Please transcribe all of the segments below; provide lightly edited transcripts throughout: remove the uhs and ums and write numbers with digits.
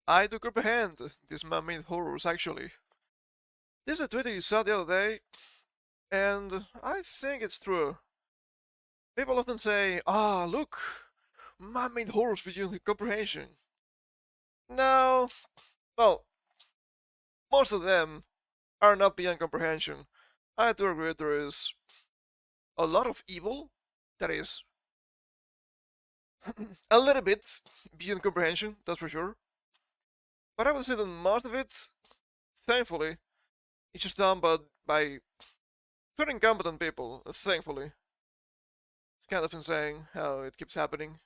I do comprehend these man-made horrors, actually. This is a tweet you saw the other day, and I think it's true. People often say, ah, look, man-made horrors beyond comprehension. No, well, most of them are not beyond comprehension. I do agree there is a lot of evil that is a little bit beyond comprehension, that's for sure. But I would say that most of it, thankfully, is just done by very incompetent people, thankfully. It's kind of insane how it keeps happening.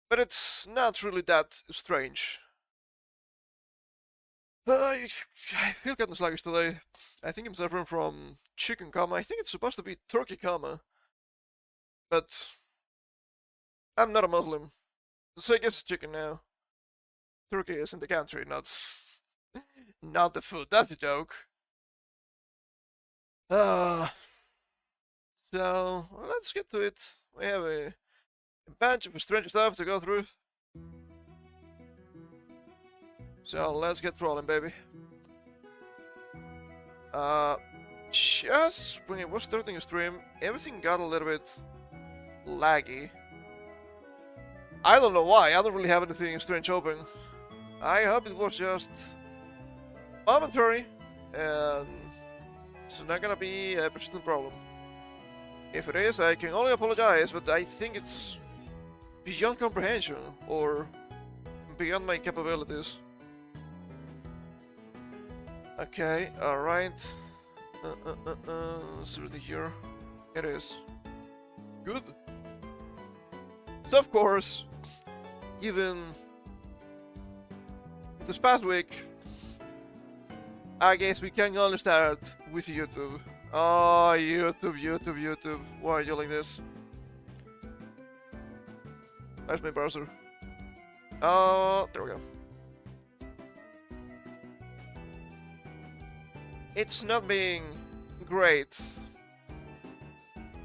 But it's not really that strange. I feel kind of sluggish today. I think I'm suffering from chicken coma. I think it's supposed to be turkey coma. But I'm not a Muslim. So I guess it's chicken now. Turkey is in the country, not the food. That's a joke. Uh, so let's get to it. We have a bunch of strange stuff to go through. So let's get rolling, baby. Just when it was starting a stream, everything got a little bit laggy. I don't know why. I don't really have anything strange open. I hope it was just momentary, and it's not gonna be a persistent problem. If it is, I can only apologize, but I think it's beyond comprehension, or beyond my capabilities. Okay, alright. Through here. It is. Good. So of course, even this past week, I guess we can only start with YouTube. Oh, YouTube. Why are you like this? Where's my browser? Oh, there we go. It's not being great.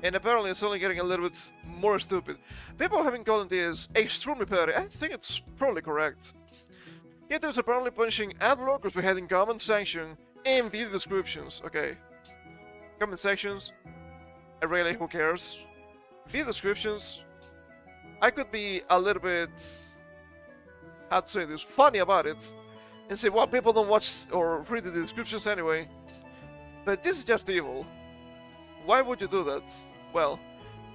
And apparently it's only getting a little bit more stupid. People have been calling this extremely petty. I think it's probably correct. YouTube's apparently punishing ad blockers by having comment section in video descriptions. Okay. Comment sections. Really, who cares? Video descriptions. I could be a little bit, how to say this, funny about it. And say, well, people don't watch or read the descriptions anyway. But this is just evil. Why would you do that? Well,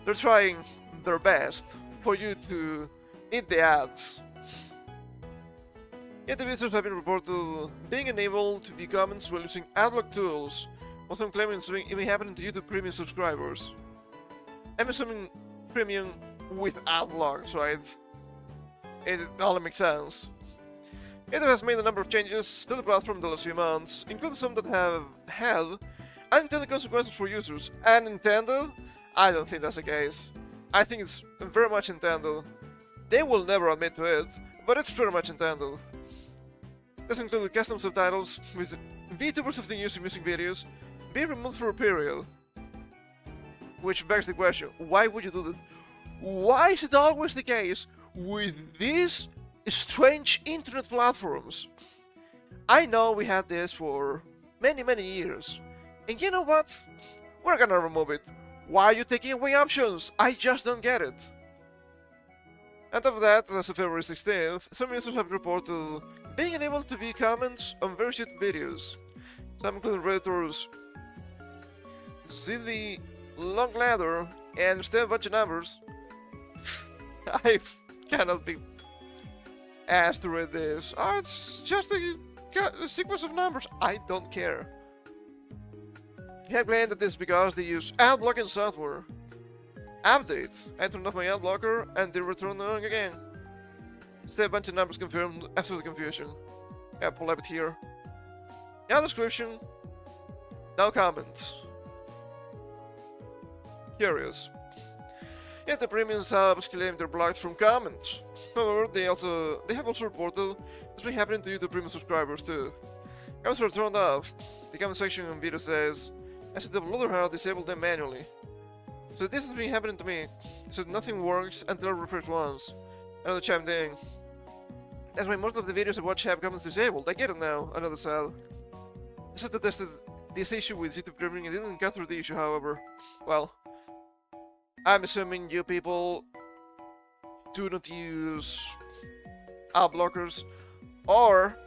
they're trying their best for you to eat the ads. Individuals have been reported being unable to view comments while using adblock tools, while some claiming it's even happening to YouTube Premium subscribers. I'm assuming Premium with adblocks, right? It only makes sense. YouTube has made a number of changes to the platform the last few months, including some that have had unintended consequences for users. Unintended? I don't think that's the case. I think it's very much intended. They will never admit to it, but it's very much intended. This included custom subtitles, with vtubers often used in music videos being removed for a period. Which begs the question, why would you do that? Why is it always the case with these strange internet platforms? I know we had this for many years. And you know what? We're gonna remove it. Why are you taking away options? I just don't get it. On top of that, as of February 16th, some users have reported being unable to view comments on various YouTube videos. Some including Redditors see the long ladder and instead a bunch of numbers. I cannot be asked to read this. Oh, it's just a sequence of numbers. I don't care. They have claimed that this is because they use ad blocking software. Update. I turned off my ad blocker and they return on again. Instead, a bunch of numbers confirmed after the confusion. Yeah, pull up it here. No description. No comments. Curious. Yet the premium subs claim they're blocked from comments. However, they have also reported this may happen to YouTube premium subscribers too. Comments are turned off. The comment section on video says, I said the uploader how disabled them manually. So this has been happening to me. I said nothing works until I refresh once. Another chimed in. That's why most of the videos I watch have comments disabled. I get it now, another sad. I said that tested this issue with YouTube Premium and didn't encounter the issue, however. Well, I'm assuming you people do not use ad blockers, or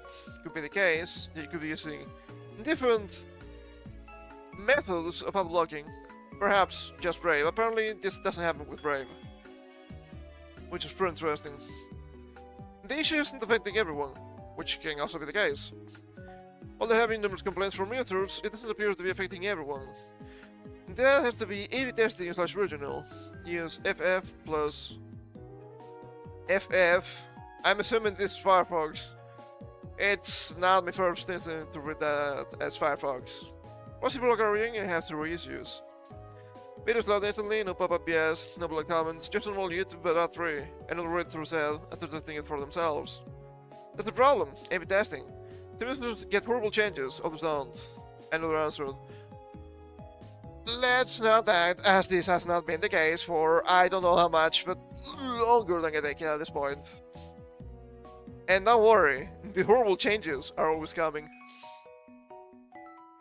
could be the case that you could be using different methods of ad blocking. Perhaps just Brave. Apparently this doesn't happen with Brave, which is pretty interesting. The issue isn't affecting everyone, which can also be the case. While there have been numerous complaints from users, it doesn't appear to be affecting everyone. That has to be A/B testing / original. Use FF plus FF. I'm assuming this is Firefox. It's not my first instinct to read that as Firefox. Once you block a reading, it has to reuse. Videos load instantly, no pop-up yes, no block comments, just normal YouTube but not 3, and not read through said after testing it for themselves. That's the problem, A/B testing. Some users get horrible changes, others don't. Another answer. Let's note that, as this has not been the case for I don't know how much, but longer than a decade at this point. And don't worry, the horrible changes are always coming.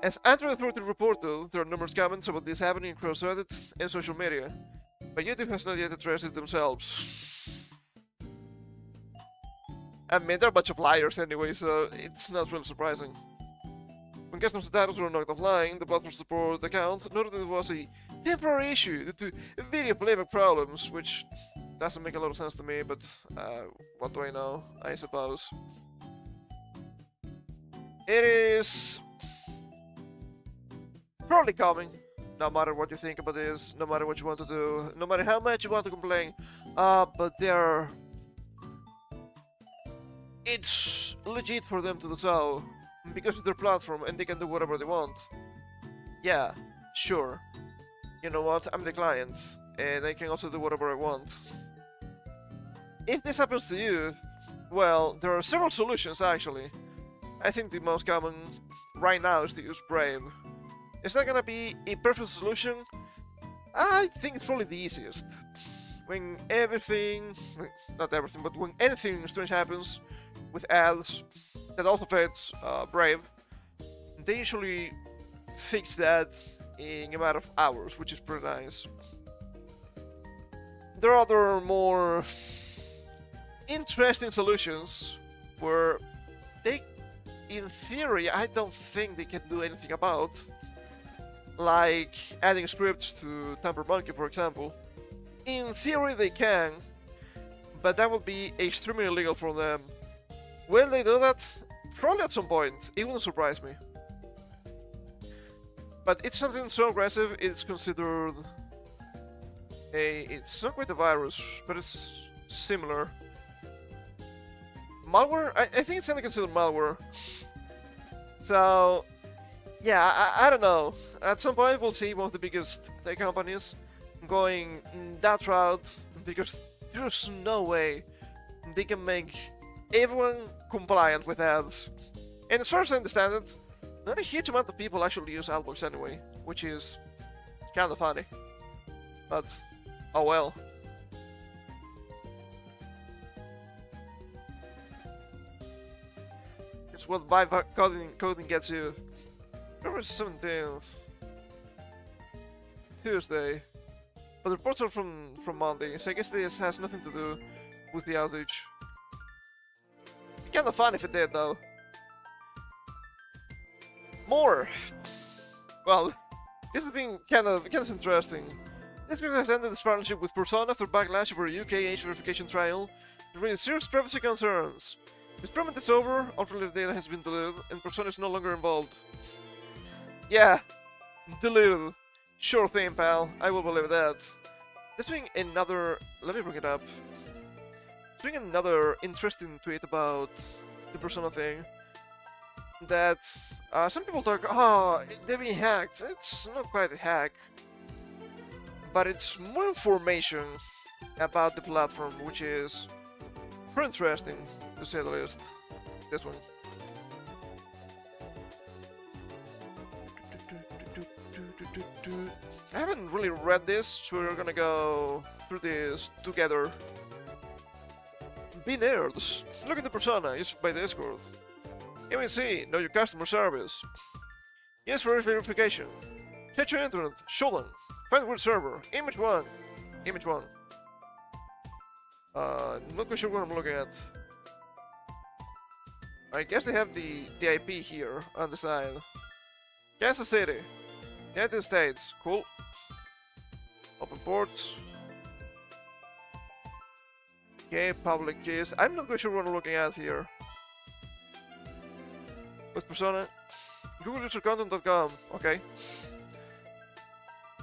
As Android Authority reported, there are numerous comments about this happening across Reddit and social media, but YouTube has not yet addressed it themselves. I mean, they're a bunch of liars anyway, so it's not really surprising. When customer status were knocked offline, the platform support account noted that it was a temporary issue due to video playback problems, which doesn't make a lot of sense to me, but what do I know, I suppose. It is probably coming, no matter what you think about this, no matter what you want to do, no matter how much you want to complain, but it's legit for them to do so, because it's their platform and they can do whatever they want. Yeah, sure. You know what, I'm the client, and I can also do whatever I want. If this happens to you, well, there are several solutions actually. I think the most common right now is to use Brave. It's not gonna be a perfect solution. I think it's probably the easiest. When everything, not everything, but when anything strange happens with ads that also affects Brave, they usually fix that in a matter of hours, which is pretty nice. There are other more interesting solutions where they, in theory, I don't think they can do anything about. Like adding scripts to Tamper Monkey, for example. In theory they can, but that would be extremely illegal for them. Will they do that? Probably at some point. It wouldn't surprise me. But it's something so aggressive, it's considered it's not quite a virus, but it's similar. Malware? I think it's kind of considered malware. So, yeah, I don't know. At some point we'll see one of the biggest tech companies going that route, because there's no way they can make everyone compliant with ads. And as far as I understand it, not a huge amount of people actually use adblocks anyway, which is kind of funny. But, oh well. It's what vibe coding gets you. November 17th. Tuesday. But the reports are from Monday, so I guess this has nothing to do with the outage. Kinda fun if it did, though. More! Well, this has been kind of interesting. This video has ended its partnership with Persona after backlash over a UK age verification trial to raise serious privacy concerns. The experiment is over, ultra-related data has been deleted, and Persona is no longer involved. Yeah, deleted. Sure thing, pal. I will believe that. There's been another... Let me bring it up. There's been another interesting tweet about the Persona thing. That some people talk, oh, they've been hacked. It's not quite a hack. But it's more information about the platform, which is pretty interesting, to say the least. This one. I haven't really read this, so we're gonna go through this together. Be nerds. Look at the persona used by the escort. MNC, know your customer service. Yes for verification. Check your internet. Shodan. Find word server. Image 1. Image 1. Not quite sure what I'm looking at. I guess they have the IP here on the side. Kansas City. United States. Cool. Open ports. Okay, public keys. I'm not quite sure what I'm looking at here. With persona. GoogleUserContent.com. Okay.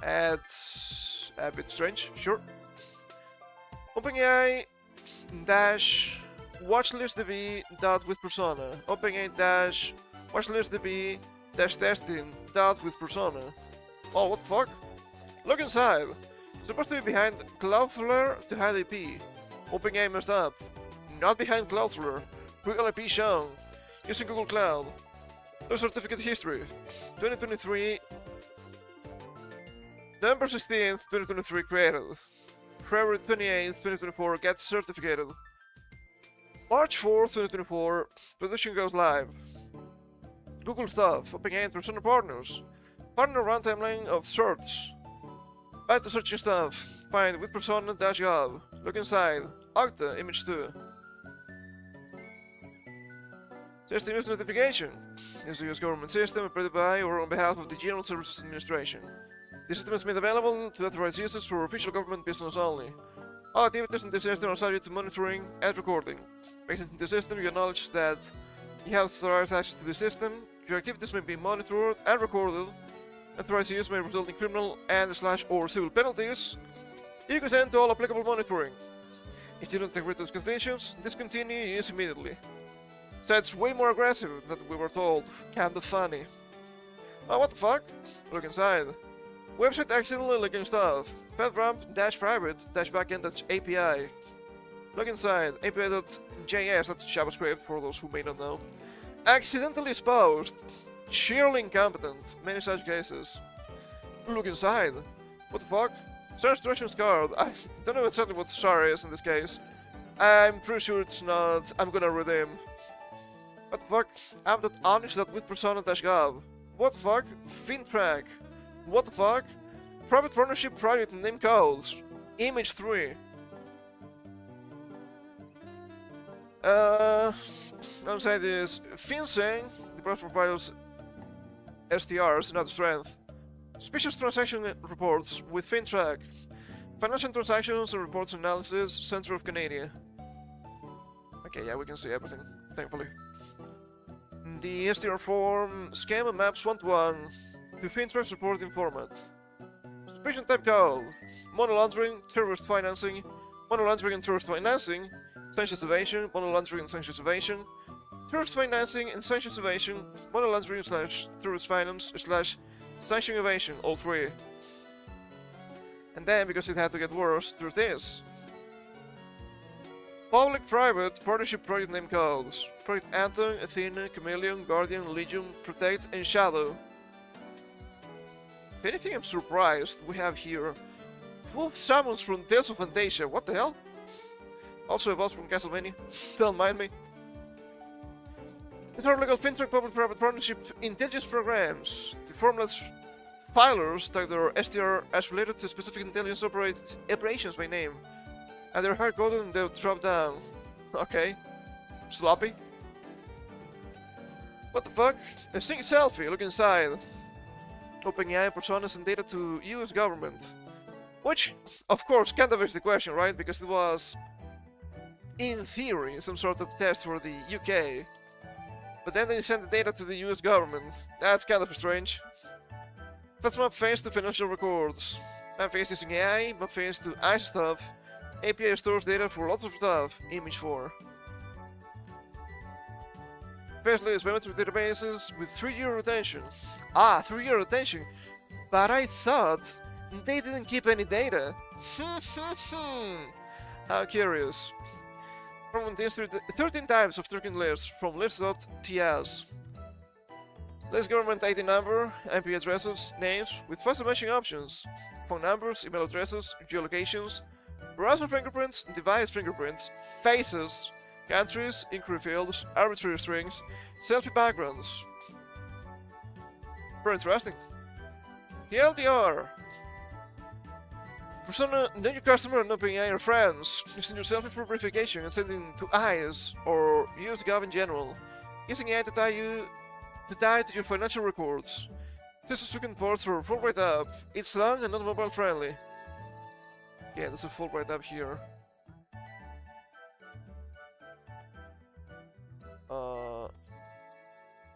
That's a bit strange. Sure. OpenAI dash watchlistdb dot with persona. OpenAI dash watchlistdb dash testing dot with persona. Oh, what the fuck? Look inside. Supposed to be behind Cloudflare to hide IP. OpenAI messed up. Not behind Cloudflare. Google IP shown. Using Google Cloud. No certificate history. 2023. November 16th, 2023 created. February 28th, 2024 gets certificated. March 4th, 2024 production goes live. Google stuff. OpenAI and persona partners. Partner runtime line of search. Find the searching stuff. Find with persona-gov. Look inside. Octa, image 2. System use notification. Is the US government system operated by or on behalf of the General Services Administration. The system is made available to authorized users for official government business only. All activities in the system are subject to monitoring and recording. Based in the system, you acknowledge that you have authorized access to the system. Your activities may be monitored and recorded. Authorized use may result in criminal and/or civil penalties. You consent to all applicable monitoring. If you don't agree to those conditions, discontinue use immediately. So it's way more aggressive than we were told. Kinda funny. Oh, what the fuck? Look inside. Website accidentally leaking stuff. FedRAMP-private-backend.api. Look inside. API.js, that's JavaScript for those who may not know. Accidentally exposed. Sheerly incompetent. Many such cases. Look inside. What the fuck? SAR instructions card. I don't know exactly what SAR is in this case. I'm pretty sure it's not. I'm gonna redeem. What the fuck? app.honest.withpersona-gov. What the fuck? FinTrack. What the fuck? Private partnership project name codes. Image 3. Outside is FinSang. The process provides STRs, not strength. Suspicious transaction reports with FinTrack. Financial transactions and reports analysis, Center of Canada. Okay, yeah, we can see everything, thankfully. The STR form schema maps 1-to-1 to FinTrack's reporting format. Suspicion type code. Money laundering, terrorist financing, money laundering and terrorist financing, sanctions evasion, money laundering and sanctions evasion, terrorist financing and sanctions evasion, money laundering / terrorist finance / sanction evasion, all three. And then, because it had to get worse, there's this. Public-private partnership project name codes. Project Anton, Athena, Chameleon, Guardian, Legion, Protect, and Shadow. If anything, I'm surprised we have here 12 summons from Tales of Fantasia. What the hell? Also a boss from Castlevania. Don't mind me. These are legal FinTrack public-private partnership intelligence programs. The formless filers tag their STR as related to specific intelligence operations by name. And they're hard-coded and they'll drop down. Okay. Sloppy. What the fuck? A single selfie, look inside. OpenAI personas and data to US government. Which, of course, kind of begs the question, right? Because it was, in theory, some sort of test for the UK. But then they sent the data to the US government. That's kind of strange. That's map face to financial records. Map face using AI, map face to ICE stuff. API stores data for lots of stuff. Image 4. Especially as biometric databases with 3-year retention. Ah, 3-year retention. But I thought they didn't keep any data. How curious. From these 13 types of token lists from list.ts. List government ID number, IP addresses, names with fast matching options, phone numbers, email addresses, geolocations, browser fingerprints, device fingerprints, faces, countries, inquiry fields, arbitrary strings, selfie backgrounds. Very interesting. TLDR. Persona, know your customer and not being your friends. Using your selfie for verification and sending to eyes or use Gov in general. Using AI to tie to your financial records. This is looking ports for full right up. It's long and not mobile friendly. Yeah, there's a full right up here.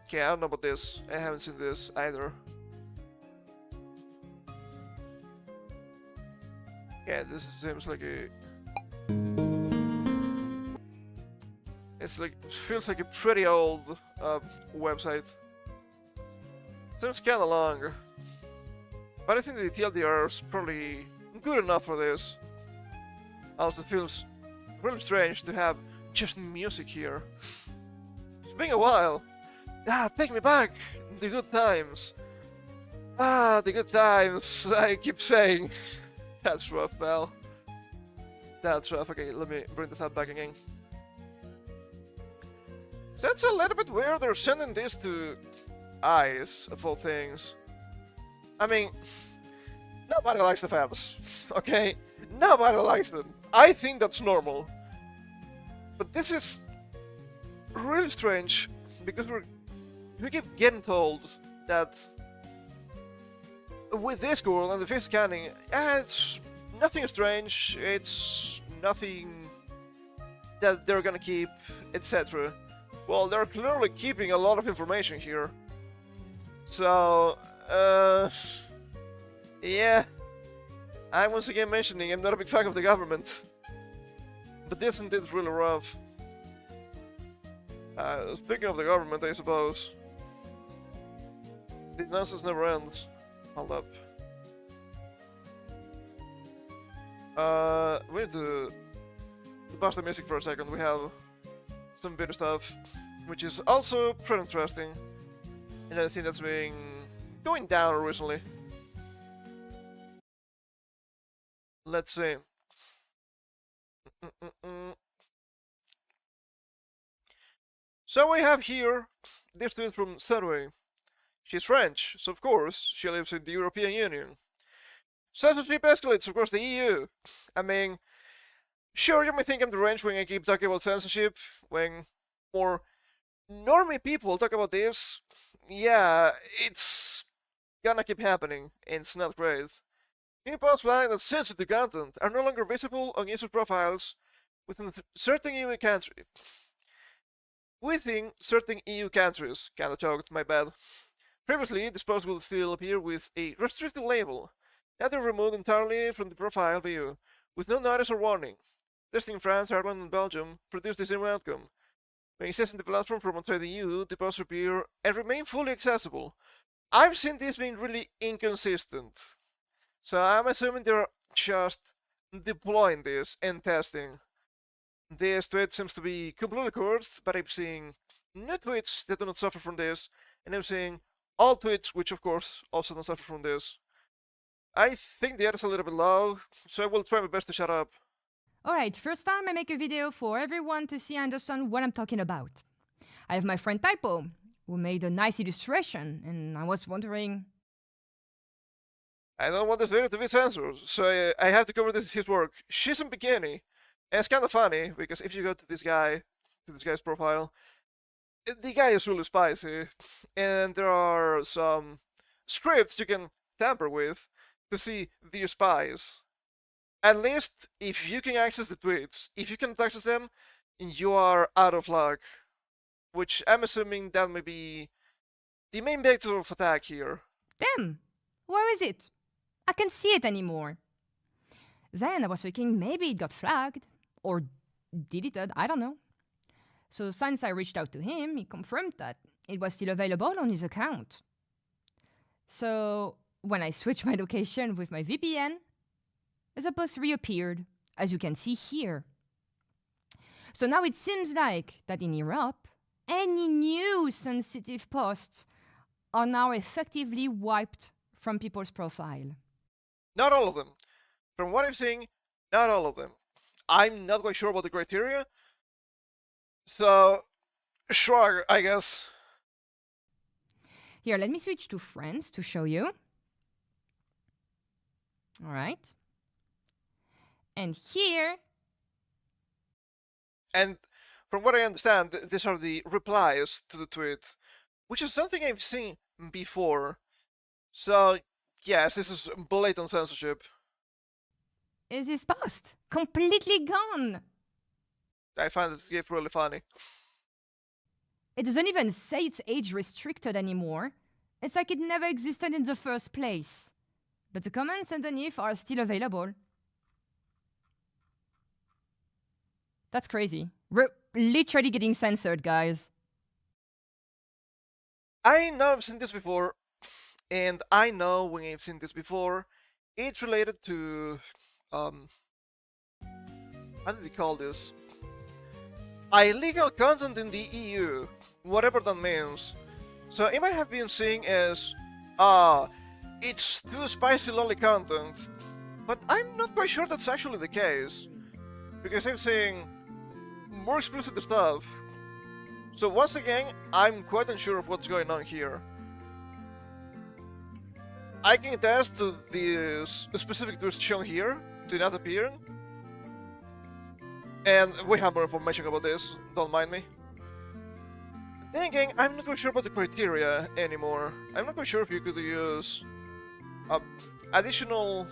Okay, I don't know about this. I haven't seen this either. Yeah, this seems like a... feels like a pretty old website. Seems kinda long. But I think the TLDR is probably good enough for this. Also, it feels really strange to have just music here. It's been a while. Ah, take me back! The good times. Ah, the good times, I keep saying. That's rough, pal. That's rough. Okay, let me bring this up back again. So that's a little bit weird. They're sending this to eyes, of all things. I mean, nobody likes the fans, okay? Nobody likes them. I think that's normal. But this is really strange, because we keep getting told that with this girl and the face scanning, it's nothing strange, it's nothing that they're gonna keep, etc. Well, they're clearly keeping a lot of information here. So, yeah. I'm once again mentioning I'm not a big fan of the government. But this and it's really rough. Speaking of the government, I suppose. The nonsense never ends. Hold up. We need to pause the music for a second. We have some video stuff, which is also pretty interesting. And I think that's been going down recently. Let's see. So we have here this dude from Survey. She's French, so of course she lives in the European Union. Censorship escalates across the EU. I mean, sure, you may think I'm deranged when I keep talking about censorship, when more normie people talk about this. Yeah, it's gonna keep happening, and it's not great. New posts flag that sensitive content are no longer visible on user profiles within certain EU countries. Kinda choked, my bad. Previously, this post will still appear with a restricted label. Now they're removed entirely from the profile view, with no notice or warning. Testing in France, Ireland, and Belgium produced the same outcome. When accessing the platform from outside the EU, the posts appear and remain fully accessible. I've seen this being really inconsistent. So I'm assuming they're just deploying this and testing. This tweet seems to be completely cursed, but I'm seeing new tweets that do not suffer from this, and I'm seeing all tweets which of course also don't suffer from this. I think the ad is a little bit low, so I will try my best to shut up. Alright, first time I make a video for everyone to see and understand what I'm talking about. I have my friend Typo, who made a nice illustration, and I was wondering... I don't want this video to be censored, so I have to cover his work. She's in bikini, and it's kind of funny, because if you go to this guy's profile, the guy is really spicy, and there are some scripts you can tamper with to see the spies. At least, if you can access the tweets, if you can access them, you are out of luck. Which I'm assuming that may be the main vector of attack here. Damn! Where is it? I can't see it anymore. Then I was thinking maybe it got flagged, or deleted, I don't know. So since I reached out to him, he confirmed that it was still available on his account. So when I switched my location with my VPN, the post reappeared, as you can see here. So now it seems like that in Europe, any new sensitive posts are now effectively wiped from people's profile. Not all of them. From what I'm seeing, Not all of them. I'm not quite sure about the criteria, so shrug, I guess. Here, let me switch to friends to show you. All right. And here, And from what I understand, these are the replies to the tweet, which is something I've seen before. So, yes, this is blatant censorship. is this post completely gone. I find this GIF really funny. It doesn't even say it's age restricted anymore. It's like it never existed in the first place. But the comments underneath are still available. That's crazy. We're literally getting censored, guys. I know I've seen this before, and I know when I've seen this before, it's related to, how do we call this? Illegal content in the EU, whatever that means. So it might have been seen as, it's too spicy lolly content, but I'm not quite sure that's actually the case, because I'm seeing more explicit stuff. So once again, I'm quite unsure of what's going on here. I can attest to this specific twist shown here, do not appear. And we have more information about this, don't mind me. Then again, I'm not quite sure about the criteria anymore. I'm not quite sure if you could use additional,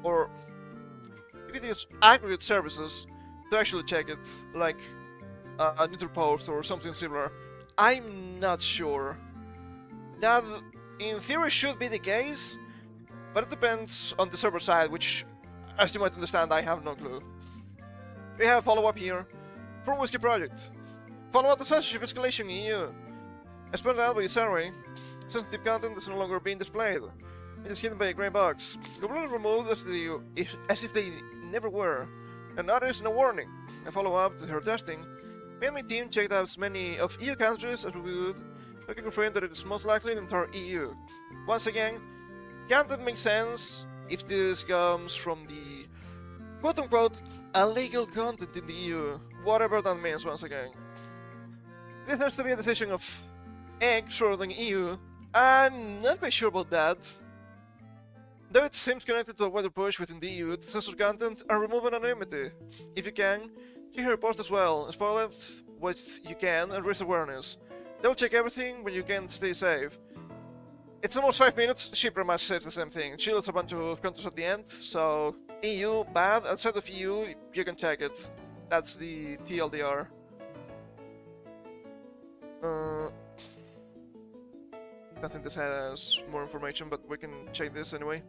or you could use aggregate services to actually check it, like a neutral post or something similar. I'm not sure. That, in theory, should be the case, but it depends on the server side, which, as you might understand, I have no clue. We have follow-up here from Whiskey Project. Follow-up to censorship escalation in EU. As pointed out by Isari, sensitive content is no longer being displayed. It is hidden by a grey box, completely removed as if they never were. And notice no warning. A follow-up to her testing, me and my team checked out as many of EU countries as we would. We can confirm that it is most likely in the entire EU. Once again, content makes sense if this comes from the quote-unquote illegal content in the EU, whatever that means once again. This has to be a decision of X rather than EU. I'm not quite sure about that. Though it seems connected to a wider push within the EU to censor content and remove anonymity. If you can, check her post as well, and spoil it what you can and raise awareness. They'll check everything when you can stay safe. It's almost 5 minutes, she pretty much says the same thing. She lists a bunch of countries at the end, so EU, bad, outside of EU, you can check it. That's the TLDR. I think this has more information, but we can check this anyway.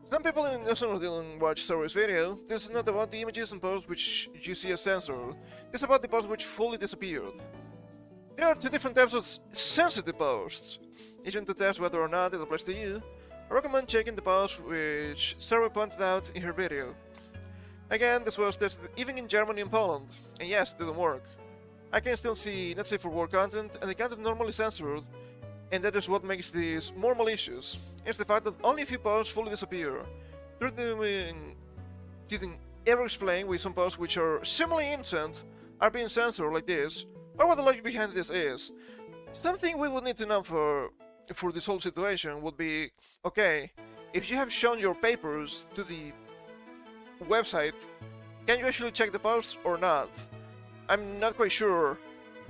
Some people in National didn't watch Sorry's video. This is not about the images and posts which you see as censored. This is about the posts which fully disappeared. There are two different types of sensitive posts. Each one to test whether or not it applies to you. I recommend checking the post which Sarah pointed out in her video. Again, this was tested even in Germany and Poland, and yes, it didn't work. I can still see not safe for work content, and the content normally censored, and that is what makes this more malicious. It's the fact that only a few posts fully disappear. Didn't ever explain why some posts which are seemingly innocent are being censored like this, or what the logic behind this is. Something we would need to know for this whole situation would be, okay, if you have shown your papers to the website, can you actually check the posts or not? I'm not quite sure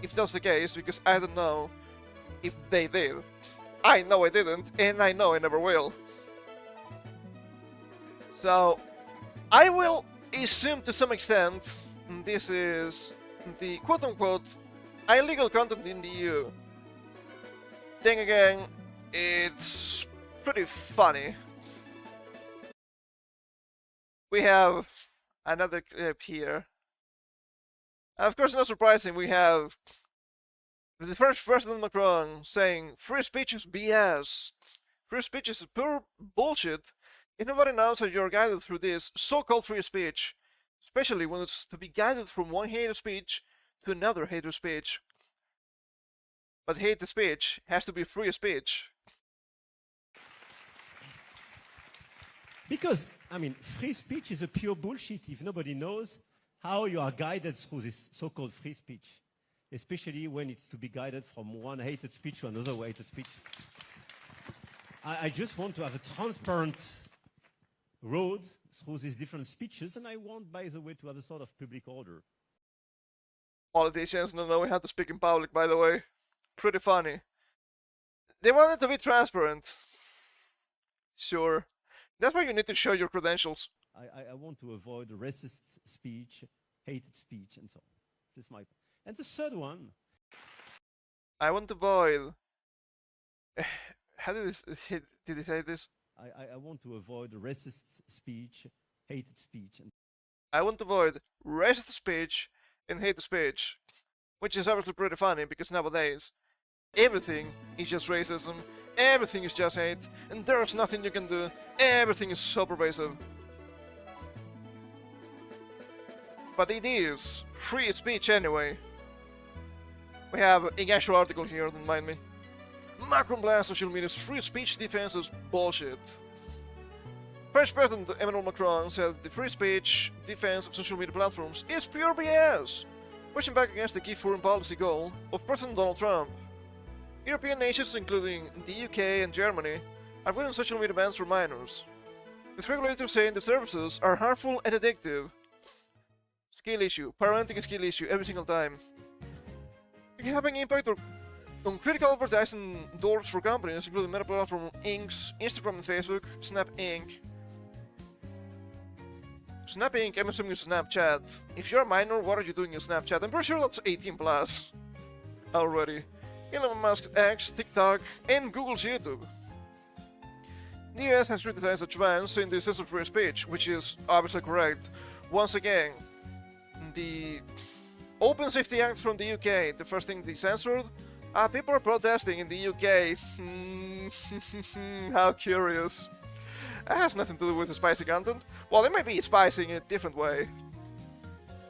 if that's the case, because I don't know if they did. I know I didn't, and I know I never will. So, I will assume to some extent this is the quote-unquote illegal content in the EU. Then again, it's pretty funny. We have another clip here. Of course, not surprising, we have the French President Macron saying free speech is BS. Free speech is pure bullshit. If nobody knows how you're guided through this so-called free speech, especially when it's to be guided from one hate of speech to another hate of speech. But hate speech has to be free speech. Because, I mean, free speech is a pure bullshit if nobody knows how you are guided through this so-called free speech, especially when it's to be guided from one hated speech to another hated speech. I just want to have a transparent road through these different speeches, and I want, by the way, to have a sort of public order. Politicians don't know how to speak in public, by the way. Pretty funny. They want it to be transparent. Sure. That's why you need to show your credentials. I want to avoid racist speech, hated speech, and so on. This is my point. And the third one. I want to avoid. How did he say this? I want to avoid racist speech, hated speech. And I want to avoid racist speech and hate speech. Which is obviously pretty funny because nowadays, everything is just racism, everything is just hate, and there's nothing you can do, everything is so pervasive. But it is free speech anyway. We have an actual article here, don't mind me. Macron blasts social media's free speech defense is bullshit. French President Emmanuel Macron said the free speech defense of social media platforms is pure BS, pushing back against the key foreign policy goal of President Donald Trump. European nations, including the UK and Germany, are putting social media bans for minors, with regulators saying the services are harmful and addictive. Skill issue, parenting skill issue every single time. Having impact on critical advertising dollars for companies, including meta platform Inc.'s Instagram and Facebook, Snap Inc. Snap Inc., I'm assuming Snapchat. If you're a minor, what are you doing in Snapchat? I'm pretty sure that's 18 plus already. Elon Musk's X, TikTok, and Google's YouTube. The US has criticized such bans, saying this is free speech, which is obviously correct. Once again, the Open Safety Act from the UK, the first thing they censored, people are protesting in the UK. How curious. It has nothing to do with the spicy content. Well, it might be spicy in a different way.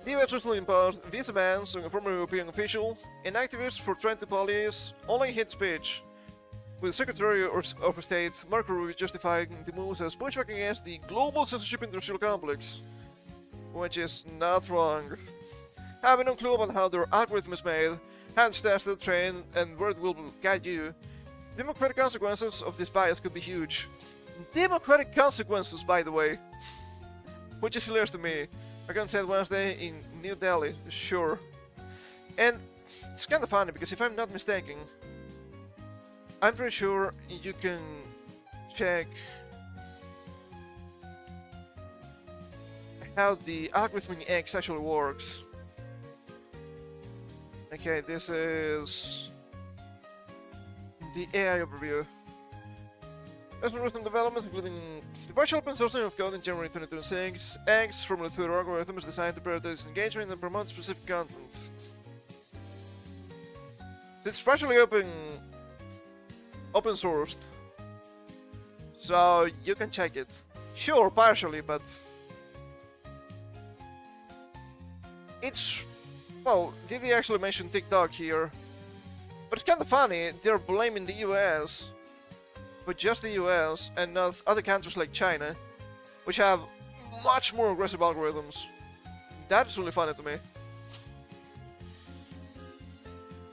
The US recently imposed visa bans on a former European official and activists for trying to police online hate speech, with Secretary of State Marco Rubio justifying the moves as pushback against the global censorship industrial complex, which is not wrong. Having no clue about how their algorithm is made, how it's tested, trained, and where it will guide you, democratic consequences of this bias could be huge. Democratic consequences, by the way, which is hilarious to me. Again, said Wednesday in New Delhi, sure. And it's kind of funny because if I'm not mistaken, I'm pretty sure you can check how the algorithmic X actually works. Okay, this is the AI overview. There's been recent developments, including the partial open sourcing of code in January 2026. X, formerly Twitter algorithm, is designed to prioritize engagement and promote specific content. It's partially open sourced, so you can check it. Sure, partially, but it's, well, did they actually mention TikTok here? But it's kind of funny, they're blaming the US, but just the US and not other countries like China, which have much more aggressive algorithms. That is really funny to me.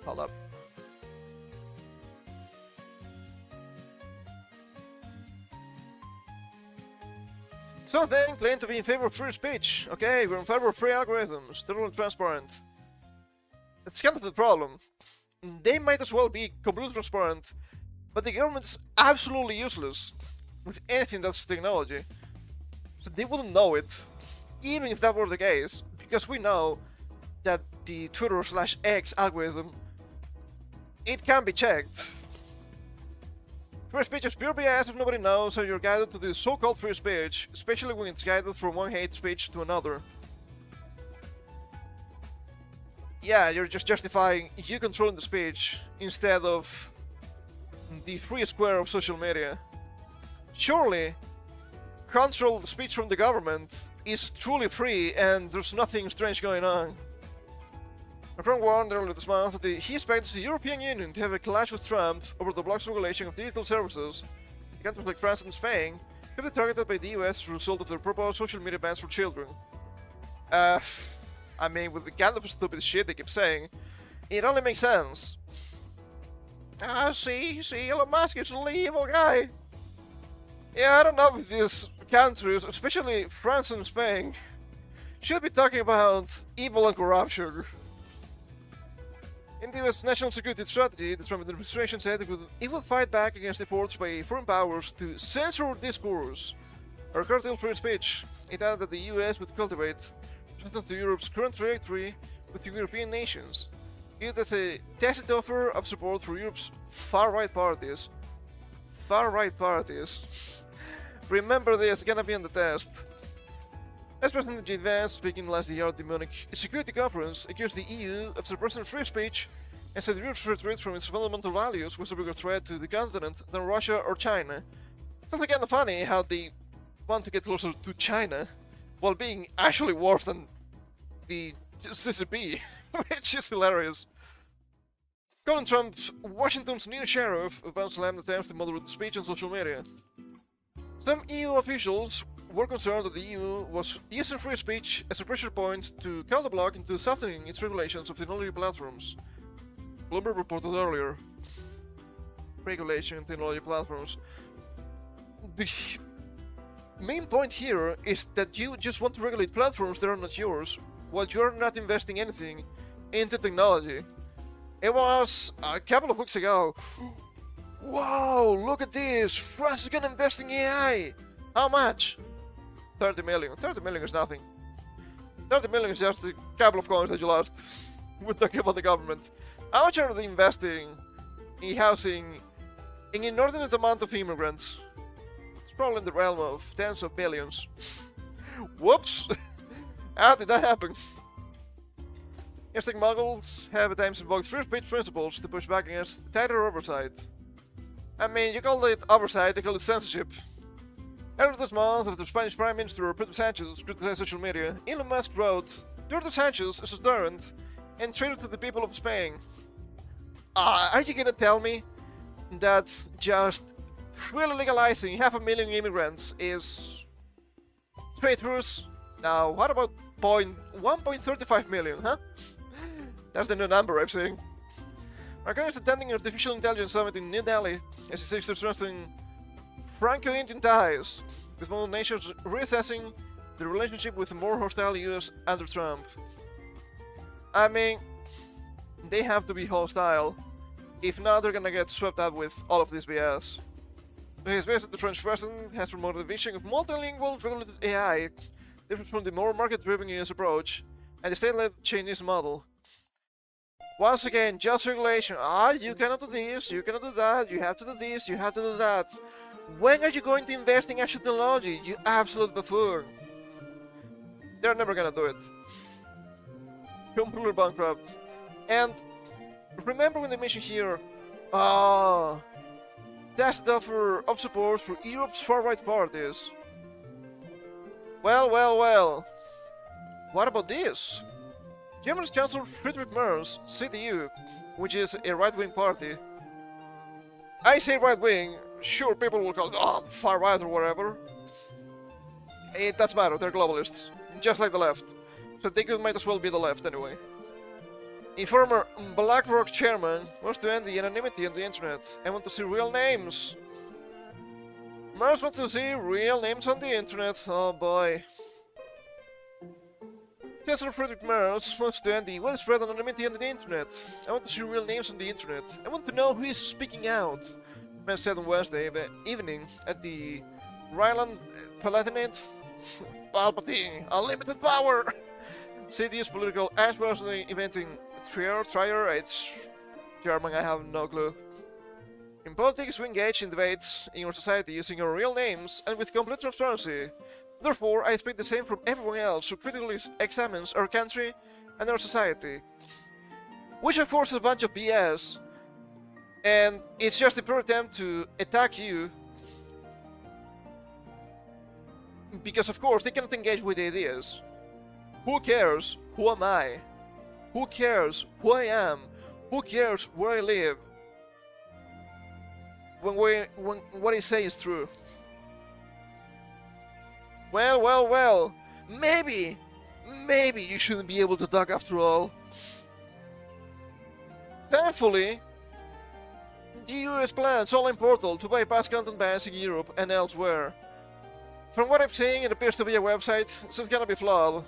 Hold up. So then, claim to be in favor of free speech. Okay, we're in favor of free algorithms, totally transparent. It's kind of the problem. They might as well be completely transparent, but the government's absolutely useless with anything that's technology. So they wouldn't know it, even if that were the case, because we know that the Twitter/X algorithm, it can be checked. Free speech is pure BS if nobody knows how you're guided to this so-called free speech, especially when it's guided from one hate speech to another. Yeah, you're just justifying you controlling the speech instead of the free square of social media. Surely, control the speech from the government is truly free and there's nothing strange going on. Macron warned earlier this month that he expects the European Union to have a clash with Trump over the bloc's regulation of digital services. The countries like France and Spain could be targeted by the US as a result of their proposed social media bans for children. I mean, with the kind of stupid shit they keep saying, it only makes sense. See, Elon Musk is an evil guy. Yeah, I don't know if these countries, especially France and Spain, should be talking about evil and corruption. In the US national security strategy, the Trump administration said it will fight back against efforts by foreign powers to censor discourse or curtail free speech. It added that the US would cultivate to Europe's current trajectory with the European nations. It as a tacit offer of support for Europe's far-right parties. Far-right parties. Remember this, gonna be on the test. As President J. Vance, speaking last year at the Munich Security Conference, accused the EU of suppressing free speech and said Europe's retreat from its fundamental values was a bigger threat to the continent than Russia or China. It's also kind of funny how they want to get closer to China while being actually worse than the CCP, which is hilarious. Colin Trump, Washington's new sheriff, about slammed attempts to moderate speech on social media. Some EU officials were concerned that the EU was using free speech as a pressure point to counterblock into softening its regulations of technology platforms. Bloomberg reported earlier. Regulation in technology platforms. The main point here is that you just want to regulate platforms that are not yours, while you are not investing anything into technology. It was a couple of weeks ago. Wow, look at this! France is gonna invest in AI! How much? 30 million. 30 million is nothing. 30 million is just a couple of coins that you lost. We're talking about the government. How much are they investing in housing an inordinate amount of immigrants? It's probably in the realm of tens of billions. Whoops! How did that happen? Instinct muggles have at times invoked free speech principles to push back against tighter oversight. I mean, you call it oversight, they call it censorship. Earlier this month, after Spanish Prime Minister Pedro Sanchez criticized social media, Elon Musk wrote, "Pedro Sanchez is a tyrant and traitor to the people of Spain." Are you gonna tell me that just freely legalizing 500,000 immigrants is traitorous? Now, what about 1.35 million, huh? That's the new number I'm seeing. Macron is attending an artificial intelligence summit in New Delhi as he seeks to strengthen Franco-Indian ties, with both nations reassessing the relationship with a more hostile US under Trump. I mean, they have to be hostile. If not, they're gonna get swept up with all of this BS. His visit, the French president has promoted the vision of multilingual regulated AI, different from the more market-driven US approach, and the state-led Chinese model. Once again, just regulation. You cannot do this, you cannot do that, you have to do this, you have to do that. When are you going to invest in actual technology, you absolute buffoon? They're never gonna do it. Completely bankrupt. And remember when they mentioned here, that's the offer of support for Europe's far-right parties. Well. What about this? Germany's Chancellor Friedrich Merz, CDU, which is a right-wing party. I say right-wing, sure people will call it far-right or whatever. It doesn't matter, they're globalists, just like the left. So they might as well be the left anyway. A former BlackRock chairman wants to end the anonymity on the internet and want to see real names. Merz wants to see real names on the internet, oh boy. Chancellor Friedrich Merz wants to end the widespread anonymity on the internet. I want to see real names on the internet. I want to know who is speaking out. Merz said on Wednesday evening at the Rhineland Palatinate. Palpatine, unlimited power! CDU's political as well as the inventing Trier, it's German, I have no clue. In politics, we engage in debates in our society using our real names and with complete transparency. Therefore, I expect the same from everyone else who critically examines our country and our society. Which of course is a bunch of BS, and it's just a pure attempt to attack you, because of course they cannot engage with the ideas. Who cares who am I? Who cares who I am? Who cares where I live? When what I say is true. Well, well, well. Maybe you shouldn't be able to talk after all. Thankfully, the US plans online portal to bypass content bans in Europe and elsewhere. From what I'm seeing, it appears to be a website, so it's gonna be flawed.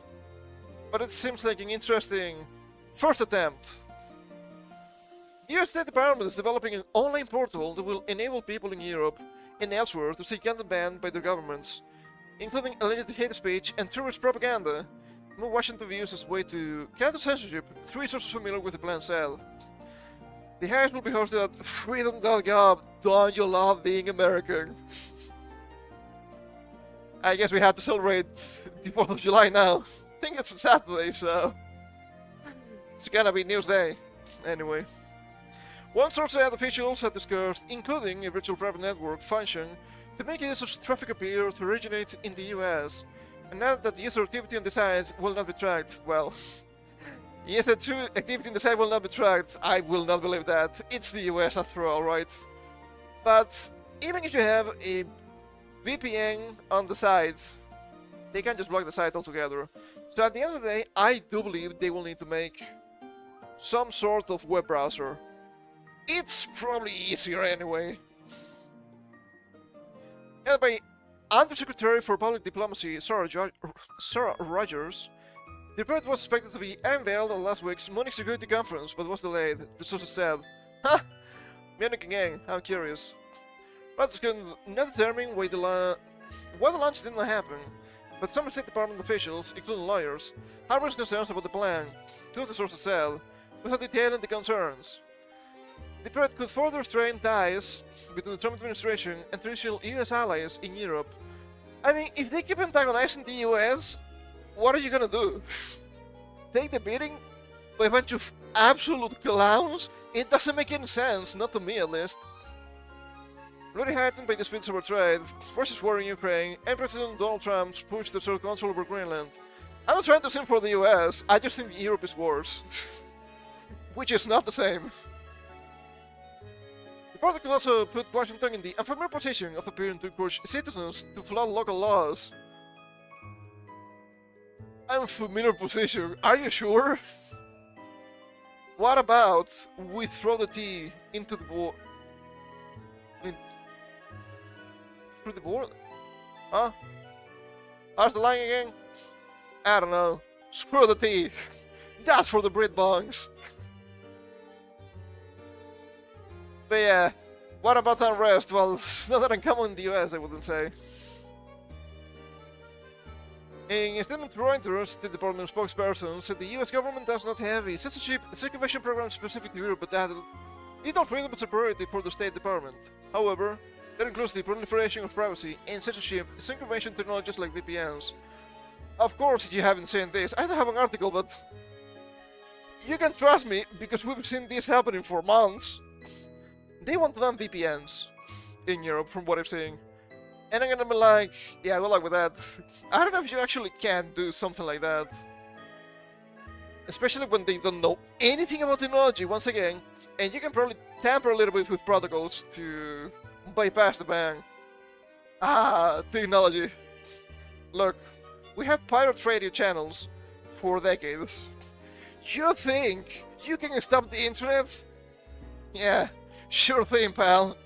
But it seems like an interesting first attempt. The US State Department is developing an online portal that will enable people in Europe and elsewhere to see content banned by their governments, including alleged hate speech and terrorist propaganda. Washington views as a way to counter censorship, three sources familiar with the plan said. The hearings will be hosted at freedom.gov. Don't you love being American? I guess we have to celebrate the 4th of July now. I think it's a Saturday, so it's gonna be News Day. Anyway. One source said officials had discussed including a virtual private network function to make users' traffic appear to originate in the US, and now that the user activity on the site will not be tracked. Well, yes, the true activity in the site will not be tracked. I will not believe that. It's the US after all, right? But even if you have a VPN on the site, they can't just block the site altogether. So at the end of the day, I do believe they will need to make some sort of web browser. It's probably easier anyway. Held by Undersecretary for Public Diplomacy Sarah Rogers, the report was expected to be unveiled at last week's Munich Security Conference, but was delayed, the sources said. Ha! Munich again, I'm curious. Rogers can not determine why the launch did not happen, but some State Department officials, including lawyers, have raised concerns about the plan, two of the sources said, without detailing the concerns. The threat could further strain ties between the Trump administration and traditional US allies in Europe. I mean, if they keep antagonizing the US, what are you gonna do? Take the beating by a bunch of absolute clowns? It doesn't make any sense, not to me at least. Already heightened by disputes over trade, versus war in Ukraine, and President Donald Trump's push to assert control over Greenland. I'm not trying to sing for the US, I just think Europe is worse. Which is not the same. The report could also put Washington in the unfamiliar position of appearing to encourage citizens to flout local laws. Unfamiliar position, are you sure? What about we throw the tea into the board? Through the board? Huh? How's the line again? I don't know. Screw the tea. That's for the Brit bongs. But yeah, what about unrest? Well, it's not that uncommon in the US, I wouldn't say. In a statement to Reuters, the department spokesperson said the US government does not have a censorship circumvention program specific to Europe, but added, digital freedom is a priority for the State Department. However, that includes the proliferation of privacy and censorship circumvention technologies like VPNs. Of course, you haven't seen this. I don't have an article, but you can trust me because we've seen this happening for months. They want to ban VPNs in Europe, from what I'm seeing. And I'm gonna be like, yeah, good luck with that. I don't know if you actually can do something like that. Especially when they don't know anything about technology, once again. And you can probably tamper a little bit with protocols to bypass the ban. Ah, technology. Look, we have pirate radio channels for decades. You think you can stop the internet? Yeah. Sure thing, pal.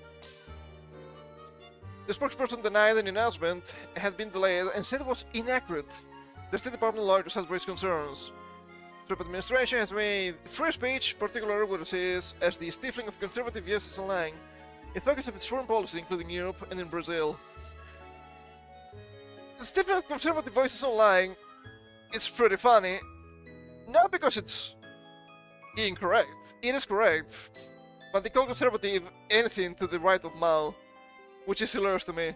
The spokesperson denied an announcement had been delayed and said it was inaccurate. The State Department lawyers has raised concerns. The Trump administration has made free speech, particularly what it sees as the stifling of conservative views online, a focus of its foreign policy, including Europe and in Brazil. The stifling of conservative voices online is pretty funny, not because it's incorrect. It is correct. But they call conservative anything to the right of Mao, which is hilarious to me.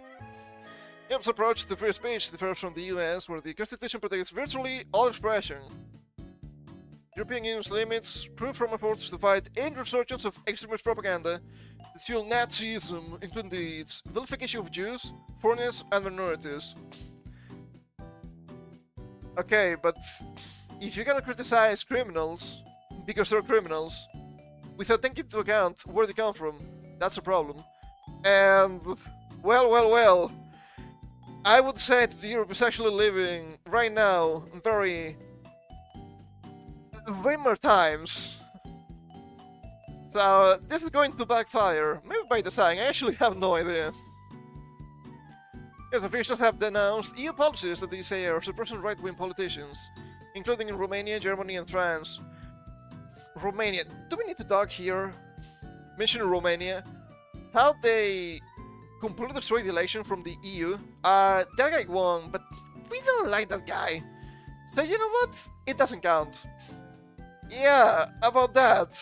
Europe's approach to free speech differs from the US, where the Constitution protects virtually all expression. European Union's limits prove from efforts to fight any resurgence of extremist propaganda that fuel Nazism, including its vilification of Jews, foreigners, and minorities. Okay, but if you're gonna criticize criminals because they're criminals, without taking into account where they come from, that's a problem. And, well, I would say that Europe is actually living right now very Wimmer times. So this is going to backfire. Maybe by design, I actually have no idea. Yes, officials have denounced EU policies that they say are suppressing right-wing politicians, including in Romania, Germany, and France. Romania. Do we need to talk here? Mention Romania. How they completely destroyed the election from the EU. That guy won, but we don't like that guy. So you know what? It doesn't count. Yeah, about that.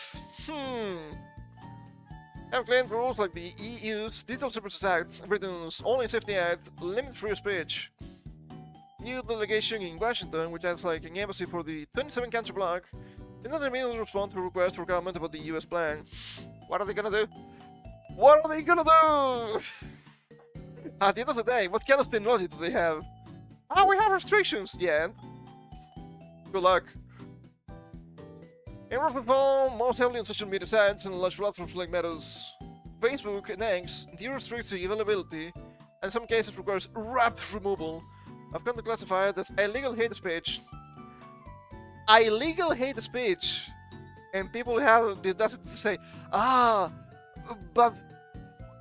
Have claimed rules like the EU's Digital Services Act, Britain's Online Safety Act, limit free speech. EU delegation in Washington, which has like an embassy for the 27-country bloc, did not immediately respond to a request for comment about the US plan. What are they gonna do? What are they gonna do? At the end of the day, what kind of technology do they have? Ah, we have restrictions! Yeah, and good luck. Everyone fall most heavily on social media sites and large platforms like Meta's Facebook and X, the restricts the availability, and in some cases requires rapid removal of content classified as illegal hate speech. Illegal hate speech! And people have the audacity to say, but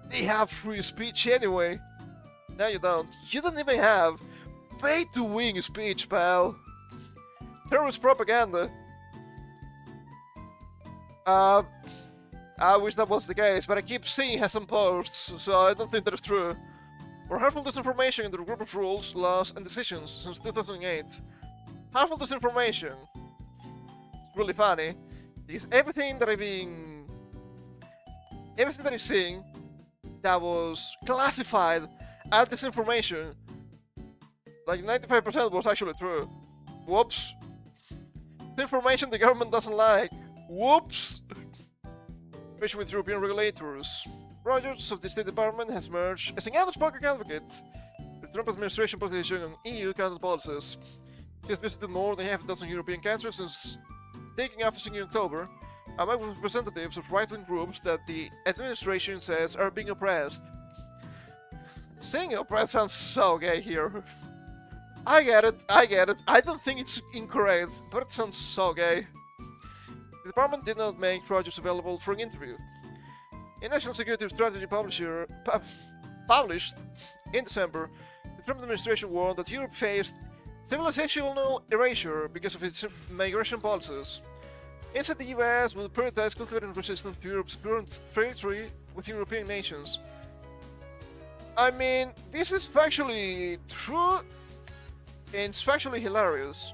they have free speech anyway. No, you don't. You don't even have pay-to-win speech, pal. Terrorist propaganda. I wish that was the case, but I keep seeing some posts, so I don't think that is true. Or harmful disinformation in the group of rules, laws, and decisions since 2008. Harmful disinformation. It's really funny, because everything that I've seen that was classified as disinformation, like 95% was actually true. Whoops. It's information the government doesn't like. Whoops! Especially with European regulators. Rogers of the State Department has emerged as an outspoken advocate for the Trump administration position on EU content policies. He has visited more than half a dozen European countries since taking office in October, among representatives of right-wing groups that the administration says are being oppressed. Saying oppressed sounds so gay here. I get it. I don't think it's incorrect, but it sounds so gay. The department did not make Rogers available for an interview. A national security strategy published in December, the Trump administration warned that Europe faced civilizational erasure because of its migration policies. Instead, the US will prioritize cultivating resistance to Europe's current territory with European nations. I mean, this is factually true, and it's factually hilarious.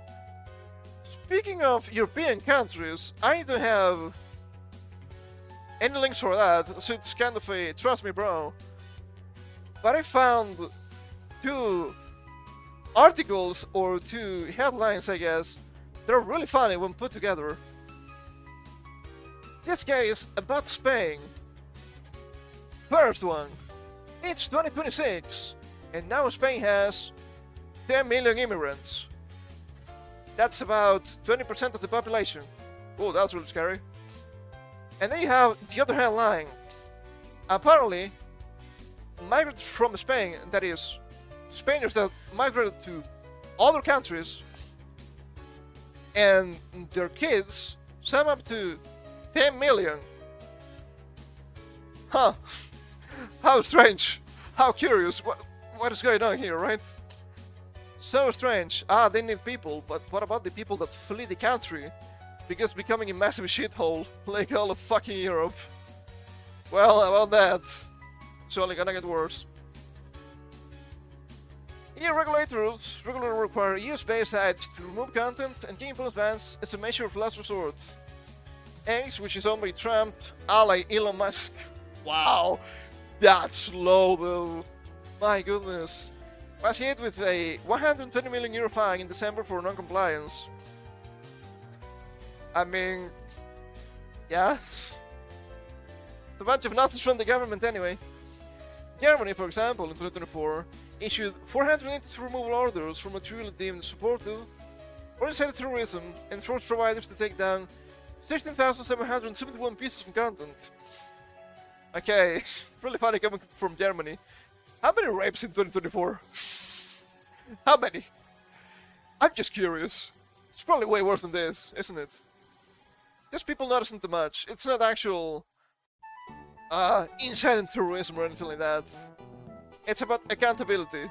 Speaking of European countries, I don't have any links for that, so it's kind of a trust me bro. But I found two articles, or two headlines I guess, that are really funny when put together. This case about Spain. First one. It's 2026, and now Spain has 10 million immigrants. That's about 20% of the population. Oh, that's really scary. And then you have the other headline. Apparently, migrants from Spain, that is, Spaniards that migrated to other countries, and their kids sum up to 10 million. Huh. How strange. How curious. What is going on here, right? So strange. They need people, but what about the people that flee the country? Because becoming a massive shithole, like all of fucking Europe. Well, about that, it's only gonna get worse. EU regulators regularly require EU-based sites to remove content and key influence bans as a measure of last resort. X, which is owned by Trump, ally Elon Musk. Wow, that's low though. My goodness. Was hit with a €120 million fine in December for non-compliance. I mean, yeah. It's a bunch of nonsense from the government anyway. Germany, for example, in 2024, issued 482 removal orders for material deemed supportive or incited terrorism and forced providers to take down 16,771 pieces of content. Okay, it's really funny coming from Germany. How many rapes in 2024? How many? I'm just curious. It's probably way worse than this, isn't it? Just people noticing too much. It's not actual insider terrorism or anything like that. It's about accountability.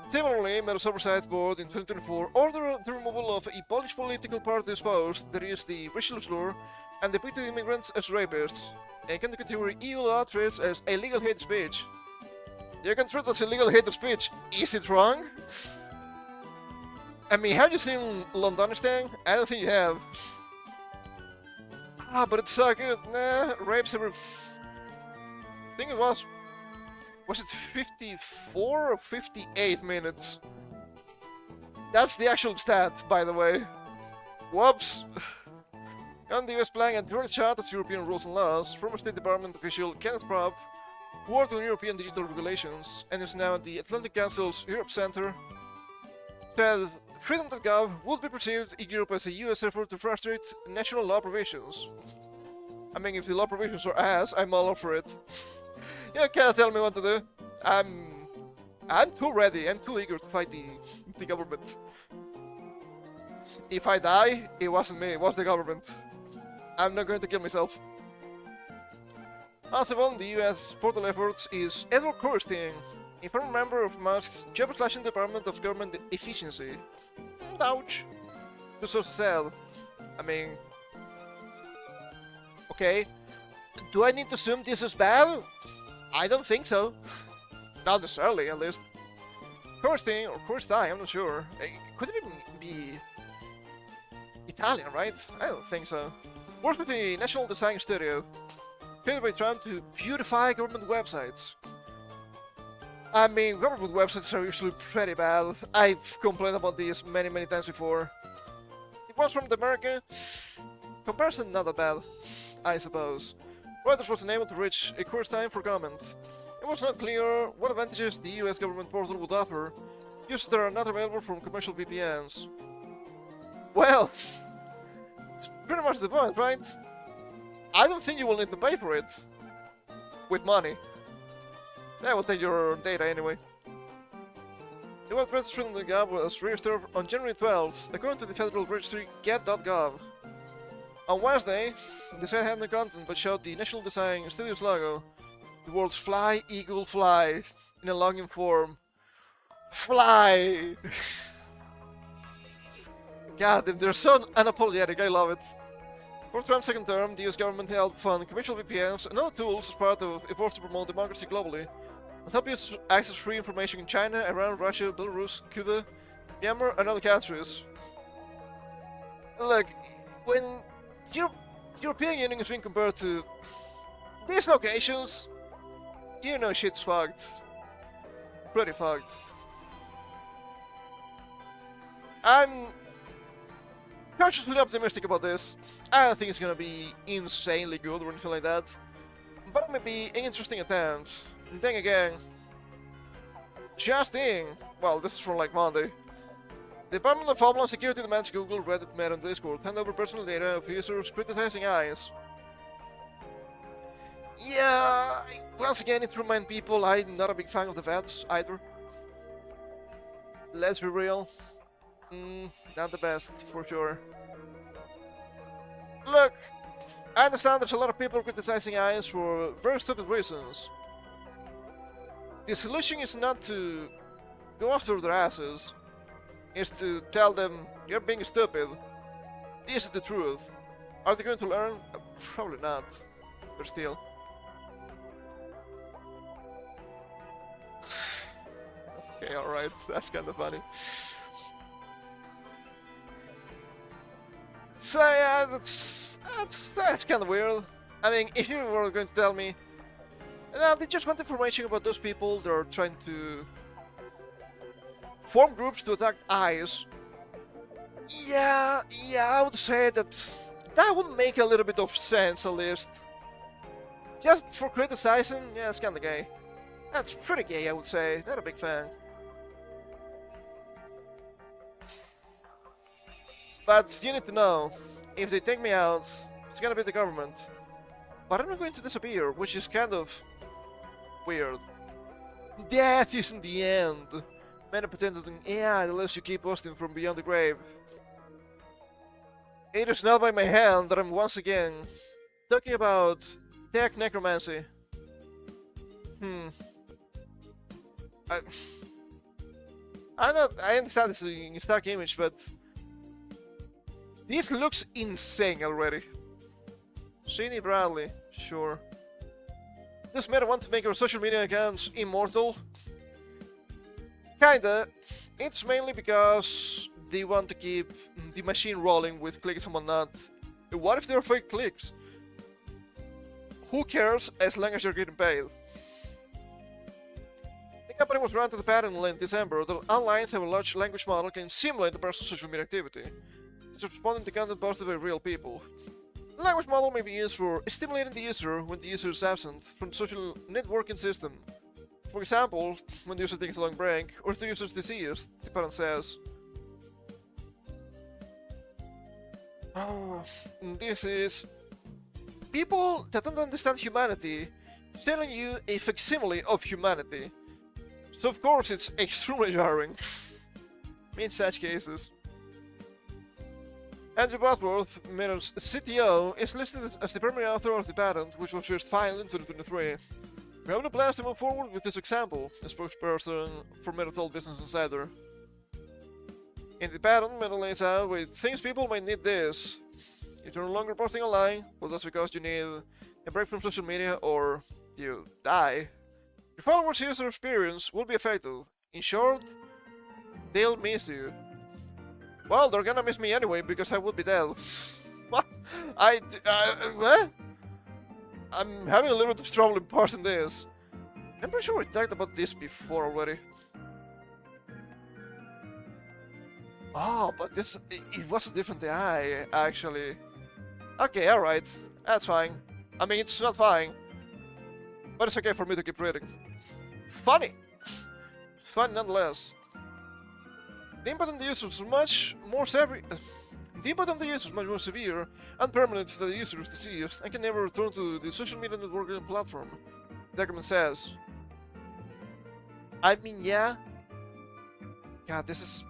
Similarly, Meta's Oversight Board in 2024 ordered the removal of a Polish political party's post that used the racial slur and depicted immigrants as rapists, and can category EU law treats as illegal hate speech. You can treat as illegal hate speech. Is it wrong? I mean, have you seen Londonistan? I don't think you have. Ah, but it's so good. Nah, rapes every... I think it was... Was it 54 or 58 minutes? That's the actual stat, by the way. Whoops. On the US plan, a direct shot at European rules and laws, former State Department official Kenneth Propp, who worked on European digital regulations and is now at the Atlantic Council's Europe Center, said freedom.gov would be perceived in Europe as a US effort to frustrate national law provisions. I mean, if the law provisions are ass, I'm all up for it. You cannot tell me what to do. I'm too ready, I'm too eager to fight the government. If I die, it wasn't me, it was the government. I'm not going to kill myself. Also on the US portal efforts is Edward Kirstein, a former member of Musk's job-slashing Department of Government Efficiency. Ouch. The source said. I mean... Okay. Do I need to assume this is bad? I don't think so. Not necessarily, at least. Kirstein, or Kirstein, I'm not sure. Could it even be... Italian, right? I don't think so. Works with the National Design Studio, created by Trump to beautify government websites. I mean, government websites are usually pretty bad. I've complained about these many times before. It was from America. Comparison not that bad, I suppose. Reuters was unable to reach a course time for comment. It was not clear what advantages the US government portal would offer, users that are not available from commercial VPNs. Well, it's pretty much the point, right? I don't think you will need to pay for it. With money. That will take your data anyway. The web registry on the gov was registered on January 12th, according to the federal registry get.gov. On Wednesday, the site had no content but showed the National Design Studios logo, the words Fly, Eagle, Fly, in a login form. Fly! God, they're so unapologetic, I love it. For Trump's second term, the US government helped fund commercial VPNs and other tools as part of efforts to promote democracy globally, and help users access free information in China, Iran, Russia, Belarus, Cuba, Myanmar, and other countries. Look, when the European Union is being compared to these locations, you know shit's fucked. Pretty fucked. I'm cautiously optimistic about this. I don't think it's gonna be insanely good or anything like that, but it may be an interesting attempt. And then again, just in, well, this is from like Monday. The Department of Homeland Security demands Google, Reddit, Meta, and Discord hand over personal data of users criticizing ICE. Yeah, once again, it reminds people I'm not a big fan of the VATs either. Let's be real. Not the best, for sure. Look, I understand there's a lot of people criticizing ICE for very stupid reasons. The solution is not to go after their asses. Is to tell them, you're being stupid. This is the truth. Are they going to learn? Probably not. But still. Okay, alright, that's kinda funny. So yeah, that's kinda weird. I mean, if you were going to tell me, no, they just want information about those people that are trying to form groups to attack ICE. Yeah, I would say that would make a little bit of sense at least. Just for criticizing, yeah, it's kinda gay. That's pretty gay, I would say. Not a big fan. But you need to know, if they take me out, it's gonna be the government. But I'm not going to disappear, which is kind of weird. Death isn't the end. Many pretended an AI that lets you keep posting from beyond the grave. It is not by my hand that I'm once again talking about tech necromancy. I, I understand this is a stock image, but this looks insane already. Shani Bradley, sure. Does Meta want to make our social media accounts immortal? Kinda. It's mainly because they want to keep the machine rolling with clicks and whatnot. What if they're fake clicks? Who cares as long as you're getting paid? The company was granted a patent in December that outlines how a large language model can simulate a person's social media activity. It's responding to content posted by real people. The language model may be used for stimulating the user when the user is absent from the social networking system. For example, when the user takes a long break, or if the user is deceased, the patent says. This is people that don't understand humanity telling you a facsimile of humanity. So of course it's extremely jarring in such cases. Andrew Bosworth, Meta's CTO, is listed as the primary author of the patent, which was first filed in 2023. We have no plans to move forward with this example, a spokesperson for Meta told Business Insider. In the patent, Meta lays out with things people might need this. If you're no longer posting online, well that's because you need a break from social media or you die. Your followers' user experience will be affected. In short, they'll miss you. Well, they're gonna miss me anyway because I will be dead. What? What? I'm having a little bit of trouble in parsing this. I'm pretty sure we talked about this before already. Oh, but this... It was a different AI, actually. Okay, alright. That's fine. I mean, it's not fine. But it's okay for me to keep reading. Funny! Funny nonetheless. The input on the user is much more severe. The input on the user is much more severe and permanent that the user is deceased and can never return to the social media networking platform. The document says. I mean, yeah. God, this is.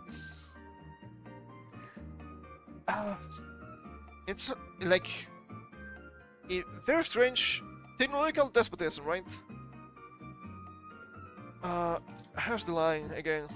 It's like a very strange technological despotism, right? How's the line again?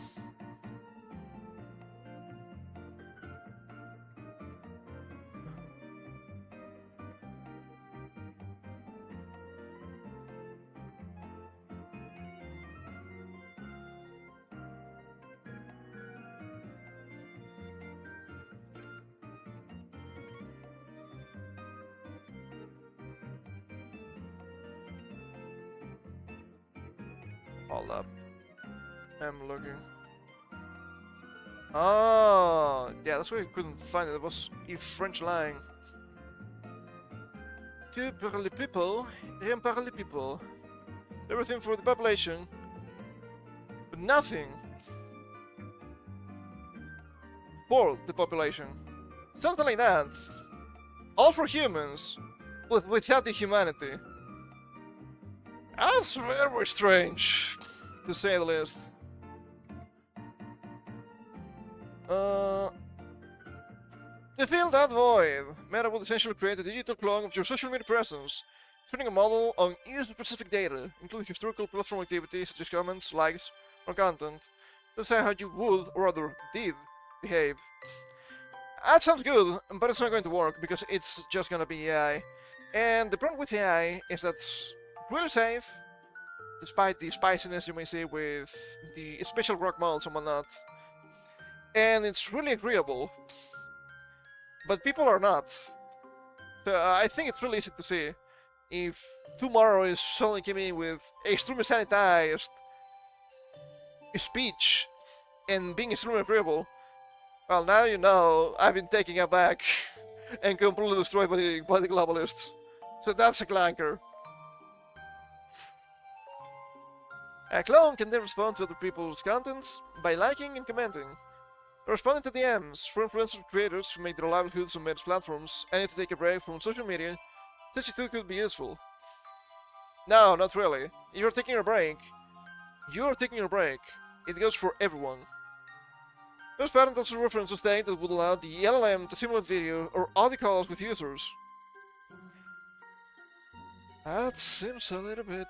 Hold up. I'm looking. Oh, yeah, that's why I couldn't find it. It was a French line. Tu parles people, rien parle people. Everything for the population, but nothing for the population. Something like that. All for humans, but without the humanity. That's very strange, to say the least. To fill that void, Meta will essentially create a digital clone of your social media presence, training a model on user-specific data, including historical platform activities such as comments, likes, or content, to decide how you would, or rather did, behave. That sounds good, but it's not going to work because it's just gonna be AI. And the problem with AI is that it's really safe, despite the spiciness you may see with the special rock models and whatnot. And it's really agreeable, but people are not. So I think it's really easy to see if tomorrow is suddenly coming in with extremely sanitized speech and being extremely agreeable. Well, now you know I've been taken aback and completely destroyed by the globalists. So that's a clanker. A clone can then respond to other people's contents by liking and commenting. Responding to DMs for influencer creators who make their livelihoods on Meta's platforms and need to take a break from social media, such a tool could be useful. No, not really. If you're taking a break, you're taking a break. It goes for everyone. This patent also references things that would allow the LLM to simulate video or audio calls with users. That seems a little bit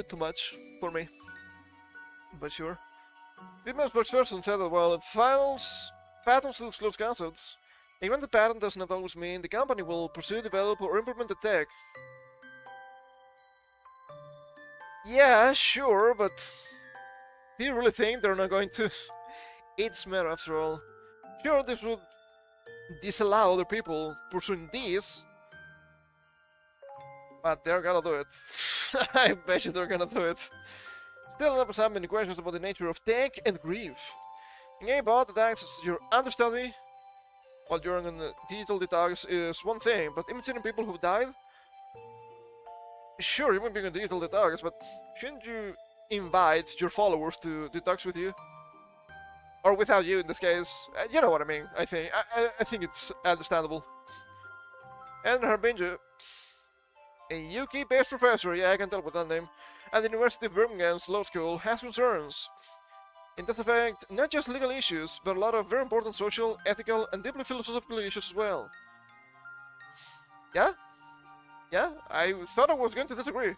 too much for me. But sure. The spokesperson said that while it files patents to disclose concepts, a granted patent does not always mean the company will pursue, develop, or implement the tech. Yeah, sure, but do you really think they're not going to? It's meta after all. Sure, this would disallow other people pursuing this, but they're gonna do it. I bet you they're gonna do it. Still never so many questions about the nature of tech and grief. In a bot that acts as your understudy while you're on a digital detox is one thing, but imitating people who died? Sure, you might be on a digital detox, but shouldn't you invite your followers to detox with you? Or without you in this case. You know what I mean, I think. I think it's understandable. And Harbinja, a UK-based professor, yeah, I can tell with that name, at the University of Birmingham's Law School, has concerns. It does affect not just legal issues, but a lot of very important social, ethical, and deeply philosophical issues as well. Yeah? Yeah? I thought I was going to disagree.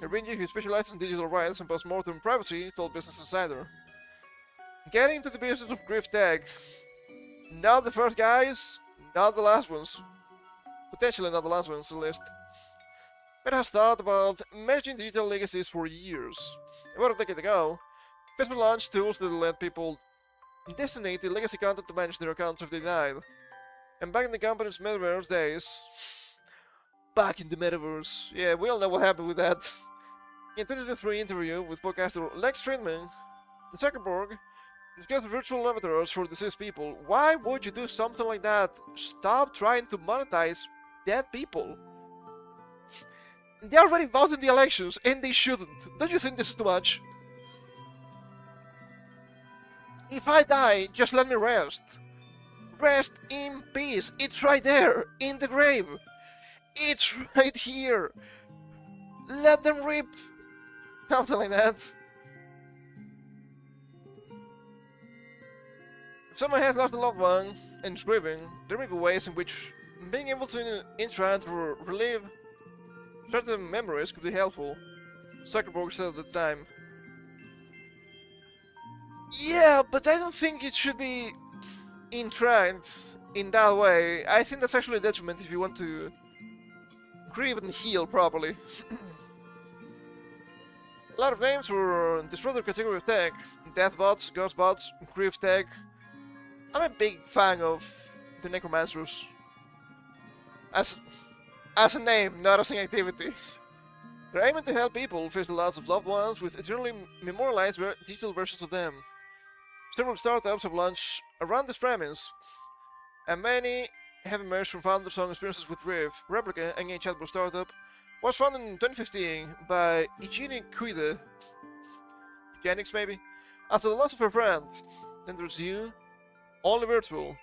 Harbinja, who specializes in digital rights and post-mortem privacy, told Business Insider. Getting into the business of grief tech. Not the first guys, not the last ones. Potentially not the last ones, at least. It has thought about managing digital legacies for years. About a decade ago, Facebook launched tools that let people designate the legacy content to manage their accounts if they died. And back in the company's metaverse days... Back in the metaverse. Yeah, we all know what happened with that. In a 2023 interview with podcaster Lex Friedman, the Zuckerberg discussed virtual avatars for deceased people. Why would you do something like that? Stop trying to monetize dead people. They already voted in the elections, and they shouldn't. Don't you think this is too much? If I die, just let me rest. Rest in peace. It's right there, in the grave. It's right here. Let them rip. Something like that. If someone has lost a loved one and is grieving, there may be ways in which being able to interact or relive certain memories could be helpful, Zuckerberg said at the time. Yeah, but I don't think it should be interact in that way. I think that's actually a detriment if you want to grieve and heal properly. A lot of names for this broader category of tech. Deathbots, Ghostbots, grief tech. I'm a big fan of the Necromancers. As a name, not as an activity. They're aiming to help people face the loss of loved ones with eternally memorialized digital versions of them. Several startups have launched around this premise, and many have emerged from founders' own experiences with grief. Replica, a chatbot startup, was founded in 2015 by Eugenie Cuida, Eugenics maybe, after the loss of her friend. Then there's You, Only Virtual,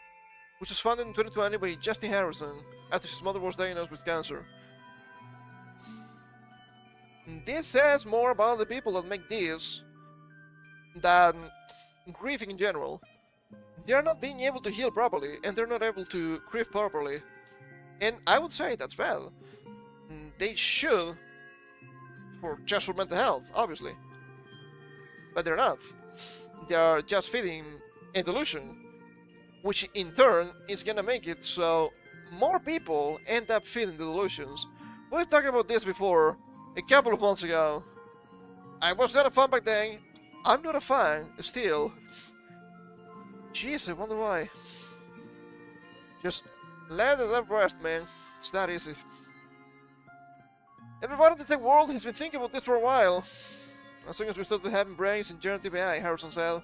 which was founded in 2020 by Justin Harrison after his mother was diagnosed with cancer. This says more about the people that make this than grieving in general. They are not being able to heal properly, and they're not able to grieve properly. And I would say that's bad. They should, just for mental health, obviously. But they're not. They are just feeding a delusion, which in turn is gonna make it so more people end up feeding the delusions. We've talked about this before, a couple of months ago. I was not a fan back then. I'm not a fan, still. Jeez, I wonder why. Just let it up rest, man. It's that easy. Everybody in the tech world has been thinking about this for a while. As soon as we started having brains in generative AI, Harrison said.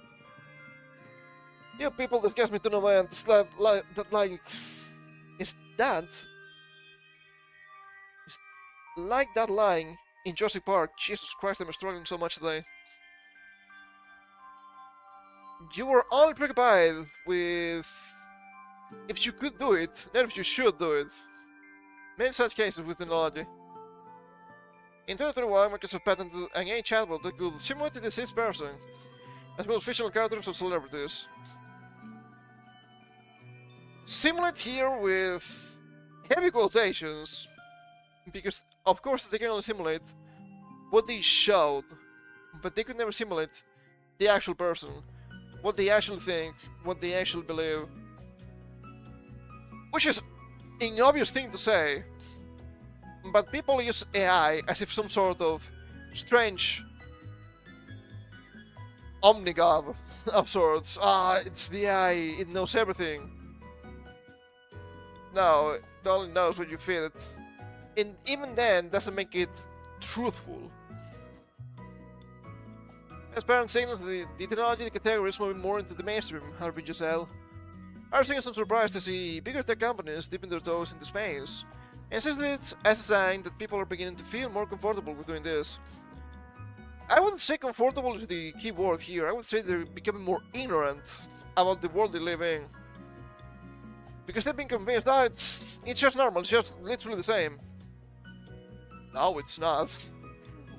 You people disgust me to no end. It's like that line in Jurassic Park. Jesus Christ, I'm struggling so much today. You were only preoccupied with if you could do it, not if you should do it. Many such cases with technology. In 2021, Microsoft patented an AI chatbot that could simulate a deceased person, as well as fictional characters of celebrities. Simulate here with heavy quotations, because of course they can only simulate what they showed, but they could never simulate the actual person, what they actually think, what they actually believe. Which is an obvious thing to say, but people use AI as if some sort of strange omnigod of sorts. It's the AI, it knows everything. No, it only knows what you feed it. And even then, doesn't make it truthful. Transparent signals the technology category is moving more into the mainstream, Harvey Giselle. I'm seeing some surprise to see bigger tech companies dipping their toes into space, and simply it's as a sign that people are beginning to feel more comfortable with doing this. I wouldn't say comfortable is the key word here, I would say they're becoming more ignorant about the world they live in. Because they've been convinced that it's just normal, it's just literally the same. No, it's not.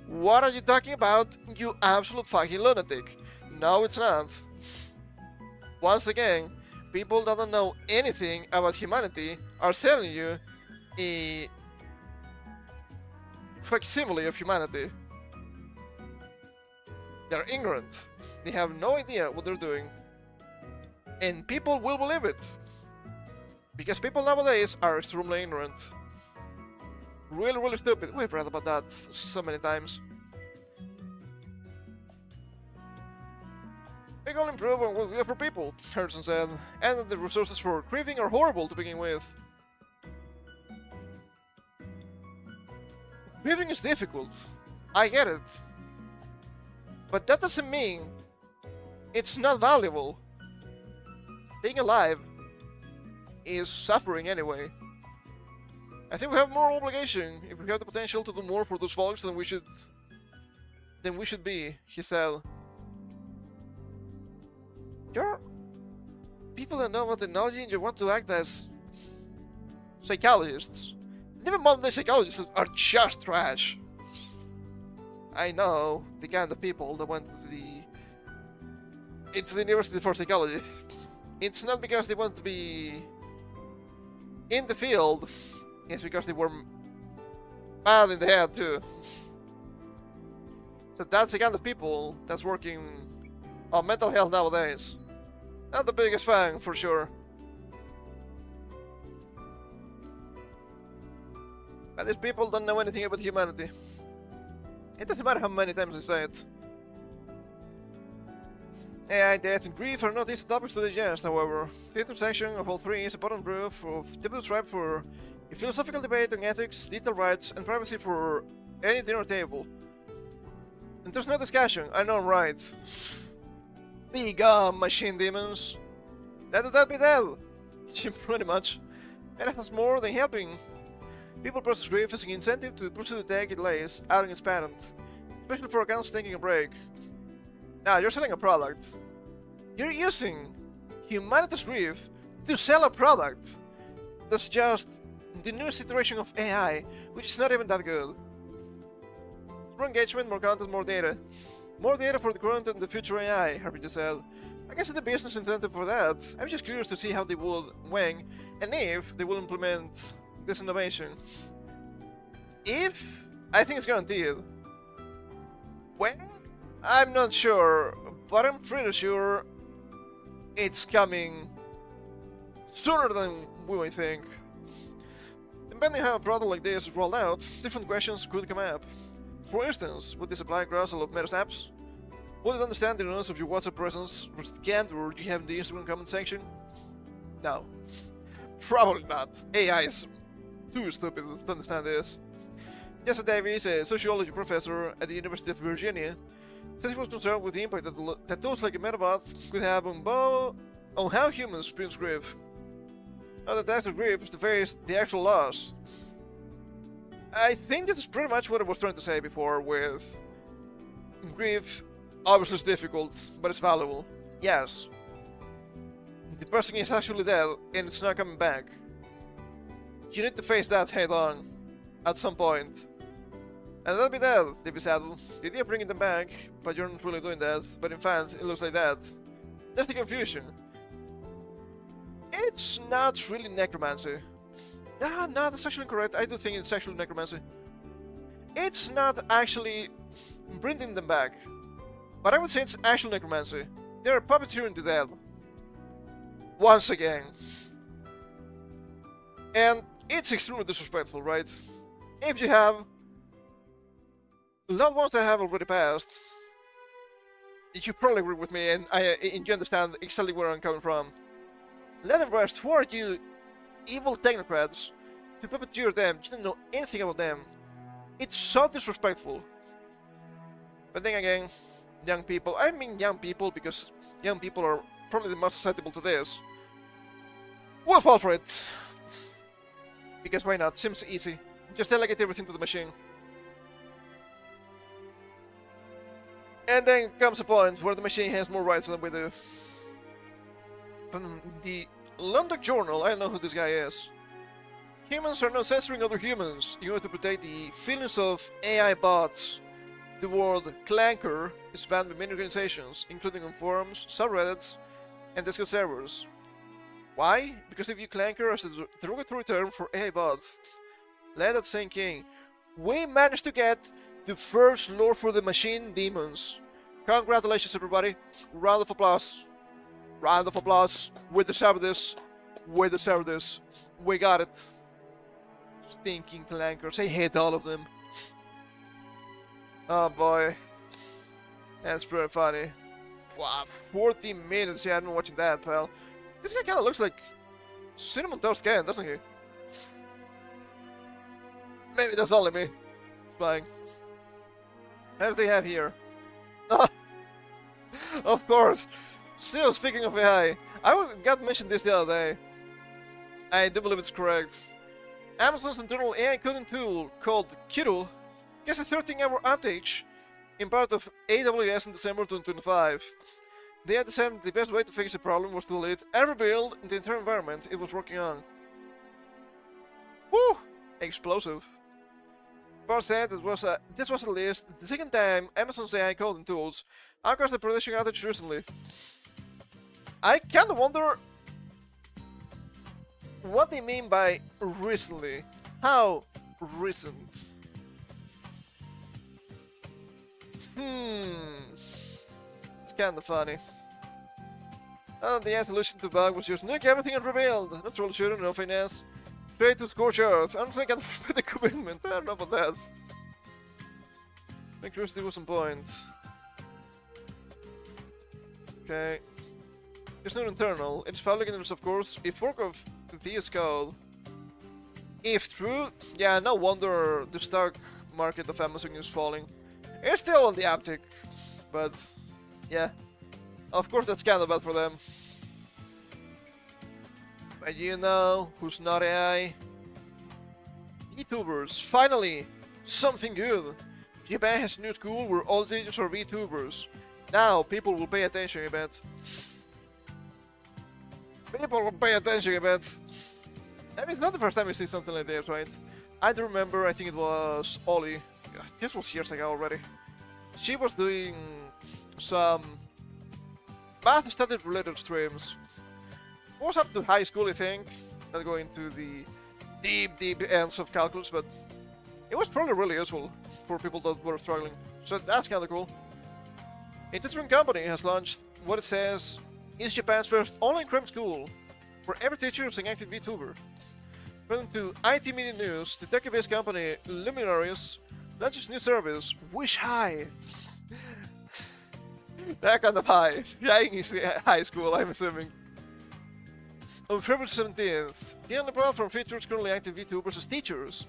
What are you talking about, you absolute fucking lunatic? No, it's not. Once again, people that don't know anything about humanity are selling you a facsimile of humanity. They're ignorant. They have no idea what they're doing. And people will believe it. Because people nowadays are extremely ignorant. Really stupid. We've read about that so many times. We can improve on what we offer people, Harrison said, and that the resources for grieving are horrible to begin with. Grieving is difficult. I get it. But that doesn't mean it's not valuable. Being alive is suffering anyway. I think we have more obligation if we have the potential to do more for those folks than we should be, he said. You're people that know about technology and you want to act as psychologists. Even modern day psychologists are just trash. I know the kind of people that went to the university for psychology. It's not because they want to be in the field, it's because they were bad in the head too. So that's the kind of people that's working on mental health nowadays. Not the biggest fan, for sure. But these people don't know anything about humanity. It doesn't matter how many times I say it. AI, death, and grief are not easy topics to digest, however. The intersection of all three is a potent proof of debates ripe for a philosophical debate on ethics, digital rights, and privacy for any dinner table. And there's no discussion, I know I'm right. Be gone, machine demons. Let that be dead. Pretty much. And it has more than helping. People process grief as an incentive to pursue the tech it lays out in its patent, especially for accounts taking a break. Now, you're selling a product. You're using humanity's grief to sell a product. That's just the newest iteration of AI, which is not even that good. More engagement, more content, more data. More data for the current and the future AI, Harvey just said. I guess it's the business incentive for that. I'm just curious to see how they would, when, and if they will implement this innovation. If, I think it's guaranteed. When? I'm not sure, but I'm pretty sure it's coming sooner than we might think. Depending how a product like this is rolled out, different questions could come up. For instance, would this apply across all of Meta's apps? Would it understand the nuance of your WhatsApp presence versus the candor you have in the Instagram comment section? No. Probably not. AI is too stupid to understand this. Jesse Davies, a sociology professor at the University of Virginia, says he was concerned with the impact that tools like a Metabot could have on how humans experience grief. Now the task of grief is to face the actual loss. I think this is pretty much what I was trying to say before with grief. Obviously it's difficult, but it's valuable. Yes. The person is actually dead and it's not coming back. You need to face that head on at some point. And that'll be that, Debbie Saddle. The idea of bringing them back, but you're not really doing that. But in fact, it looks like that. That's the confusion. It's not really necromancy. Ah, no, that's actually correct. I do think it's actually necromancy. It's not actually bringing them back, but I would say it's actual necromancy. They're puppeteering the dead. Once again. And it's extremely disrespectful, right? If you have loved ones that have already passed, you probably agree with me, and you understand exactly where I'm coming from. Let them rest. Who are you, evil technocrats, to puppeteer them? You don't know anything about them. It's so disrespectful. But then again, young people, I mean young people because young people are probably the most susceptible to this. We'll fall for it. Because why not? Seems easy. Just delegate everything to the machine. And then comes a point where the machine has more rights than we do. From the London Journal, I don't know who this guy is. Humans are now censoring other humans in order to protect the feelings of AI bots. The word clanker is banned by many organizations, including on forums, subreddits, and Discord servers. Why? Because they view clanker as a derogatory term for AI bots. Let that sink in. We managed to get the first lore for the machine demons. Congratulations, everybody. Round of applause. Round of applause. We deserve this. We deserve this. We got it. Stinking clankers. I hate all of them. Oh boy. That's pretty funny. Wow, 40 minutes. Yeah, I've been watching that, pal. This guy kinda looks like Cinnamon Toast Can, doesn't he? Maybe that's only me. It's fine. What do they have here? Of course. Still, speaking of AI, I got mentioned this the other day. I do believe it's correct. Amazon's internal AI coding tool called Kiro gets a 13-hour outage in part of AWS in December 2025. They had decided the best way to fix the problem was to delete and rebuild the entire environment it was working on. Woo! Explosive. Barr said this was at least the second time Amazon's AI coding tools caused a production outage recently. I kinda wonder what they mean by recently. How recent? It's kinda funny. The solution to the bug was just nuke everything and rebuild. No troubleshooting, no finesse. Straight to scorch earth. I don't think I can the commitment. I don't know about that. Make curiosity was on point. Okay. It's not internal. It's public and there's of course a fork of VS Code. If true, yeah, no wonder the stock market of Amazon is falling. It's still on the uptick, but yeah, of course that's kind of bad for them. But you know who's not AI? VTubers, finally! Something good! Japan has a new school where all teachers are VTubers. Now people will pay attention a bit. People will pay attention a bit. I mean, it's not the first time we see something like this, right? I do remember, I think it was Ollie. This was years ago already. She was doing some math study related streams. It was up to high school, I think. Not going to the deep ends of calculus, but it was probably really useful for people that were struggling. So that's kind of cool. A tutoring company has launched what it says is Japan's first online cram school for every teacher is an active VTuber. According to IT Media News, the tech-based company Luminaries launches new service, Wish High. That kind of high. High is high school, I'm assuming. On February 17th, the online platform features currently active VTubers as teachers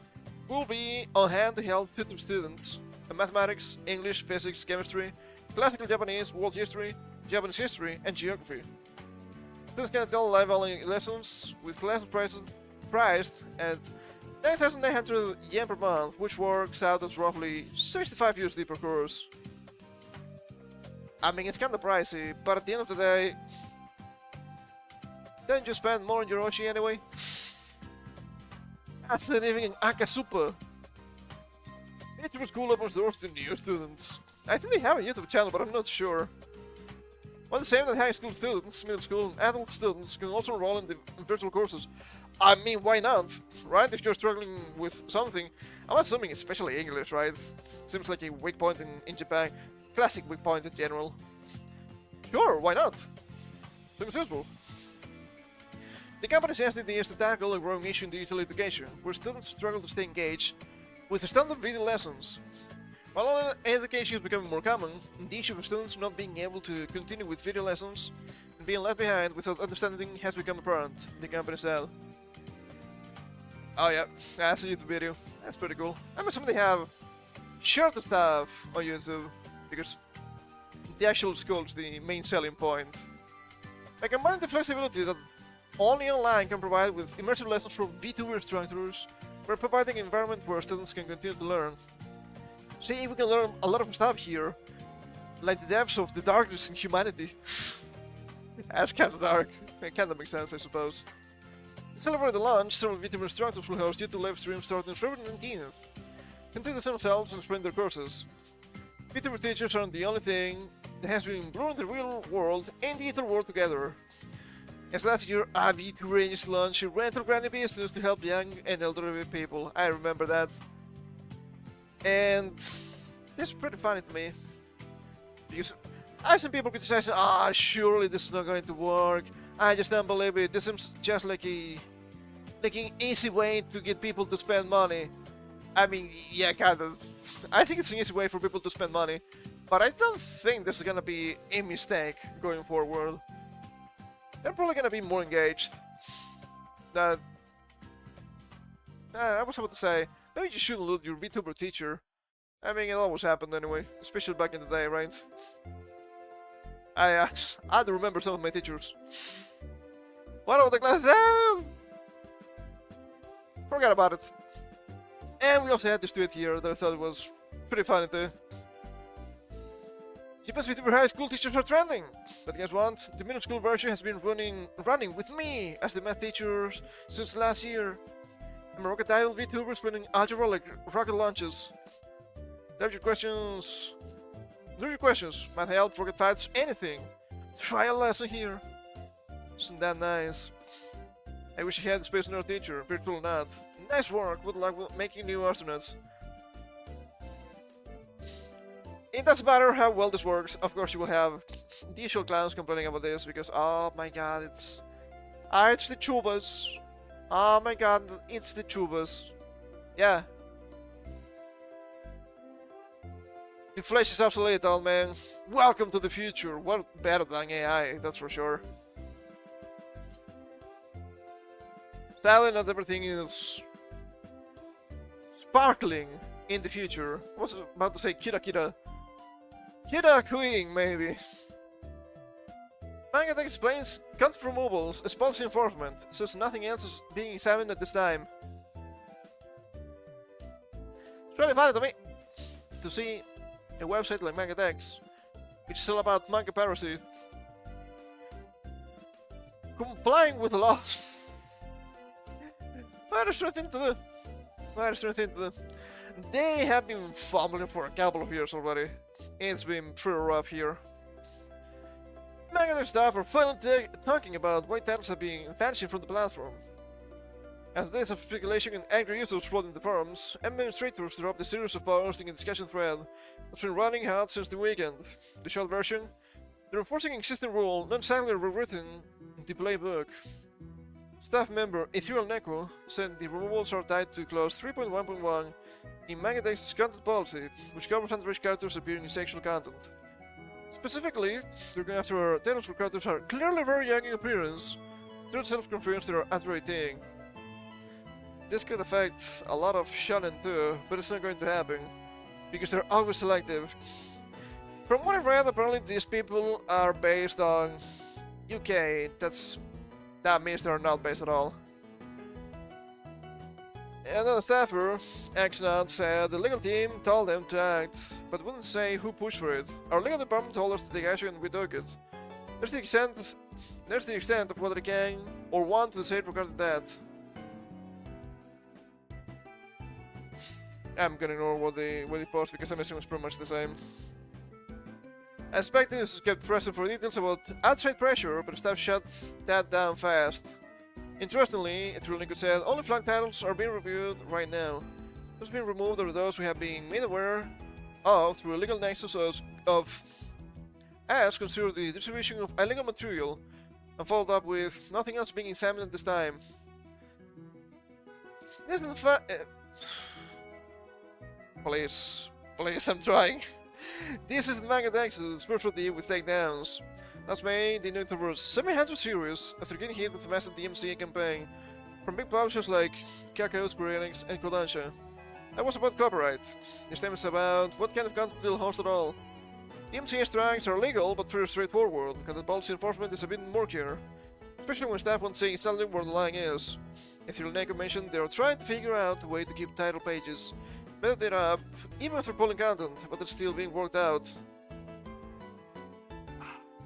who will be on hand to help tutor students in mathematics, English, physics, chemistry, classical Japanese, world history, Japanese history, and geography. Students can attend live online lessons with classes priced at 9,900 yen per month, which works out as roughly 65 USD per course. I mean, it's kinda pricey, but at the end of the day, don't you spend more on your Oshi anyway? That's not even an Akasupa. VTuber School opens doors to new students. I think they have a YouTube channel, but I'm not sure. On the same that high school students, middle school, and adult students can also enroll in the virtual courses. I mean, why not? Right? If you're struggling with something, I'm assuming especially English, right? Seems like a weak point in Japan. Classic weak point in general. Sure, why not? Seems useful. The company says that it is to tackle a growing issue in digital education, where students struggle to stay engaged with the standard video lessons. While online education is becoming more common, the issue of students not being able to continue with video lessons and being left behind without understanding has become apparent, the company said. Oh yeah, that's a YouTube video. That's pretty cool. I'm assuming they have shorter stuff on YouTube, because the actual school is the main selling point. By combining the flexibility that only online can provide with immersive lessons from vtuber instructors, we're providing an environment where students can continue to learn. See, we can learn a lot of stuff here, like the depths of the darkness in humanity. That's kinda dark. It kinda makes sense, I suppose. To celebrate the launch, several VTuber instructors will host YouTube live streams starting February 19th. Introduce themselves and explain their courses. VTuber teachers aren't the only thing that has been bringing the real world and digital world together. As last year, a VTuber agency launched a rental granny business to help young and elderly people. I remember that. And this is pretty funny to me, because I've seen people criticizing, surely this is not going to work. I just don't believe it. This seems just like an easy way to get people to spend money. I mean, yeah, kind of. I think it's an easy way for people to spend money, but I don't think this is gonna be a mistake going forward. They're probably gonna be more engaged. That I was about to say, maybe you shouldn't lose your VTuber teacher. I mean, it always happened anyway, especially back in the day, right? I do remember some of my teachers. What about the class? Forgot about it. And we also had this tweet here that I thought was pretty funny too. Japan's VTuber high school teachers are trending! But guess what? The middle school version has been running with me as the math teacher since last year. I'm a rocket idol VTuber spinning algebra like rocket launches. There's your questions. Math help, rocket fights, anything. Try a lesson here. Isn't that nice? I wish I had the space nerd teacher, virtual or not. Nice work, good luck with making new astronauts. It doesn't matter how well this works, of course you will have the usual clowns complaining about this because, oh my god, it's the tubers. Oh my god, it's the tubers. Yeah. The flesh is obsolete, old man. Welcome to the future. What better than AI, that's for sure. Sadly, not everything is sparkling in the future. I was about to say Kira Queen, maybe. Manga that explains content removals as policy enforcement, since nothing else is being examined at this time. It's really funny to me to see a website like MangaTex, which is all about manga piracy, complying with the laws. What a strange thing to do. They have been fumbling for a couple of years already. It's been pretty rough here. Manga staff are finally talking about why titles are being vanishing from the platform. After days of speculation and angry users flooding the forums, administrators dropped a series of posts in a discussion thread that's been running hot since the weekend. The short version, they're enforcing existing rule, not exactly rewritten the playbook. Staff member Ethereal Neko said the removals are tied to clause 3.1.1 in MangaText's content policy, which covers underage characters appearing in sexual content. Specifically, they're going after titles where characters are clearly very young in appearance, through self-confirms they are under-18. This could affect a lot of shonen too, but it's not going to happen, because they're always selective. From what I read, apparently these people are based on UK, that means they're not based at all. Another staffer, Xnod, said the legal team told them to act, but wouldn't say who pushed for it. Our legal department told us to take action and we took it. There's the extent of what they can or want to say regarding that. I'm gonna ignore what they post because I'm assuming it's pretty much the same. I expect this is kept present for details about outside pressure, but staff shut that down fast. Interestingly, it really could say only flag titles are being reviewed right now. Those being removed are those we have been made aware of through a legal nexus of as consider the distribution of illegal material, and followed up with nothing else being examined at this time. This is in fact. Please, I'm trying. This is the manga Dex's first rodeo with takedowns. Last May, the new were semi-handle series after getting hit with a massive DMCA campaign from big publishers like Kakao, Square Enix, and Kodansha. That was about copyright. This time is about what kind of content will host at all. DMCA strikes are legal but pretty straightforward, because the policy enforcement is a bit murkier, especially when staff won't say exactly where the line is. As Hironeko mentioned, they are trying to figure out a way to keep title pages better up, even after pulling content, but it's still being worked out.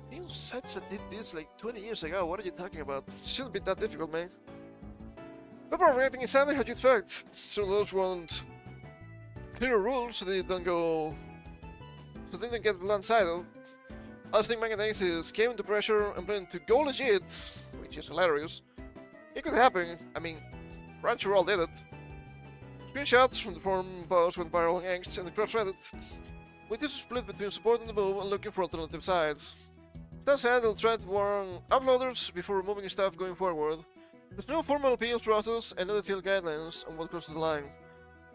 You said I did this like 20 years ago, what are you talking about? It shouldn't be that difficult, man. People are reacting exactly how you expect. So those want clearer rules so they don't get blindsided. I think Manga Days is came into pressure and planning to go legit, which is hilarious. It could happen, I mean, Crunchyroll did it. Screenshots from the forum post went viral on X and the cross-Reddit, with this split between supporting the move and looking for alternative sides. That said, they'll try to warn uploaders before removing stuff going forward. There's no formal appeals process and no detailed guidelines on what crosses the line.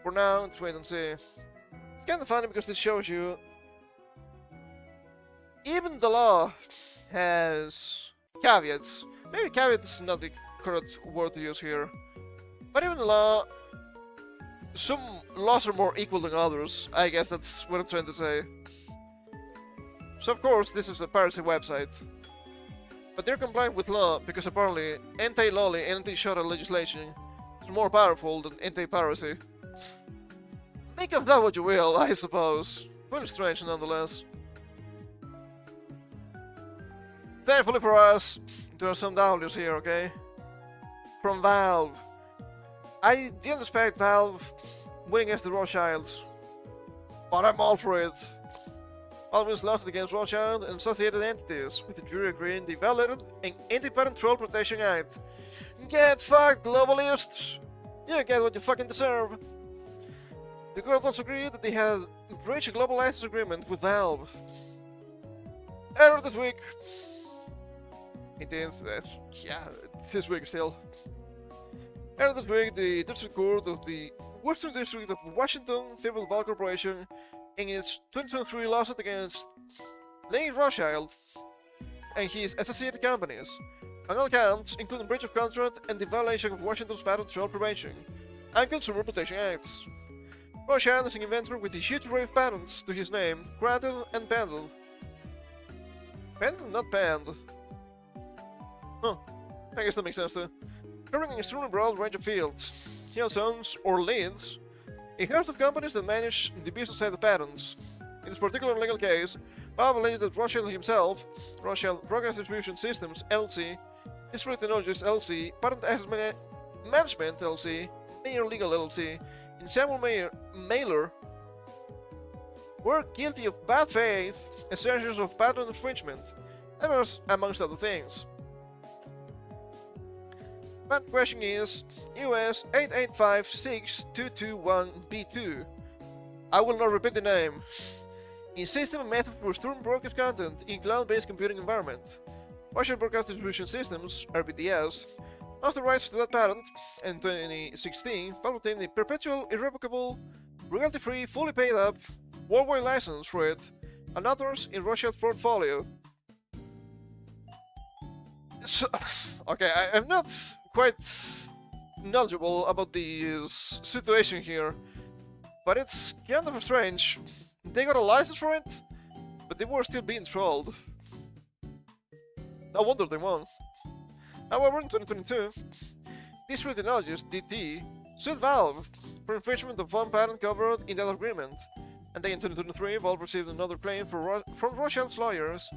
For now, let's wait and see. It's kinda funny because this shows you even the law has caveats. Maybe caveats is not the correct word to use here. But even the law, some laws are more equal than others. I guess that's what I'm trying to say. So of course, this is a piracy website. But they're complying with law because apparently anti-lolly and anti-shota legislation is more powerful than anti-piracy. Make of that what you will, I suppose. Really strange nonetheless. Thankfully for us, there are some W's here, okay? From Valve. I didn't expect Valve winning against the Rothschilds, but I'm all for it. Valve was lost against Rothschild and associated entities, with the jury agreeing they violated an Anti-Patent Troll Protection Act. Get fucked, globalists! You get what you fucking deserve. The court also agreed that they had breached a global license agreement with Valve. Earlier this week, this week still. Earlier this week, the District Court of the Western District of Washington favored Valve Corporation in its 2023 lawsuit against Lane Rothschild and his associated companies, on all counts, including breach of contract and the violation of Washington's Patent Troll Prevention and Consumer Protection Acts. Rothschild is an inventor with a huge array of patents to his name, granted and pending. Pending, not panned. Huh, I guess that makes sense too. Covering an extremely broad range of fields, he also owns, or leads, a host of companies that manage the business side of patents. In this particular legal case, Valve alleged that Rothschild himself, Rothschild Broadcast Distribution Systems LLC, Display Technologies LLC, Patent Asset Management LLC, Mayer Legal LLC, and Samuel Mailer were guilty of bad faith assertions of patent infringement, amongst other things. But the question is US 88562221B2. I will not repeat the name. A system and method for storing broadcast content in cloud-based computing environment. Rothschild Broadcast Distribution Systems, RBDS, owns the rights to that patent, and in 2016, Valve obtained a perpetual, irrevocable, royalty-free, fully paid-up, worldwide license for it, and others in Rothschild's portfolio. So, okay, I'm not quite knowledgeable about the situation here, but it's kind of strange. They got a license for it, but they were still being trolled. No wonder they won. However, in 2022, Display Technologies, DT, sued Valve for infringement of one patent covered in that agreement, and then in 2023, Valve received another claim from Rothschild's lawyers,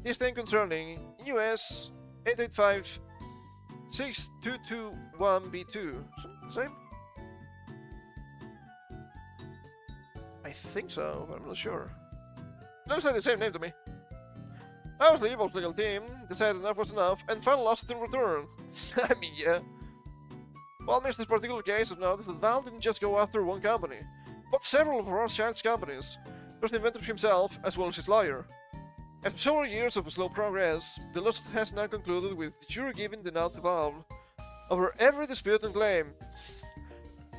this time concerning US 88562221B2. Same? think so, but I'm not sure. Looks like the same name to me. Obviously, Evol's legal team decided enough was enough and finally lost it in return. I mean, yeah. What makes this particular case of note is that Valve didn't just go after one company, but several of Rothschild's companies, plus the inventor himself as well as his lawyer. After several years of slow progress, the lawsuit has now concluded with the jury giving the nod to Valve over every dispute and claim.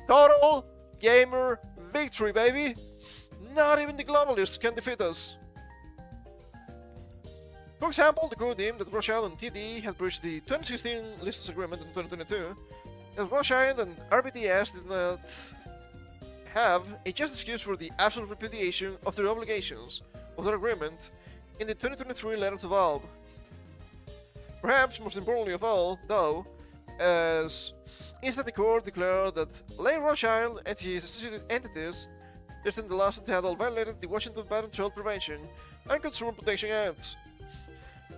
Total gamer victory, baby! Not even the globalists can defeat us. For example, the court deemed that Rothschild and TD had breached the 2016 license agreement in 2022, that Rothschild and RBTS did not have a just excuse for the absolute repudiation of their obligations of their agreement in the 2023 letter to Valve. Perhaps most importantly of all, though, is that the court declared that Larry Rothschild and his associated entities listed in the lawsuit had all violated the Washington Patent Troll Prevention and Consumer Protection Acts.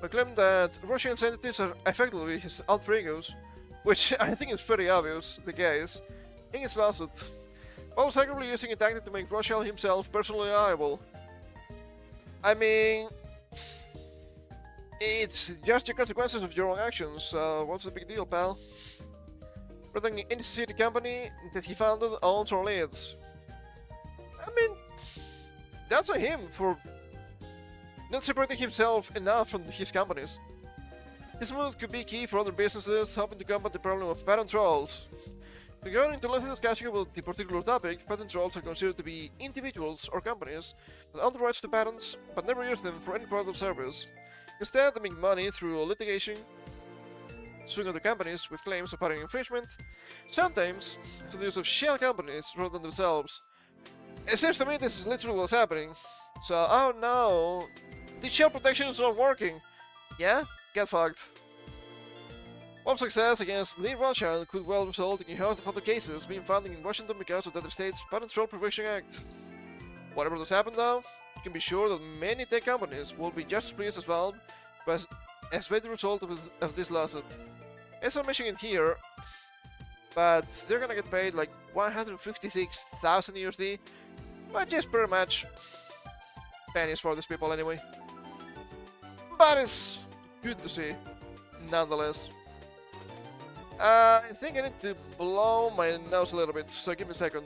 I claim that Rothschild's entities are effectively his alter egos, which I think is pretty obvious the case, in its lawsuit, while secretly using a tactic to make Rothschild himself personally liable. I mean, it's just the consequences of your own actions, so what's the big deal, pal? Running an industry company that he founded, owns, or leads. I mean, that's on him for not separating himself enough from his companies. This move could be key for other businesses helping to combat the problem of patent trolls. To go into lengthy discussion about the particular topic, patent trolls are considered to be individuals or companies that own the rights to patents but never use them for any product or service. Instead, they make money through litigation, suing other companies with claims of patent infringement, sometimes through the use of shell companies rather than themselves. It seems to me this is literally what's happening. So, oh no, the shell protection is not working. Yeah? Get fucked. One success against Lee Rothschild could well result in a host of other cases being found in Washington because of the other state's Patent Troll Prevention Act. Whatever does happen though, you can be sure that many tech companies will be just as pleased as Valve as by the result of this lawsuit. It's not mentioning it here, but they're gonna get paid like 156,000 USD, which is pretty much pennies for these people anyway. But it's good to see, nonetheless. I think I need to blow my nose a little bit, so give me a second.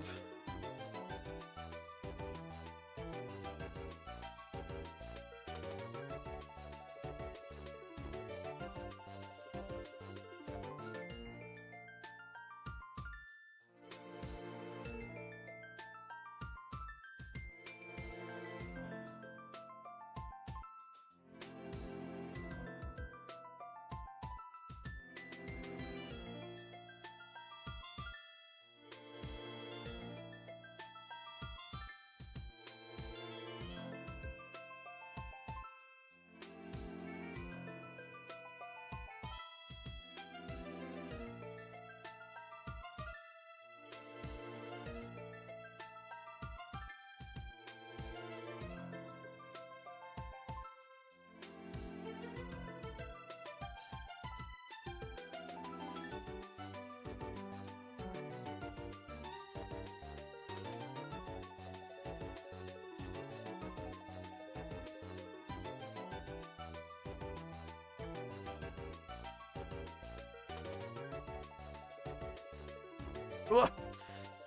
Ugh,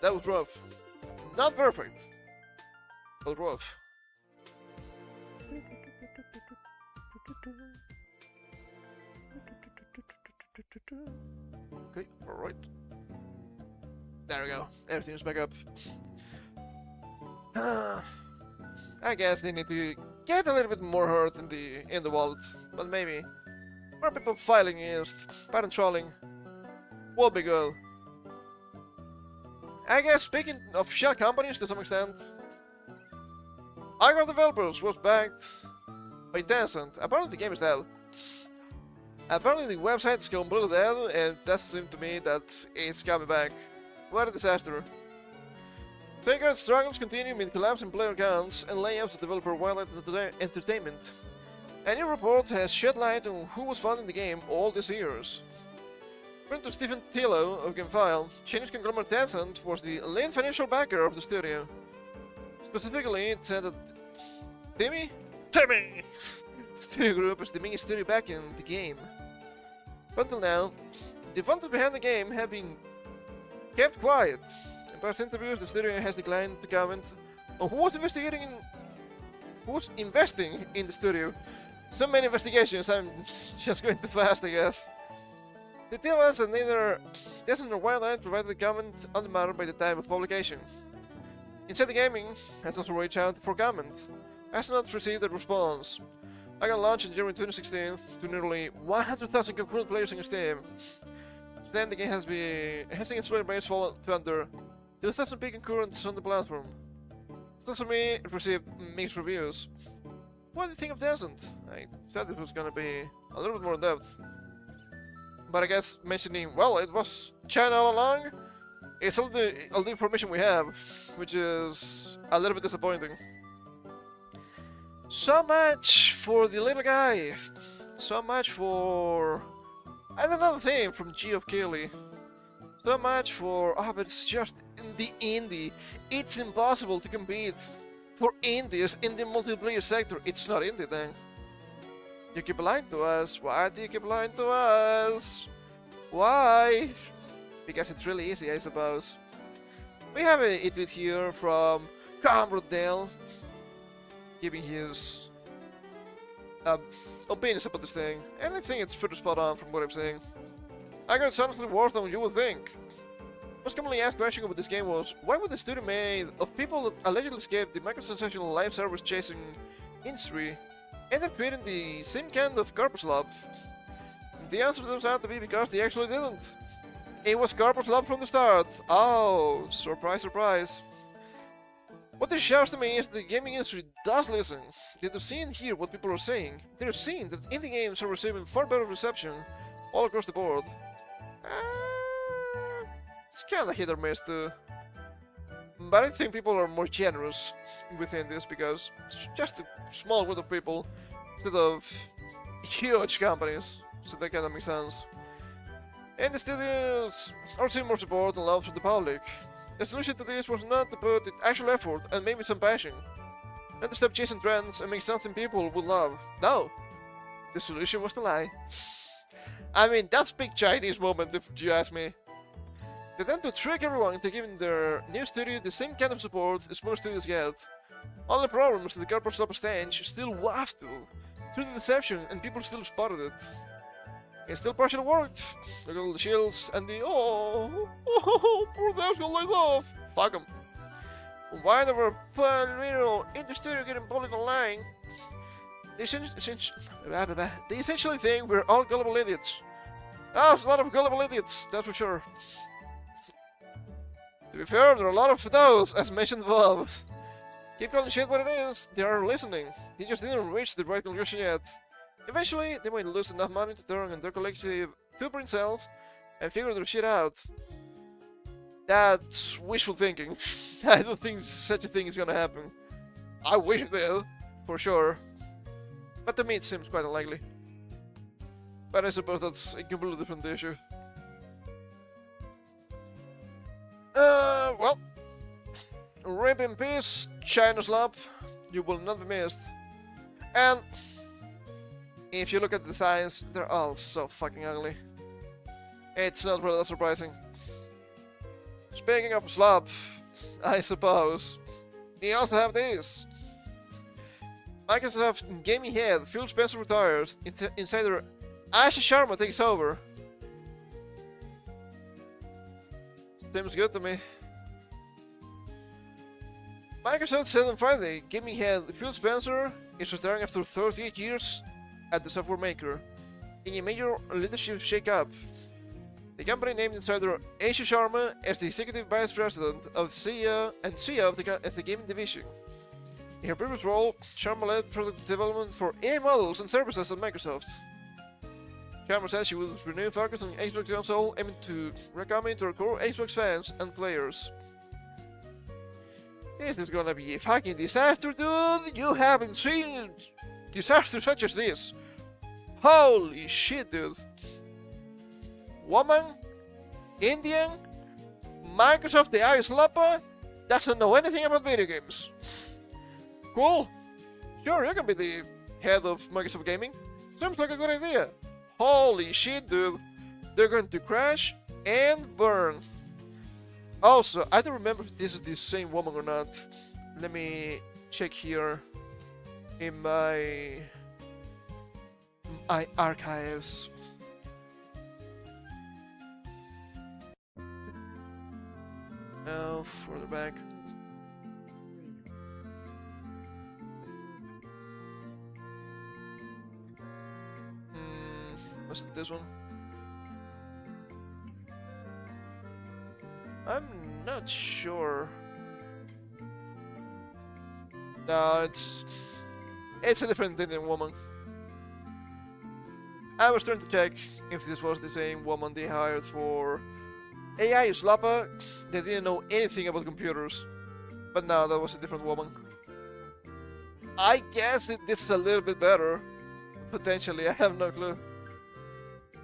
that was rough. Not perfect, but rough. Okay, alright. There we go. Everything's back up. I guess they need to get a little bit more hurt in the wallet, but maybe more people filing against patent trolling will be good. I guess speaking of shell companies to some extent, Ibaraki Developers was backed by Tencent. Apparently the game is dead. Apparently the website is completely dead, and that seems to me that it's coming back. What a disaster. Vanguard struggles continue amid collapse in player counts and layoffs at developer Wildlife Entertainment. A new report has shed light on who was funding the game all these years. According to Stephen Tillo of GameFile, Chinese conglomerate Tencent was the lead financial backer of the studio. Specifically, it said that Timmy Studio Group is the main studio back in the game. But until now, the funders behind the game have been kept quiet. In past interviews, the studio has declined to comment on who was investing in the studio. So many investigations, I'm just going too fast, I guess. They tell us that neither Descent nor Wildlife provided a comment on the matter by the time of publication. Inside the Gaming has also reached out for comment, has not received a response. I got launched in January 2016 to nearly 100,000 concurrent players in Steam. Since then, the game has seen its player base fall to under 2,000 peak concurrents on the platform. Still, for me, it received mixed reviews. What do you think of Descent? I thought it was gonna be a little bit more in depth. But I guess mentioning, well, it was China all along, it's all the information we have, which is a little bit disappointing. So much for the little guy. So much for... and another thing from Geoff Keighley. So much for... oh, but it's just in the indie. It's impossible to compete for indies in the multiplayer sector. It's not indie then. You keep lying to us. Why do you keep lying to us? Why? Because it's really easy, I suppose. We have a tweet here from Comrade Dale, giving his opinions about this thing, and I think it's pretty spot on from what I'm saying. I got honestly worse than you would think. Most commonly asked question about this game was, why would the studio made of people that allegedly escaped the microtransactional live service chasing industry end up creating the same kind of corpus lab? The answer turns out to be because they actually didn't. It was corpus lab from the start. Oh, surprise, surprise. What this shows to me is the gaming industry does listen. They've seen and hear what people are saying. They're seeing that indie games are receiving far better reception all across the board. It's kinda hit or miss too. But I think people are more generous within this because it's just a small group of people instead of huge companies. So that kinda makes sense. And the studios are seeing more support and love from the public. The solution to this was not to put the actual effort and maybe some passion, not to stop chasing trends and make something people would love. No, the solution was to lie. I mean, that's big Chinese moment if you ask me. They tend to trick everyone into giving their new studio the same kind of support as most studios get. Only problem is that the corporate stop stench still wafted through the deception and people still spotted it. It still partially worked. Look at all the shields and the poor devs got laid off. Fuck them. Why they were little in the studio getting public online? They essentially think we're all gullible idiots. There's a lot of gullible idiots, that's for sure. To be fair, there are a lot of those, as mentioned above. Keep calling shit what it is, they are listening. They just didn't reach the right conclusion yet. Eventually, they might lose enough money to turn on their collective two brain cells and figure their shit out. That's wishful thinking. I don't think such a thing is gonna happen. I wish it did, for sure. But to me it seems quite unlikely. But I suppose that's a completely different issue. Well. Rip in peace, China's lab. You will not be missed. And if you look at the designs, they're all so fucking ugly. It's not really that surprising. Speaking of slab, I suppose, we also have this. Microsoft gaming head Phil Spencer retires, insider Asha Sharma takes over. Seems good to me. Microsoft said on Friday, gaming head Phil Spencer is retiring after 38 years at the software maker, in a major leadership shake-up. The company named insider Asha Sharma as the executive vice president of CEO of the gaming division. In her previous role, Sharma led product development for AI models and services at Microsoft. Sharma said she would renew focus on Xbox console, aiming to recomment to her core Xbox fans and players. This is gonna be a fucking disaster, dude! You haven't seen disasters such as this! Holy shit, dude! Woman, Indian, Microsoft the AI slapper, doesn't know anything about video games. Cool. Sure, you can be the head of Microsoft Gaming. Seems like a good idea. Holy shit, dude. They're going to crash and burn. Also, I don't remember if this is the same woman or not. Let me check here in my archives. Oh, further back. Was it this one? I'm not sure. No, it's a different Indian woman. I was trying to check if this was the same woman they hired for AI Slappa. They didn't know anything about computers. But no, that was a different woman. I guess this is a little bit better. Potentially, I have no clue.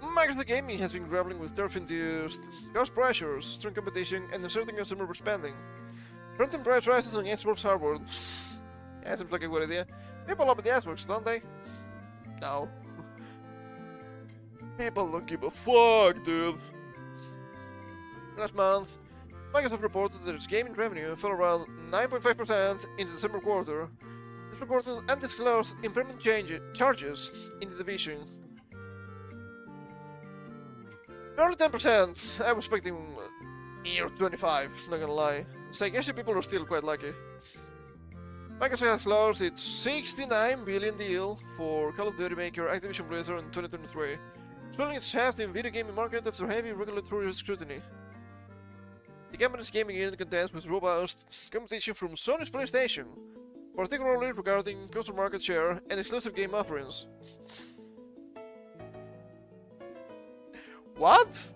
Microsoft Gaming has been grappling with turf-induced cost pressures, strong competition, and uncertain consumer spending. Front-end price rises on Xbox hardware. Yeah, seems like a good idea. People love the Xbox, don't they? No. People don't give a fuck, dude. Last month, Microsoft reported that its gaming revenue fell around 9.5% in the December quarter. It reported undisclosed impairment charges in the division. Nearly 10%. I was expecting near 25, not gonna lie. So I guess the people are still quite lucky. Microsoft has lost its $69 billion deal for Call of Duty maker Activision Blizzard in 2023, swelling its shaft in video gaming market after heavy regulatory scrutiny. The company's gaming unit contends with robust competition from Sony's PlayStation, particularly regarding console market share and exclusive game offerings. What?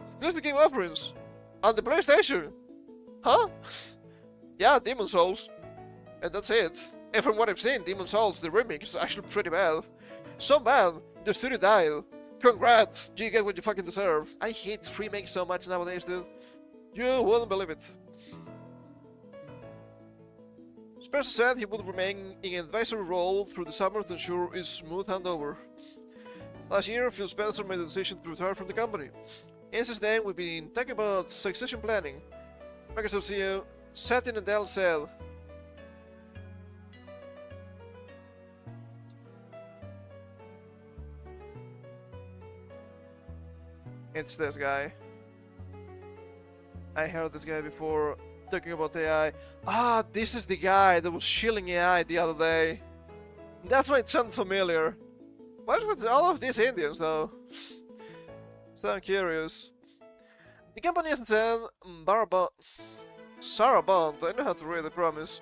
Exclusive game offerings? On the PlayStation? Huh? Yeah, Demon's Souls. And that's it. And from what I've seen, Demon's Souls, the remake, is actually pretty bad. So bad, the studio died. Congrats, you get what you fucking deserve. I hate remakes so much nowadays, dude. You wouldn't believe it. Spencer said he would remain in an advisory role through the summer to ensure a smooth handover. Last year, Phil Spencer made the decision to retire from the company. And since then, we've been talking about succession planning. Microsoft CEO Satya Nadella said, it's this guy. I heard this guy before talking about AI. Ah, this is the guy that was shilling AI the other day. That's why it sounds familiar. What's with all of these Indians, though? So I'm curious. The company has said Sarah Bond, I know how to read, I promise.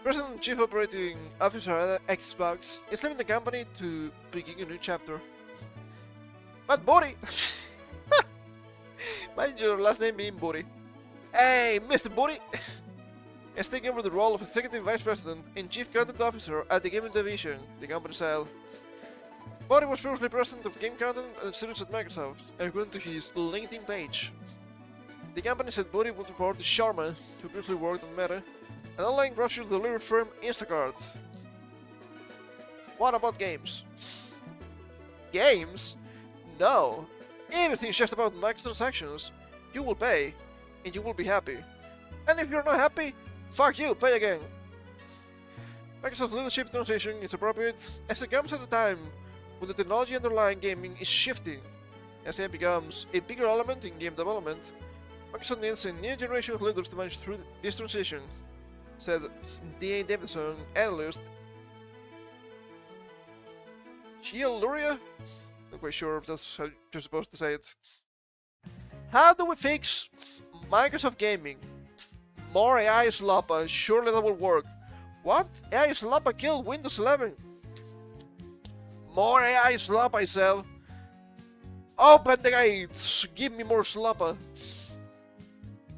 President and Chief Operating Officer at Xbox is leaving the company to begin a new chapter. But Bori! Mind your last name being Bori. Hey, Mr. Bori! is taking over the role of Executive Vice President and Chief Content Officer at the gaming division, the company said. Bori was previously president of game content and studios at Microsoft, according to his LinkedIn page. The company said Bori would report to Sharma, who previously worked on Meta, an online grocery delivery firm Instacart. What about games? Games? No. Everything is just about microtransactions. You will pay, and you will be happy. And if you're not happy, fuck you, pay again. Microsoft's leadership transition is appropriate as it comes at a time when the technology underlying gaming is shifting. As AI becomes a bigger element in game development, Microsoft needs a new generation of leaders to manage through this transition, said D.A. Davidson, analyst. Chia Luria? Not quite sure if that's how you're supposed to say it. How do we fix Microsoft Gaming? More AI slappa, surely that will work. What? AI slappa killed Windows 11. More AI slappa, I said. Open the gates, give me more slappa.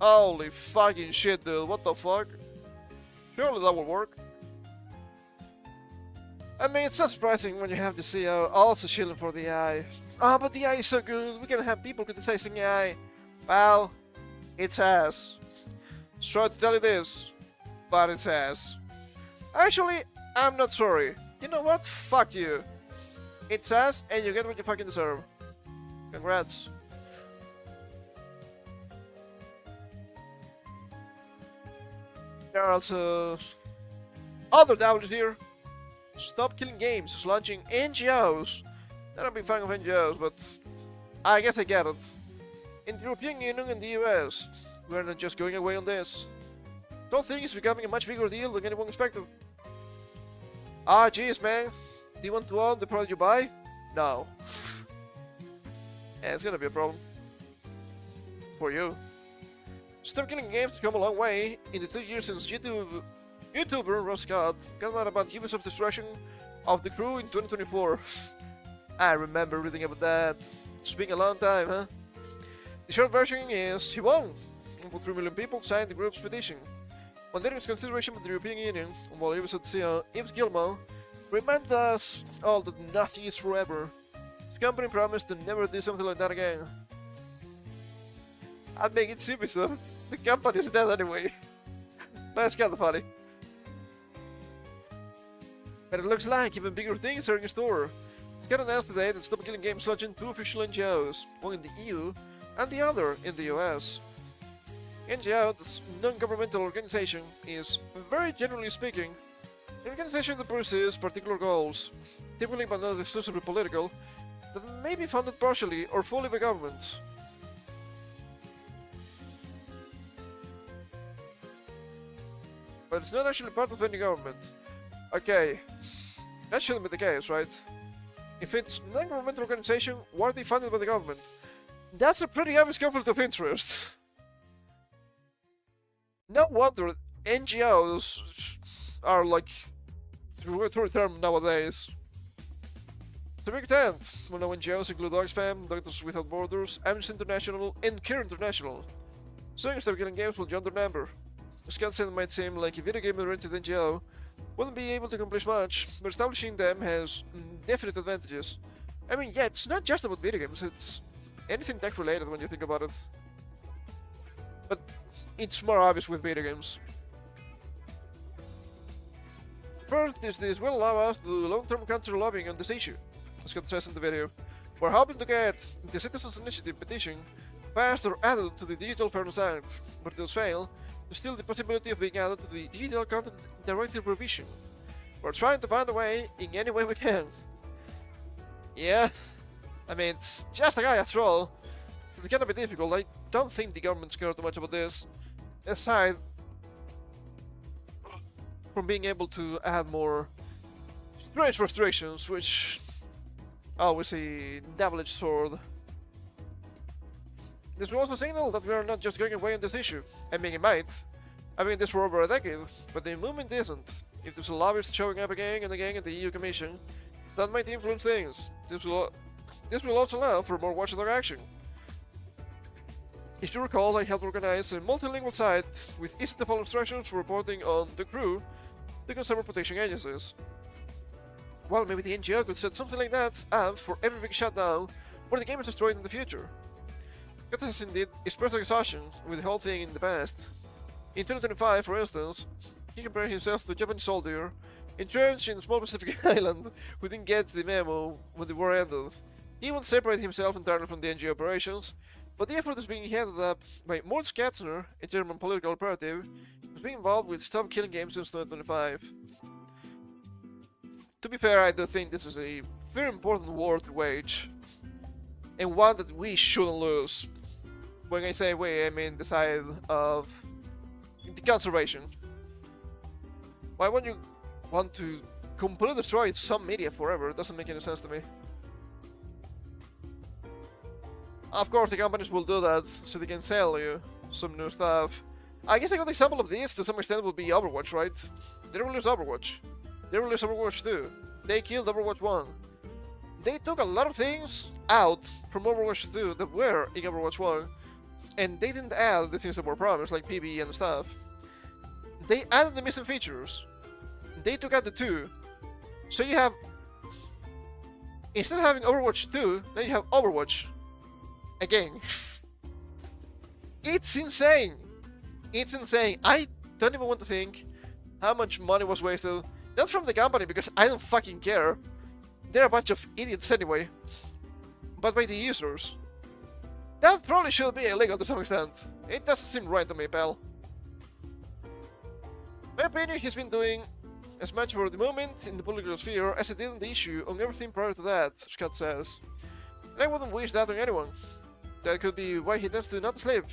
Holy fucking shit, dude, what the fuck? Surely that will work. I mean, it's not surprising when you have the CEO also shilling for the AI. Oh, but the AI is so good, we can have people criticizing AI. Well, it's ass. Sorry to tell you this, but it's ass. Actually, I'm not sorry. You know what? Fuck you. It's ass, and you get what you fucking deserve. Congrats. There are also other W's here. Stop Killing Games is launching NGOs. Not a big fan of NGOs, but I guess I get it. In the European Union and the US, we're not just going away on this. Don't think it's becoming a much bigger deal than anyone expected. Ah, jeez, man. Do you want to own the product you buy? No. Yeah, it's gonna be a problem. For you. Stop Killing Games has come a long way in the 2 years since YouTuber Ross Scott got mad about Ubisoft's destruction of the crew in 2024. I remember reading about that. It's been a long time, huh? The short version is he won. Over 3 million people signed the group's petition. On later consideration by the European Union, while Ubisoft CEO Yves Guillemot reminded us all that nothing is forever. The company promised to never do something like that again. I mean, it's Ubisoft. The company is dead anyway. But it's kinda funny. But it looks like even bigger things are in store. It got announced today that Stop Killing Games launching 2 official NGOs, one in the EU and the other in the US. NGO, this non-governmental organization, is, very generally speaking, an organization that pursues particular goals, typically but not exclusively political, that may be funded partially or fully by governments. But it's not actually part of any government. Okay, that shouldn't be the case, right? If it's a non-governmental organization, why are they funded by the government? That's a pretty obvious conflict of interest. No wonder NGOs are like the term nowadays. To big extent, we know NGOs include Oxfam, Doctors Without Borders, Amnesty International, and Care International. Soon Stop Killing Games will join their number. Scott said it might seem like a video game-oriented NGO wouldn't be able to accomplish much, but establishing them has definite advantages. I mean, yeah, it's not just about video games, it's anything tech-related when you think about it. But it's more obvious with video games. First, this will allow us to do long-term counter lobbying on this issue, as Scott says in the video. We're hoping to get the Citizens Initiative petition passed or added to the Digital Fairness Act, but if those fail, there's still the possibility of being added to the Digital Content Directive revision. We're trying to find a way in any way we can. Yeah, I mean, it's just a guy after all. It's gonna be difficult. I don't think the government's care too much about this. Aside from being able to add more strange restrictions, which always a double-edged sword. This will also signal that we are not just going away on this issue. I mean, it might. I've been this for over a decade, but the movement isn't. If there's a lobbyist showing up again and again at the EU Commission, that might influence things. This will also allow for more watchdog action. If you recall, I helped organize a multilingual site with easy-to-follow instructions for reporting on the crew to consumer protection agencies. Well, maybe the NGO could set something like that up for every big shutdown where the game is destroyed in the future. Scott has indeed expressed exhaustion with the whole thing in the past. In 2025, for instance, he compared himself to a Japanese soldier entrenched in a small Pacific island who didn't get the memo when the war ended. He would separate himself entirely from the NGO operations, but the effort is being headed up by Moritz Katzner, a German political operative, who's been involved with Stop Killing Games since 2025. To be fair, I do think this is a very important war to wage, and one that we shouldn't lose. When I say we, I mean the side of the conservation. Why would you want to completely destroy some media forever? It doesn't make any sense to me. Of course, the companies will do that so they can sell you some new stuff. I guess a good example of this to some extent would be Overwatch, right? They released Overwatch. They released Overwatch 2. They killed Overwatch 1. They took a lot of things out from Overwatch 2 that were in Overwatch 1, and they didn't add the things that were promised, like PvE and stuff. They added the missing features. They took out the 2. So you have... Instead of having Overwatch 2, now you have Overwatch. Again. It's insane! It's insane. I don't even want to think how much money was wasted. Not from the company, because I don't fucking care. They're a bunch of idiots anyway. But by the users. That probably should be illegal to some extent. It doesn't seem right to me, pal. My opinion, he's been doing as much for the moment in the political sphere as he did on the issue on everything prior to that, Scott says. And I wouldn't wish that on anyone. That could be why he tends to not sleep.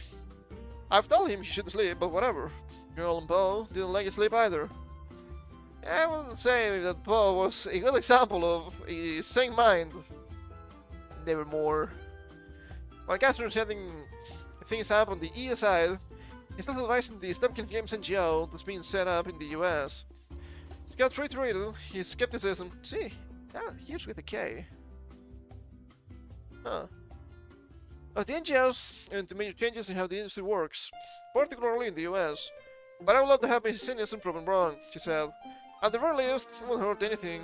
I've told him he should sleep, but whatever. Girl and Poe didn't like his sleep either. I wouldn't say that Poe was a good example of a sane mind. Nevermore. While Castro is setting things up on the EU side, he's still advising the Stop Killing Games NGO that's being set up in the US. Scott reiterated his skepticism. See, here's with a K. Huh. Of the NGOs and to major changes in how the industry works, particularly in the US. But I would love to have my cynicism proven wrong, she said. At the very least, it won't hurt anything,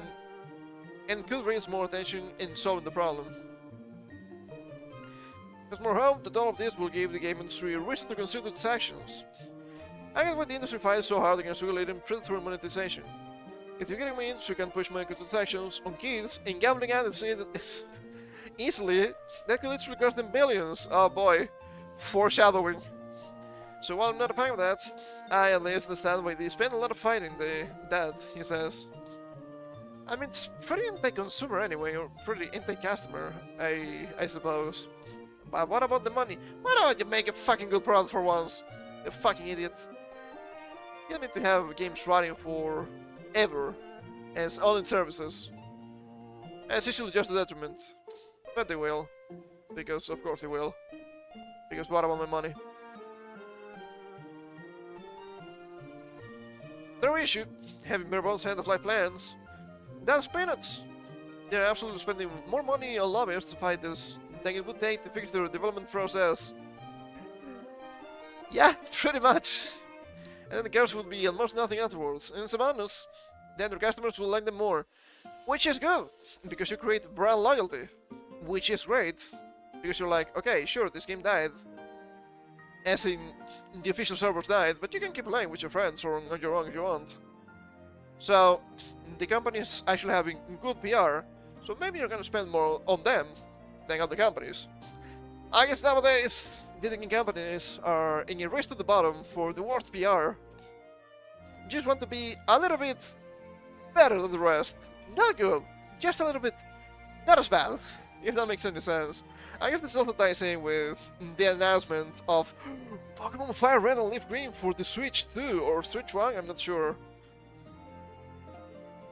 and could raise more attention in solving the problem. There's more hope that all of this will give the game industry a reason to consider its actions. I get why the industry fights so hard against regulating predatory monetization. If the gaming industry can push microtransactions on kids and gambling addicts easily, that could literally cost them billions. Oh boy, foreshadowing. So while I'm not a fan of that, I at least understand why they spend a lot of fighting that, he says. I mean, it's pretty anti-consumer anyway, or pretty anti-customer, I suppose. But what about the money? Why don't you make a fucking good product for once? You fucking idiot. You don't need to have games running for ever as online services. It's usually just a detriment. But they will. Because of course they will. Because what about my money? Their issue, having bare bones end-of-life plans, that's peanuts. They're absolutely spending more money on lobbyists to fight this than it would take to fix their development process. Yeah, pretty much. And the girls would be almost nothing afterwards. And it's a bonus. Then their customers will like them more. Which is good, because you create brand loyalty. Which is great, because you're like, okay, sure, this game died. As in, the official servers died, but you can keep playing with your friends or on your own if you want. So, the company is actually having good PR, so maybe you're gonna spend more on them than on the companies. I guess nowadays, video game companies are in a race to the bottom for the worst PR. You just want to be a little bit better than the rest. Not good, just a little bit not as bad, if that makes any sense. I guess this also ties in with the announcement of Pokemon Fire Red and Leaf Green for the Switch 2 or Switch 1, I'm not sure.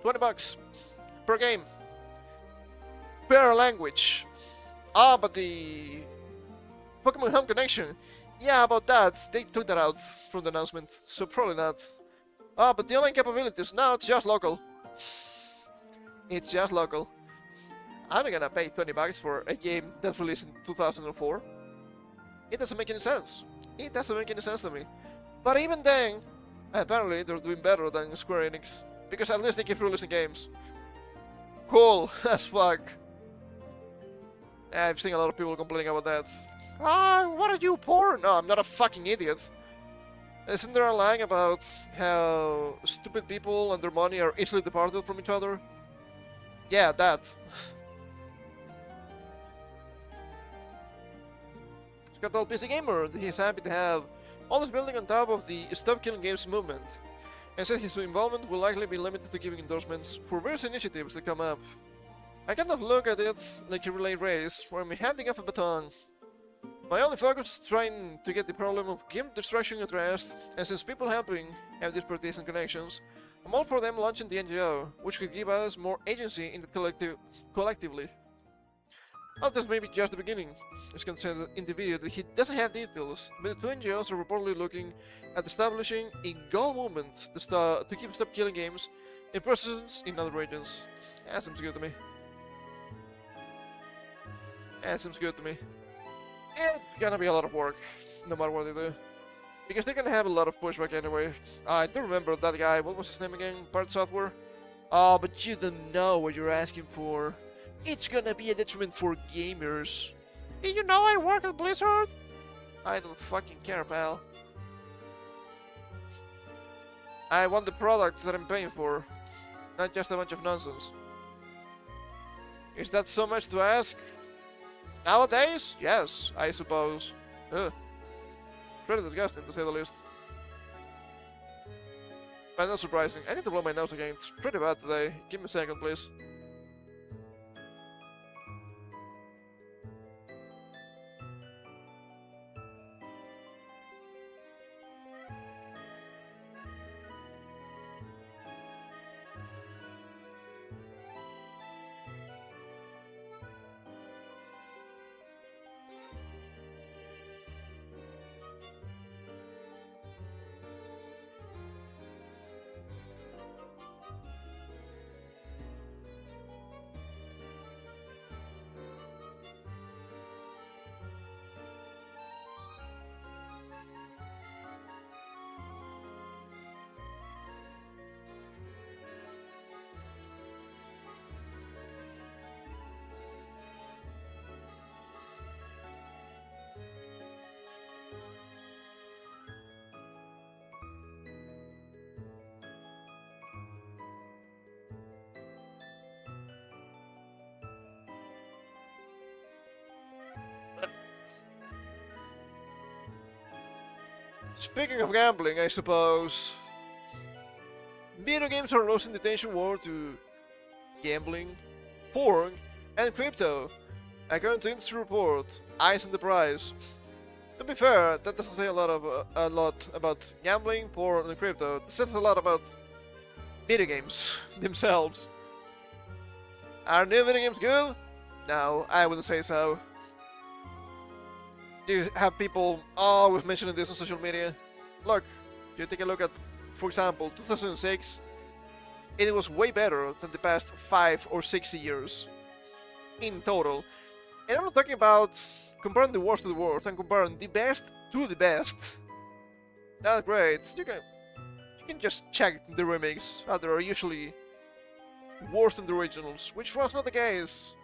$20 per game. Per language. Ah, but the Pokemon Home Connection. Yeah, about that. They took that out from the announcement, so probably not. Ah, but the online capabilities. Now it's just local. It's just local. I'm not gonna pay $20 for a game that released in 2004. It doesn't make any sense. It doesn't make any sense to me. But even then, apparently they're doing better than Square Enix. Because at least they keep releasing games. Cool as fuck. I've seen a lot of people complaining about that. Ah, what are you, poor? No, I'm not a fucking idiot. Isn't there a line about how stupid people and their money are easily departed from each other? Yeah, that. Scott told PC Gamer that he's happy to have all this building on top of the Stop Killing Games movement, and said his involvement will likely be limited to giving endorsements for various initiatives that come up. I kind of look at it like a relay race where I'm handing off a baton. My only focus is trying to get the problem of game destruction addressed, and since people helping have these expertise and connections, I'm all for them launching the NGO, which could give us more agency in the collectively. Oh, this may be just the beginning. As Scott said in the video that he doesn't have details, but the two NGOs are reportedly looking at establishing a goal movement to keep Stop Killing Games in presence in other regions. That seems good to me. That seems good to me. It's gonna be a lot of work, no matter what they do. Because they're gonna have a lot of pushback anyway. I do remember that guy, what was his name again? Part Software? Oh, but you don't know what you're asking for. It's gonna be a detriment for gamers. Did you know I work at Blizzard? I don't fucking care, pal. I want the product that I'm paying for, not just a bunch of nonsense. Is that so much to ask? Nowadays? Yes, I suppose. Ugh. Pretty disgusting, to say the least. But not surprising. I need to blow my nose again. It's pretty bad today. Give me a second, please. Speaking of gambling, I suppose. Video games are losing the attention war to gambling, porn, and crypto. According to industry report, Eyes on the Prize. To be fair, that doesn't say a lot about gambling, porn, and crypto. It says a lot about video games themselves. Are new video games good? No, I wouldn't say so. You have people always mentioning this on social media. Look, you take a look at, for example, 2006. It was way better than the past 5 or 6 years in total. And I'm not talking about comparing the worst to the worst. I'm comparing the best to the best. That's great. You can just check the remakes. How they are usually worse than the originals, which was not the case.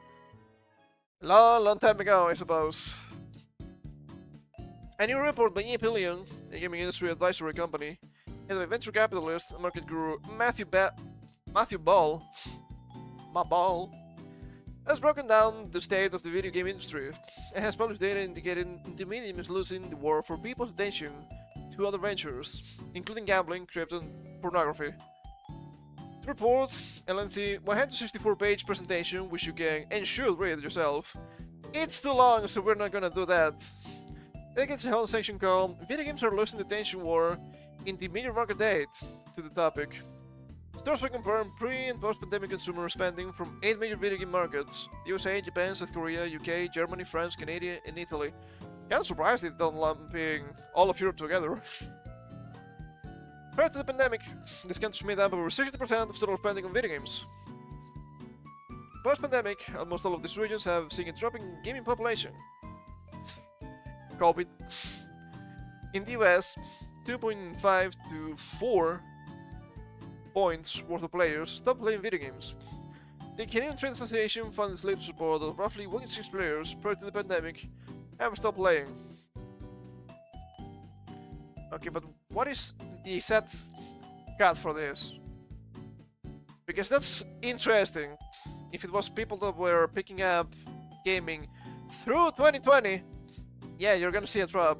Long time ago, I suppose. A new report by Epilion, a gaming industry advisory company, and by venture capitalist and market guru Matthew Ball, has broken down the state of the video game industry and has published data indicating the medium is losing the war for people's attention to other ventures, including gambling, crypto, and pornography. The report, a lengthy 164-page presentation which you can and should read yourself. It's too long, so we're not gonna do that. It gets a whole section called Video Games Are Losing the Attention War in the Major Market Date to the topic. Stores will compare pre- and post-pandemic consumer spending from 8 major video game markets: the USA, Japan, South Korea, UK, Germany, France, Canada, and Italy. Kinda surprised they don't lumping all of Europe together. Prior to the pandemic, these countries made up over 60% of total spending on video games. Post-pandemic, almost all of these regions have seen a drop in gaming population. COVID. In the US, 2.5 to 4 points worth of players stopped playing video games. The Canadian Trade Association found its latest report that roughly 1 in 6 players prior to the pandemic have stopped playing. Okay, but what is the exact cut for this? Because that's interesting. If it was people that were picking up gaming through 2020, yeah, you're gonna see a drop.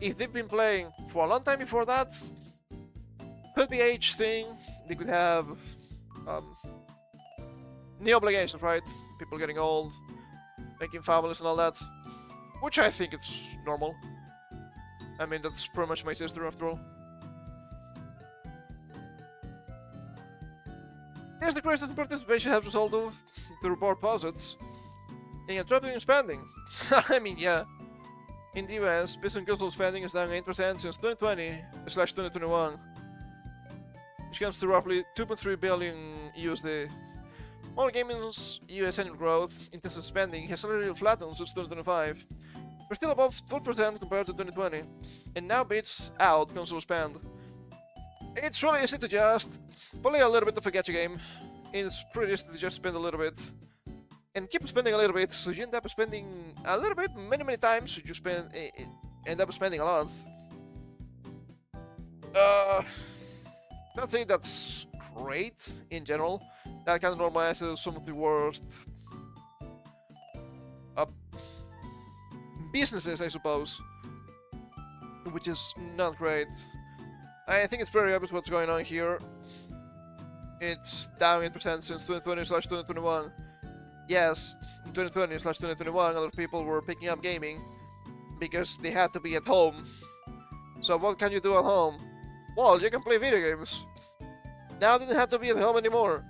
If they've been playing for a long time before that, could be age thing. They could have new obligations, right? People getting old, making families and all that, which I think it's normal. I mean, that's pretty much my sister after all. This decrease in participation has resulted, the report posits, in a drop in spending. I mean, yeah. In the US, business and console spending is down 8% since 2020/2021, which comes to roughly 2.3 billion USD. While gaming's US annual growth in terms of spending has already flattened since 2025, we're still above 12% compared to 2020, and now beats out console spend. It's really easy to just play a little bit of a gacha game, and it's pretty easy to just spend a little bit. And keep spending a little bit, so you end up spending a little bit many times, so you end up spending a lot. I don't think that's great in general. That kind of normalizes some of the worst uh, businesses, I suppose, which is not great. I think it's very obvious what's going on here. It's down 8% since 2020/2021. Yes, in 2020/2021, a lot of people were picking up gaming because they had to be at home. So what can you do at home? Well, you can play video games. Now they don't have to be at home anymore.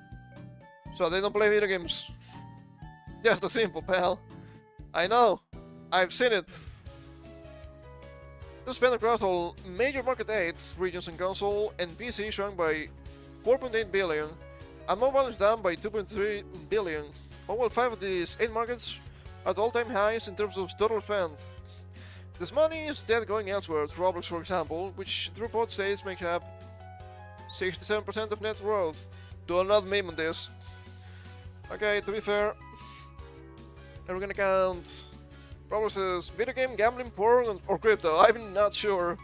So they don't play video games. Just as simple, pal. I know. I've seen it. The spend across all major market 8 regions in console and PC shrunk by 4.8 billion, and mobile is down by 2.3 billion. All 5 of these 8 markets are at all-time highs in terms of total spend. This money is instead going elsewhere, to Roblox for example, which the report says make up 67% of net worth. Do not meme on this. Okay, to be fair, and we're gonna count Roblox's video game, gambling, porn, or crypto. I'm not sure.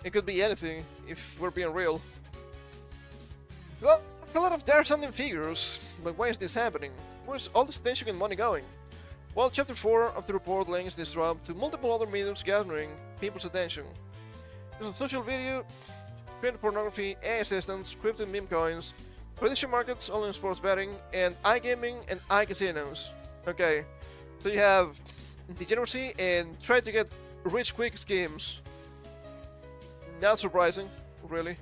It could be anything, if we're being real. Well, it's a lot of there something figures, but why is this happening? Where's all this attention and money going? Well, chapter 4 of the report links this drop to multiple other mediums gathering people's attention. There's on social video, creator pornography, AI assistants, crypto and meme coins, prediction markets, online sports betting, and iGaming and iCasinos. Okay, so you have degeneracy and try to get rich quick schemes. Not surprising, really.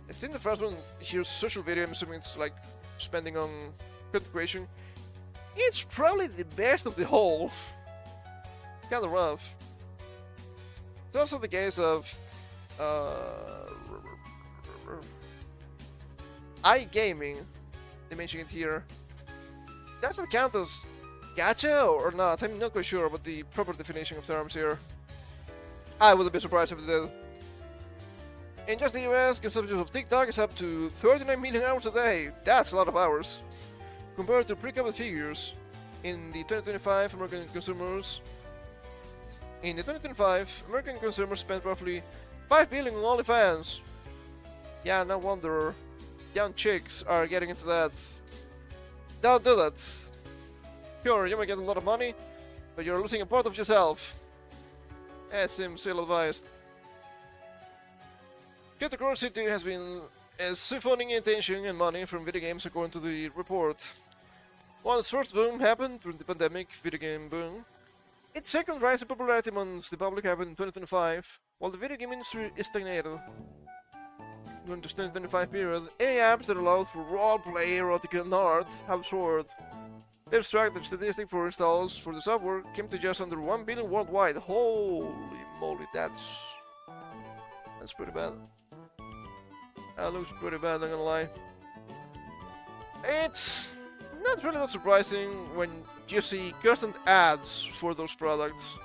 I think the first one here's social video. I'm assuming it's like spending on content creation. It's probably the best of the whole. Kinda rough. It's also the case of iGaming. They mention it here. Does that count as gacha or not? I'm not quite sure about the proper definition of terms here. I wouldn't be surprised if it did. In just the US, consumption of TikTok is up to 39 million hours a day. That's a lot of hours. Compared to pre-COVID figures, in the 2025 American consumers spent roughly 5 billion on OnlyFans. Yeah, no wonder young chicks are getting into that. Don't do that. Sure, you might get a lot of money, but you're losing a part of yourself. As seems ill-advised. Cryptocurrency has been siphoning attention and money from video games according to the report. While its first boom happened during the pandemic video game boom, its second rise in popularity amongst the public happened in 2025, while the video game industry is stagnated. During this 2025 period, AI apps that allowed for roleplay, erotica, and art have soared. Their extracted statistic for installs for the software came to just under 1 billion worldwide. Holy moly, that's pretty bad. That looks pretty bad, not gonna lie. It's not really that surprising when you see constant ads for those products.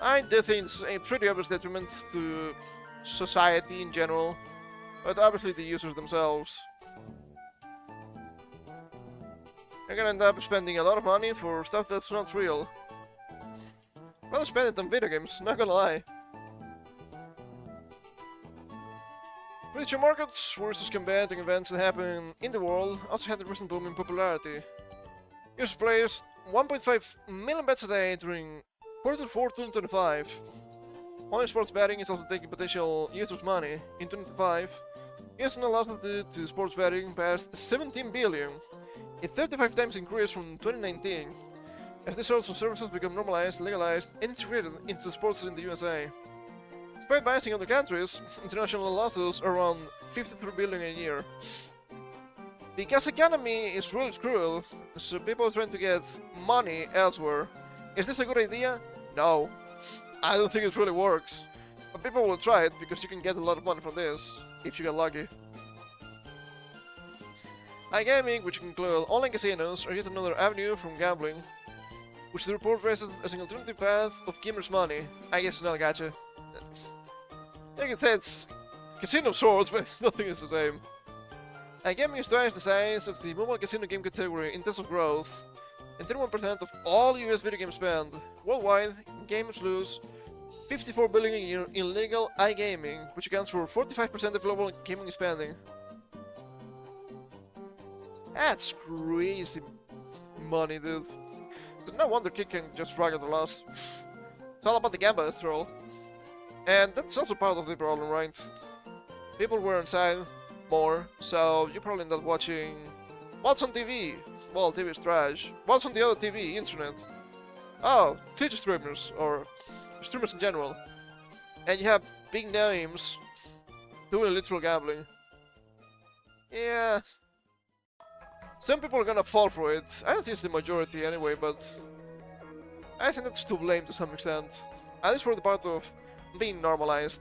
I do think it's a pretty obvious detriment to society in general, but obviously the users themselves. You're gonna end up spending a lot of money for stuff that's not real. Rather spend it on video games, not gonna lie. Prediction markets versus combating events that happen in the world also had a recent boom in popularity. Users placed 1.5 million bets a day during Q4 2025. Online sports betting is also taking potential users' money. In 2025, US loss to sports betting passed 17 billion, a 35 times increase from 2019, as these sorts of services become normalized, legalized, and integrated into sports in the USA. Despite biasing other countries, international losses are around 53 billion a year. Because the economy is really screwed, so people are trying to get money elsewhere. Is this a good idea? No. I don't think it really works. But people will try it because you can get a lot of money from this, if you get lucky. iGaming, which can include online casinos, are yet another avenue from gambling, which the report raises as an alternative path of gamers' money. I guess it's not a gacha. I can say it's casino sorts, but nothing is the same. iGaming is twice the size of the mobile casino game category in terms of growth, and 31% of all US video game spend. Worldwide, gamers lose 54 billion in illegal iGaming, which accounts for 45% of global gaming spending. That's crazy money, dude. So no wonder Kid can just rag at the loss. It's all about the gamble after all. And that's also part of the problem, right? People were inside more, so you probably end up watching what's on TV. Well, TV is trash. What's on the other TV? Internet. Oh, Twitch streamers, or streamers in general. And you have big names doing literal gambling. Yeah. Some people are gonna fall for it. I don't think it's the majority anyway, but I think that's to blame to some extent. At least for the part of being normalized.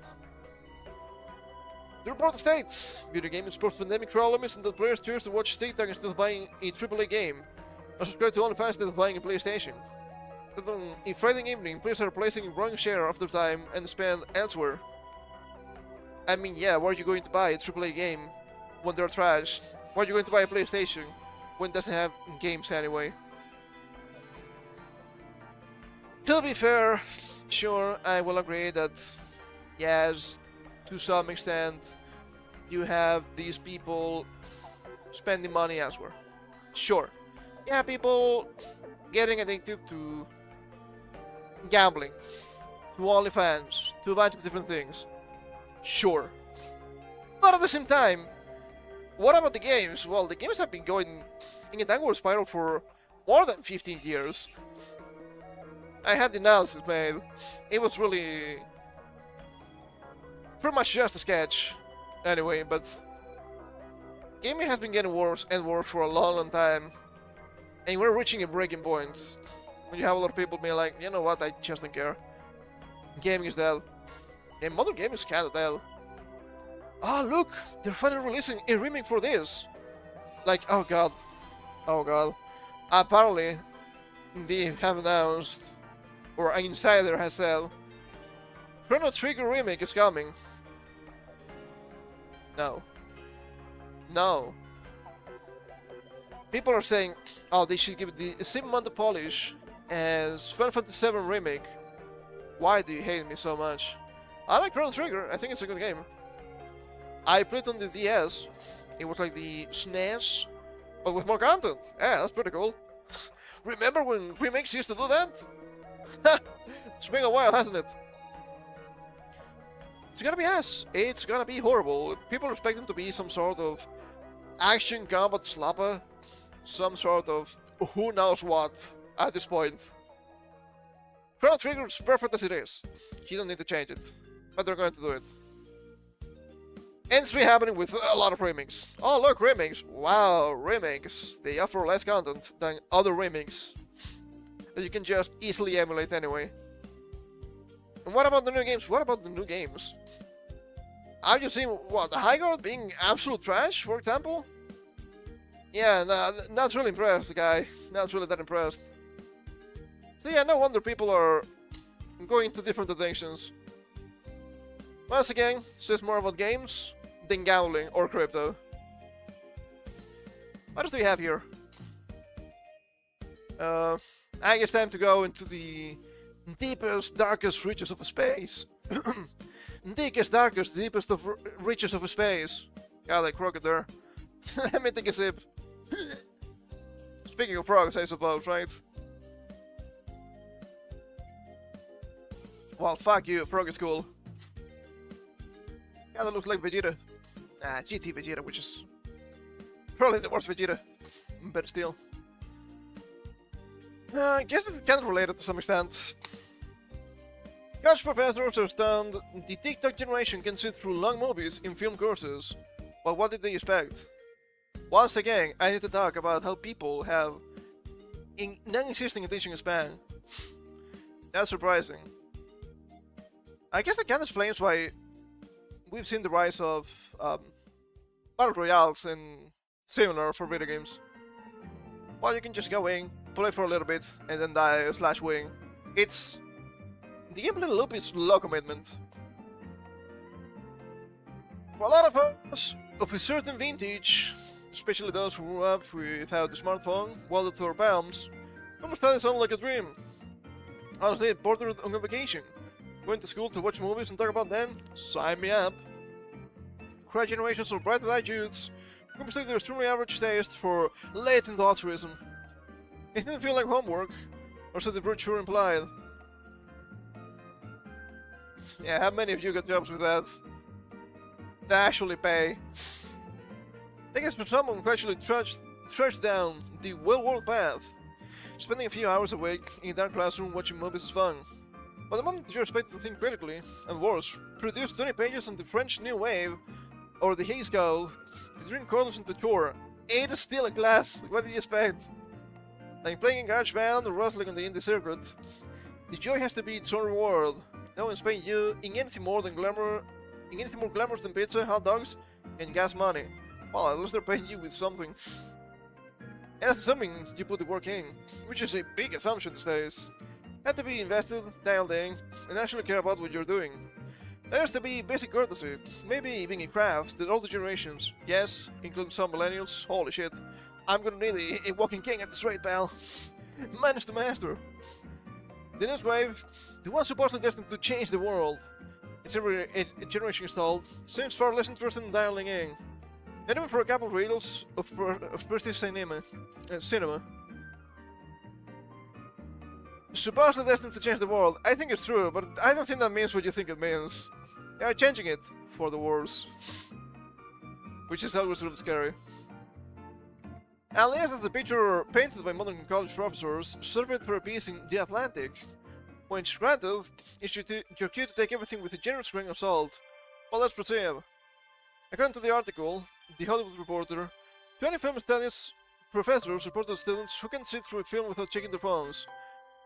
The report states, video game and sports pandemic problem is that players choose to watch TikTok instead of buying a AAA game, or subscribe to OnlyFans instead of buying a PlayStation. That on a Friday evening, players are placing a growing share of their time and spend elsewhere. I mean, yeah, why are you going to buy a AAA game when they're trash? Why are you going to buy a PlayStation when it doesn't have games anyway? To be fair, sure, I will agree that, yes, to some extent, you have these people spending money elsewhere. Sure. Yeah, people getting addicted to gambling, to OnlyFans, to a bunch of different things. Sure. But at the same time, what about the games? Well, the games have been going in a downward spiral for more than 15 years. I had the analysis made. It was really pretty much just a sketch anyway, but gaming has been getting worse and worse for a long time, and we're reaching a breaking point when you have a lot of people being like, you know what, I just don't care, gaming is dead, and modern gaming is kinda dead. Oh look, they're finally releasing a remake for this. Like, oh god, apparently they have announced, or an insider has said, Chrono Trigger remake is coming. No. No. People are saying, oh, they should give it the same amount of polish as Final Fantasy VII Remake. Why do you hate me so much? I like Chrono Trigger, I think it's a good game. I played on the DS. It was like the SNES, but with more content. Yeah, that's pretty cool. Remember when remakes used to do that? It's been a while, hasn't it? It's gonna be ass. It's gonna be horrible. People expect them to be some sort of action combat slapper. Some sort of who knows what at this point. Chrono Trigger is perfect as it is. You don't need to change it. But they're going to do it. And it's been happening with a lot of remakes. Oh look, remakes. Wow, remakes. They offer less content than other remakes that you can just easily emulate anyway. And what about the new games? What about the new games? Have you seen, what, the High Guard being absolute trash, for example? Yeah, nah, not really impressed, guy. Not really that impressed. So yeah, no wonder people are going to different addictions. Once again, says more about games than gambling or crypto. What else do we have here? I guess time to go into the deepest, darkest reaches of space. Deepest, darkest, deepest of reaches of space. God, I croaked there. Let me take a sip. Speaking of frogs, I suppose, right? Well, fuck you, frog is cool. Yeah, that looks like Vegeta. GT Vegeta, which is probably the worst Vegeta, but still. I guess this is kind of related to some extent. College professors are stunned the TikTok generation can sit through long movies in film courses. But what did they expect? Once again, I need to talk about how people have a non-existing attention span. That's surprising. I guess that kind of explains why we've seen the rise of battle royales and similar for video games. Well, you can just go in, play for a little bit, and then die / win. It's... the gameplay loop is low commitment. For a lot of us of a certain vintage, especially those who grew up without the smartphone, welded to our palms, summer studies sound like a dream. Honestly, it bordered on a vacation. Going to school to watch movies and talk about them? Sign me up. Cry generations of bright-eyed youths who mistake their extremely average taste for latent altruism. It didn't feel like homework, or so the brochure implied. Yeah, how many of you got jobs with that? They actually pay. I guess for someone who actually trudged down the well-worn path, spending a few hours a week in a dark classroom watching movies is fun. But the moment you're expected to think critically, and worse, produce 20 pages on the French New Wave, or the Higgs Code, to drink corners into chore, it is still a class. What did you expect? Like playing in GarageBand or rustling on the indie circuit, the joy has to be its own reward. No one's paying you in anything more glamorous than pizza, hot dogs, and gas money. Well, at least they're paying you with something. And that's assuming you put the work in, which is a big assumption these days. Have to be invested, dialed in, and actually care about what you're doing. There has to be basic courtesy, maybe being a craft that all the generations, yes, including some millennials, holy shit, I'm gonna need a walking king at this rate, pal. Manage to master. The next wave, the one supposedly destined to change the world. It's every generation installed, seems far less interested in dialing in. And even for a couple of reels of prestige cinema. Supposedly destined to change the world. I think it's true, but I don't think that means what you think it means. They are changing it for the worse. Which is always really scary. At least as the picture painted by modern college professors surveyed for a piece in The Atlantic, which, granted, you're cue to take everything with a generous grain of salt. Well, let's proceed. According to the article, The Hollywood Reporter, 20 film studies professors reported students who can sit through a film without checking their phones,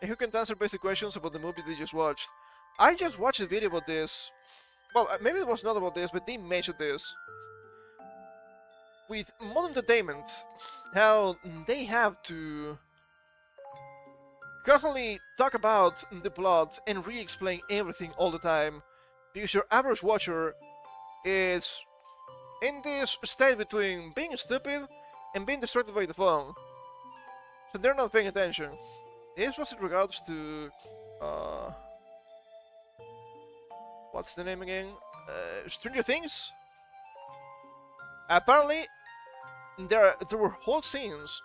and who can't answer basic questions about the movie they just watched. I just watched a video about this. Well, maybe it was not about this, but they mentioned this. With modern entertainment, how they have to constantly talk about the plot and re-explain everything all the time, because your average watcher is in this state between being stupid and being distracted by the phone. So they're not paying attention. This was in regards to what's the name again? Stranger Things? Apparently there were whole scenes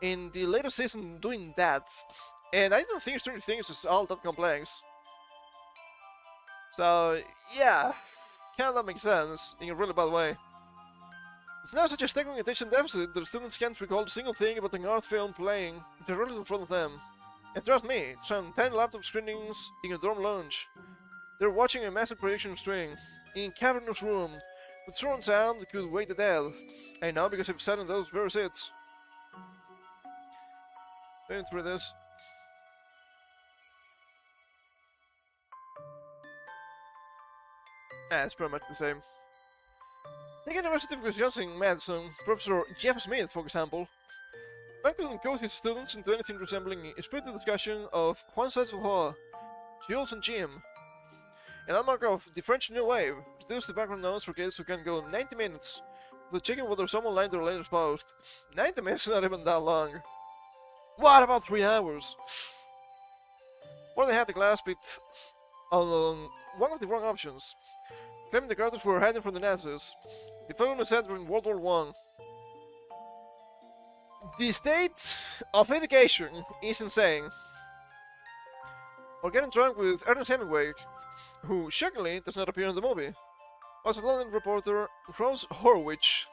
in the latest season doing that, and I don't think Stranger Things is all that complex. So yeah, kinda makes sense in a really bad way. It's now such a staggering attention deficit that students can't recall a single thing about an art film playing directly in front of them. And trust me, it's on 10 laptop screenings in a dorm lounge. They're watching a massive projection screen in a cavernous room with surround sound that could wake the dead. I know because I've sat in those very seats. Going through this. It's pretty much the same. The University of Wisconsin-Madison, Professor Jeff Smith, for example, Michael encodes his students into anything resembling a spirited discussion of Juan Salvador, Jules and Jim. A landmark of the French New Wave, reduced to background notes for kids who can go 90 minutes without checking whether someone liked their latest post. 90 minutes is not even that long. What about 3 hours? Or they had the class picked on one of the wrong options, claiming the characters were hiding from the Nazis. The film is set during World War I. The state of education is insane. Or getting drunk with Ernest Hemingway, who shockingly does not appear in the movie, was a London reporter Rose Horwich.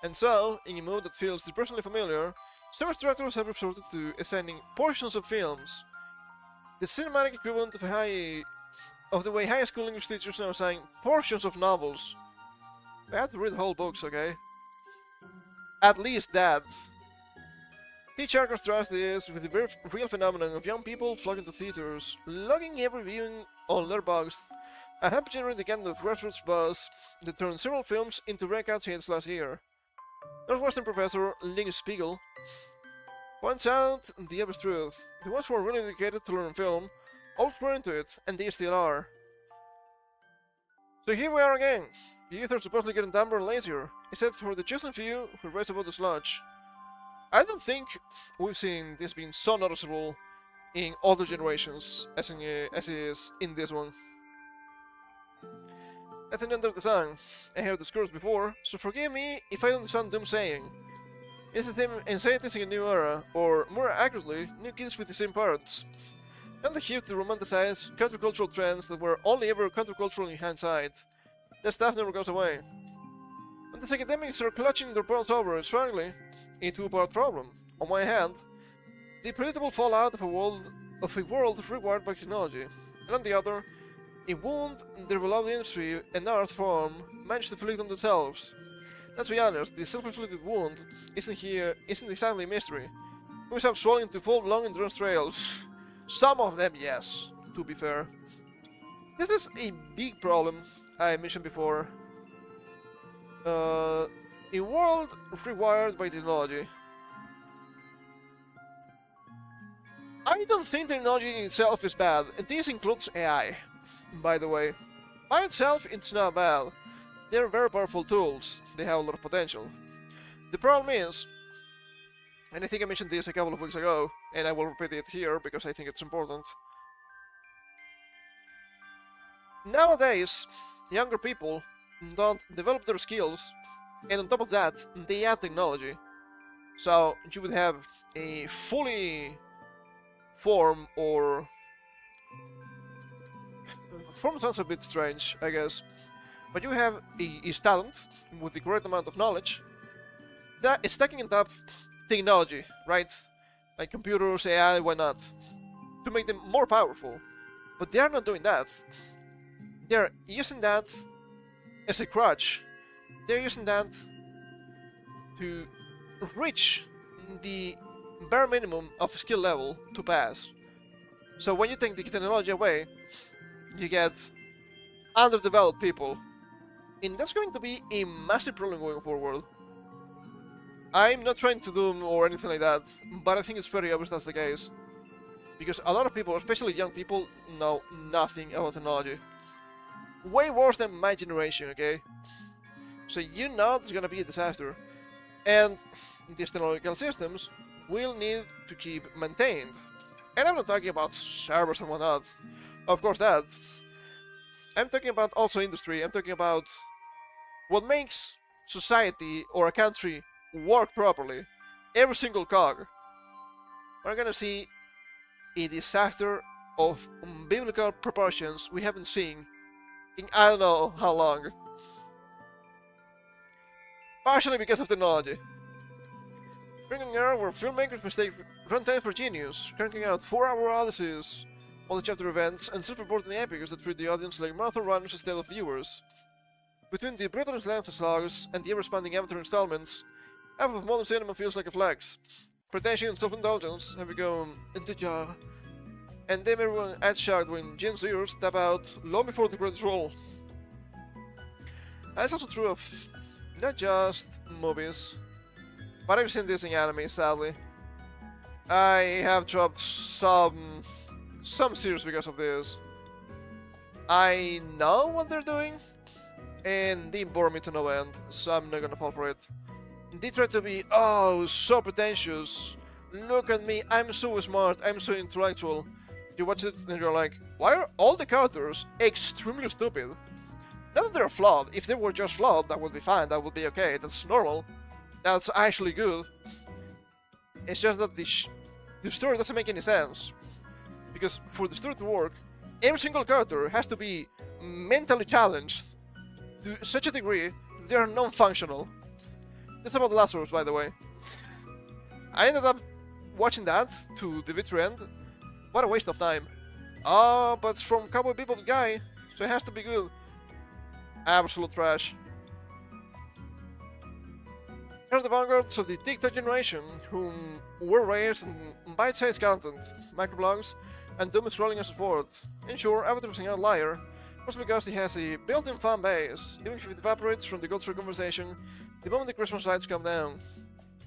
And so, in a mood that feels depressingly familiar, several directors have resorted to assigning portions of films, the cinematic equivalent of the way high school English teachers now assign portions of novels. I have to read whole books, okay? At least that. Teacher contrasts this with the very real phenomenon of young people flocking to theaters, logging every viewing on Letterboxd, and helped generate the kind of grassroots buzz that turned several films into breakout hits last year. Northwestern professor Ling Spiegel points out the obvious truth. The ones who are really dedicated to learn film always were into it, and they still are. So here we are again. The youth are supposedly getting dumber and lazier, except for the chosen few who rise above the sludge. I don't think we've seen this being so noticeable in other generations as as it is in this one. Nothing under the sun. I heard this curse before, so forgive me if I don't understand doomsaying. It's the same anxieties in a new era, or more accurately, new kids with the same parents. Not the here to romanticize countercultural trends that were only ever countercultural in hindsight. That stuff never goes away. When these academics are clutching their pearls over, strongly, a two-part problem. On one hand, the predictable fallout of a world rewired by technology, and on the other, a wound their beloved industry and art form managed to inflict on themselves. Let's be honest, the self-inflicted wound isn't exactly a mystery. We have swollen to full long endurance trails. Some of them, yes, to be fair. This is a big problem I mentioned before. A world rewired by technology. I don't think technology in itself is bad, and this includes AI, by the way. By itself, it's not bad. They're very powerful tools. They have a lot of potential. The problem is, and I think I mentioned this a couple of weeks ago, and I will repeat it here because I think it's important. Nowadays, younger people don't develop their skills, and on top of that, they add technology. So you would have a fully form, or form sounds a bit strange, I guess, but you have a student with the correct amount of knowledge that is stacking on top technology, right? Like computers, AI, why not? To make them more powerful. But they are not doing that. They're using that as a crutch. They're using that to reach the bare minimum of skill level to pass. So when you take the technology away, you get underdeveloped people. And that's going to be a massive problem going forward. I'm not trying to doom or anything like that, but I think it's very obvious that's the case. Because a lot of people, especially young people, know nothing about technology. Way worse than my generation, okay? So you know it's gonna be a disaster. And these technological systems will need to keep maintained. And I'm not talking about servers and whatnot. Of course that. I'm talking about also industry. I'm talking about what makes society or a country work properly. Every single cog. We're gonna see a disaster of biblical proportions we haven't seen in I don't know how long. Partially because of technology. Bringing an era where filmmakers mistake runtime for genius, cranking out 4-hour odysseys, multi-chapter events, and self-reporting epics that treat the audience like marathon runners instead of viewers. Between the brutal length of slogs and the ever-expanding amateur installments, half of modern cinema feels like a flex. Pretension and self-indulgence have become into jar, and then everyone acts shocked when Gen Zers tap out long before the credits roll. That's also true of not just movies, but I've seen this in anime, sadly. I have dropped some series because of this. I know what they're doing, and they bore me to no end, so I'm not gonna fall for it. They try to be, oh, so pretentious. Look at me, I'm so smart, I'm so intellectual. You watch it and you're like, why are all the characters extremely stupid? Not that they're flawed. If they were just flawed, that would be fine, that would be okay, that's normal. That's actually good. It's just that the story doesn't make any sense. Because for the story to work, every single character has to be mentally challenged to such a degree that they are non-functional. That's about Lazarus, by the way. I ended up watching that to the bitter end. What a waste of time. Oh, but it's from Cowboy Bebop guy, so it has to be good. Absolute trash. Here are the vanguards of the TikTok generation, whom were raised on bite-sized content, microblogs, and doom scrolling as support. And sure, Avatar was an outlier, mostly because he has a built-in fan base, even if it evaporates from the cultural conversation the moment the Christmas lights come down.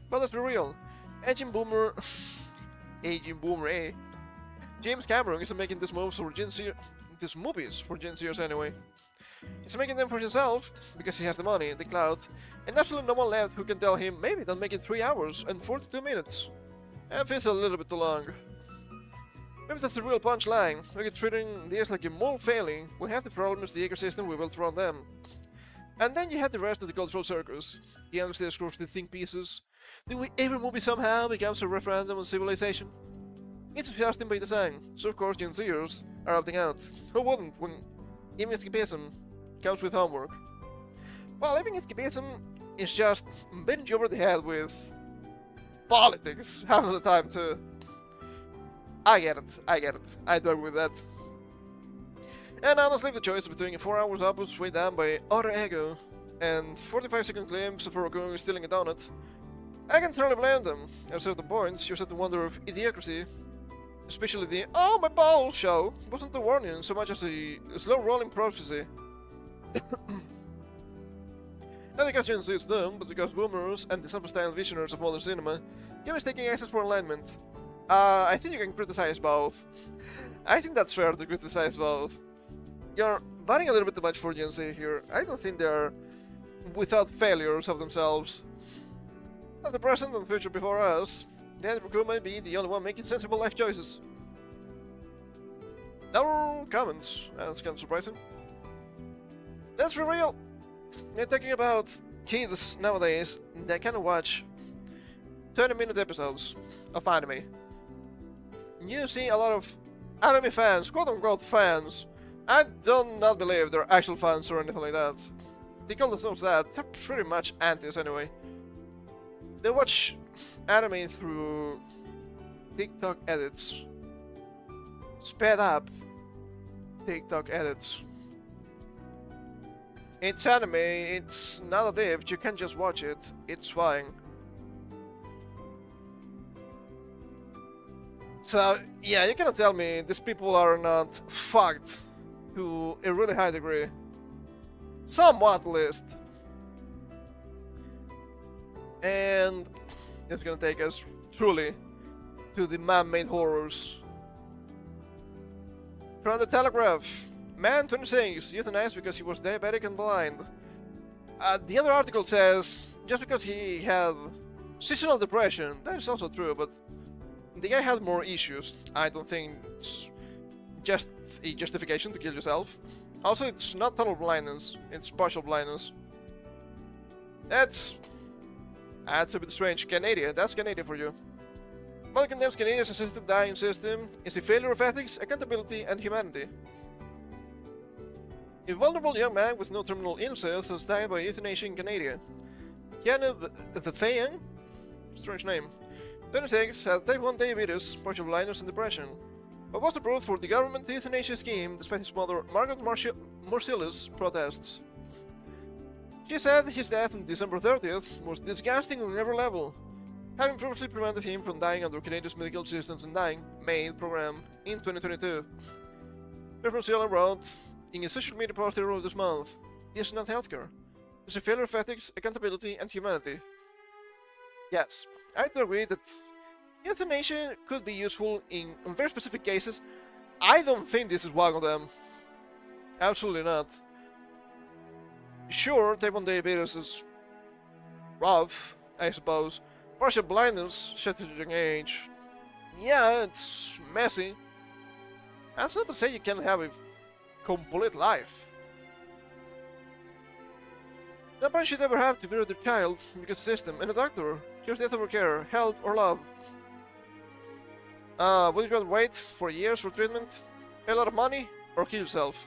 But let's be real, aging boomer, eh? James Cameron isn't making these movies for Gen Z, these movies for Gen Zers anyway. He's making them for himself, because he has the money, the clout, and absolutely no one left who can tell him, maybe don't make it 3 hours and 42 minutes. That feels a little bit too long. Maybe that's the real punchline. We keep treating this like a moral failing. We have the problem is the ecosystem we built around them. And then you have the rest of the cultural circus. The endless discourse, the think pieces. Every movie somehow becomes a referendum on civilization. It's adjusting by design, so of course Gen Zers are opting out. Who wouldn't when even escapism comes with homework? Well, even escapism is just beating you over the head with politics half of the time too. I get it. I do agree with that. And honestly, if the choice between a 4 hours output weighed down by utter ego and 45-second glimpse of a raccoon stealing a donut, I can thoroughly blame them. At certain points, you start to wonder if idiocracy, especially the "oh my balls" show, wasn't a warning so much as a slow-rolling prophecy. Not because Gen Z is dumb, but because boomers and the self-styled visionaries of modern cinema give us taking access for enlightenment. I think you can criticize both. I think that's fair to criticize both. You're batting a little bit too much for Gen Z here. I don't think they're without failures of themselves. As the present and future before us, the Raccoon might be the only one making sensible life choices. No comments. That's kind of surprising. Let's be real. You're talking about kids nowadays. They can watch 20-minute episodes of anime. You see a lot of anime fans, quote-unquote fans. I do not believe they're actual fans or anything like that. They call themselves that. They're pretty much antis anyway. They watch anime through TikTok edits. Sped up TikTok edits. It's anime, it's not a div, you can't just watch it, it's fine. So, yeah, you cannot tell me these people are not fucked to a really high degree. Somewhat, at least. And it's gonna take us truly to the man-made horrors. From the Telegraph, man 26 euthanized because he was diabetic and blind. The other article says just because he had seasonal depression. That is also true, but the guy had more issues. I don't think it's just a justification to kill yourself. Also, it's not total blindness, it's partial blindness. That's a bit strange. Canada, that's Canada for you. What condemns Canada's assisted dying system is a failure of ethics, accountability, and humanity. A vulnerable young man with no terminal illnesses has died by euthanasia in Canada. Keanu Vthayan, strange name, 26, had type 1 diabetes, partial blindness, and depression, but was approved for the government euthanasia scheme despite his mother, Margaret Marcellus' protests. She said his death on December 30th was disgusting on every level, having previously prevented him from dying under Canadia's Medical Assistance and Dying MAID program in 2022. Marcellus wrote in a social media post earlier this month, "This is not healthcare. It's a failure of ethics, accountability, and humanity." Yes, I do agree that euthanasia could be useful in very specific cases. I don't think this is one of them. Absolutely not. Sure, type 1 diabetes is rough, I suppose. Partial blindness, at a young age. Yeah, it's messy. That's not to say you can have a complete life. No parent should ever have to bury their child because the system and a doctor choose death over care, help, or love. Would you rather wait for years for treatment, pay a lot of money, or kill yourself?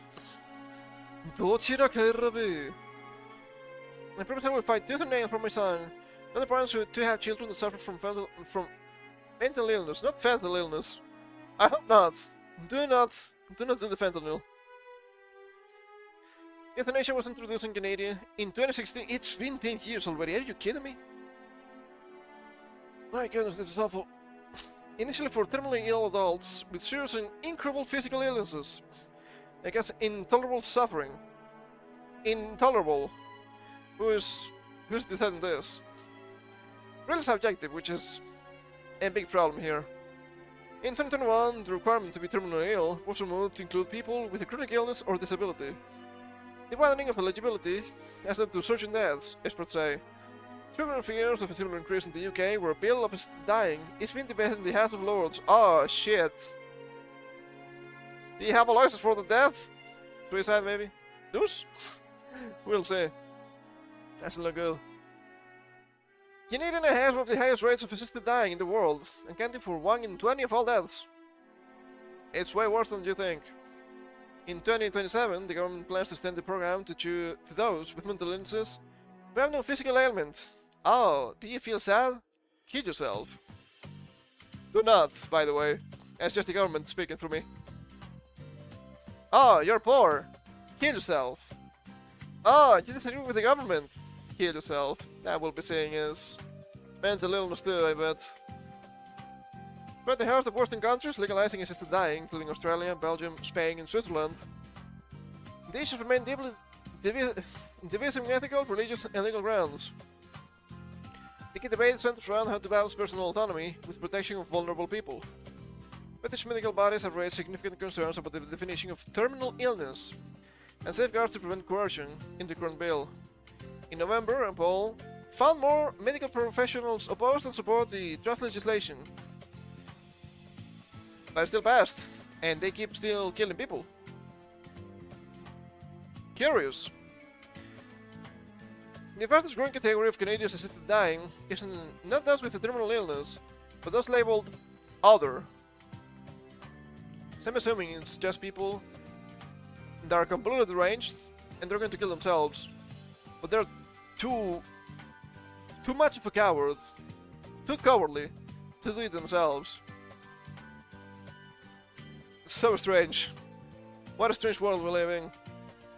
I promise I will fight tooth and nail for my son. Not the parents who have children that suffer from mental illness, not fentanyl illness. I hope not. Do not do the fentanyl. Euthanasia was introduced in Canada in 2016. It's been 10 years already. Are you kidding me? My goodness, this is awful. Initially for terminally ill adults with serious and incurable physical illnesses. I guess intolerable suffering. Intolerable. Who's deciding this? Really subjective, which is a big problem here. In 2021, the requirement to be terminally ill was removed to include people with a chronic illness or disability. The widening of eligibility has led to surging deaths, experts say. Children fears of a similar increase in the UK, where a bill of dying is being debated in the House of Lords. Oh shit. Do you have a license for the death? Suicide, maybe? Deuce? We'll see. Doesn't look good. Canada has one of the highest rates of assisted dying in the world, accounting for 1 in 20 of all deaths. It's way worse than you think. In 2027, the government plans to extend the program to those with mental illnesses who have no physical ailment. Oh, do you feel sad? Kill yourself. Do not, by the way. It's just the government speaking through me. Oh, you're poor. Kill yourself. Oh, you disagree with the government. Kill yourself. That will be saying is mental illness too, I bet. But the host of Western countries legalizing assisted dying, including Australia, Belgium, Spain, and Switzerland. The issues remain deeply divisive in ethical, religious, and legal grounds. The key debate centers around how to balance personal autonomy with protection of vulnerable people. British medical bodies have raised significant concerns about the definition of terminal illness and safeguards to prevent coercion in the current bill. In November, a poll found more medical professionals opposed than support the draft legislation. But it still passed, and they keep still killing people. Curious. The fastest growing category of Canadians assisted dying is not those with a terminal illness, but those labeled other. So I'm assuming it's just people that are completely deranged and they're going to kill themselves. But they're too much of a coward, too cowardly to do it themselves. So strange. What a strange world we live in.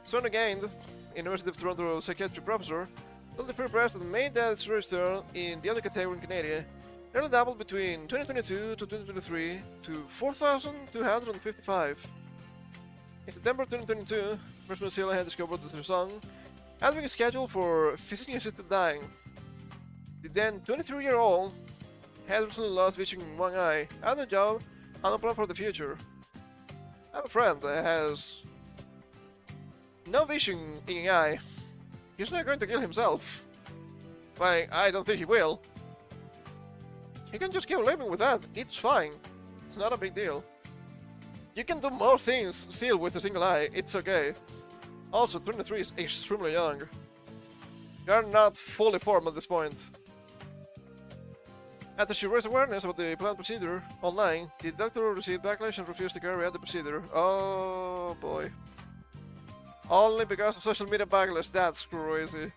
Sonia Gained, University of Toronto psychiatry professor, told the Free Press that the main deaths registered in the other category in Canada nearly doubled between 2022 to 2023 to 4,255. In September 2022, Miss Mozilla had discovered that her son had been scheduled for physician-assisted dying. The then 23-year-old had recently lost vision in one eye, had a job, and a plan for the future. I have a friend that has no vision in an eye. He's not going to kill himself. Like, I don't think he will. He can just keep living with that. It's fine. It's not a big deal. You can do more things still with a single eye. It's okay. Also, 23 is extremely young. You're not fully formed at this point. After she raised awareness about the planned procedure online, the doctor received backlash and refused to carry out the procedure. Oh boy. Only because of social media backlash, that's crazy.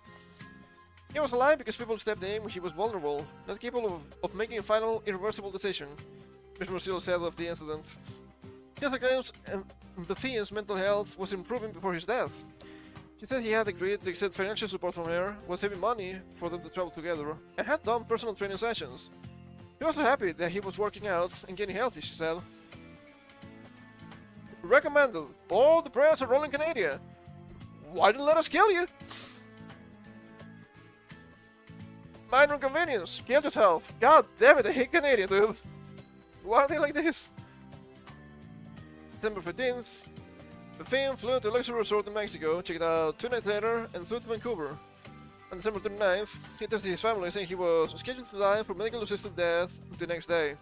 He was alive because people stepped in when he was vulnerable, not capable of making a final, irreversible decision, Mr. Marcel said of the incident. He also claims the Fiend's mental health was improving before his death. He said he had agreed to accept financial support from her, was saving money for them to travel together, and had done personal training sessions. He was so happy that he was working out and getting healthy, she said. Recommended. All the prayers are rolling Canada. Why didn't let us kill you? Minor inconvenience. Kill yourself. God damn it, I hate Canada, dude. Why are they like this? December 15th, the Fiend flew to a luxury resort in Mexico, checked out 2 nights later, and flew to Vancouver. On December 29th, he texted his family saying he was scheduled to die from medical assisted death the next day.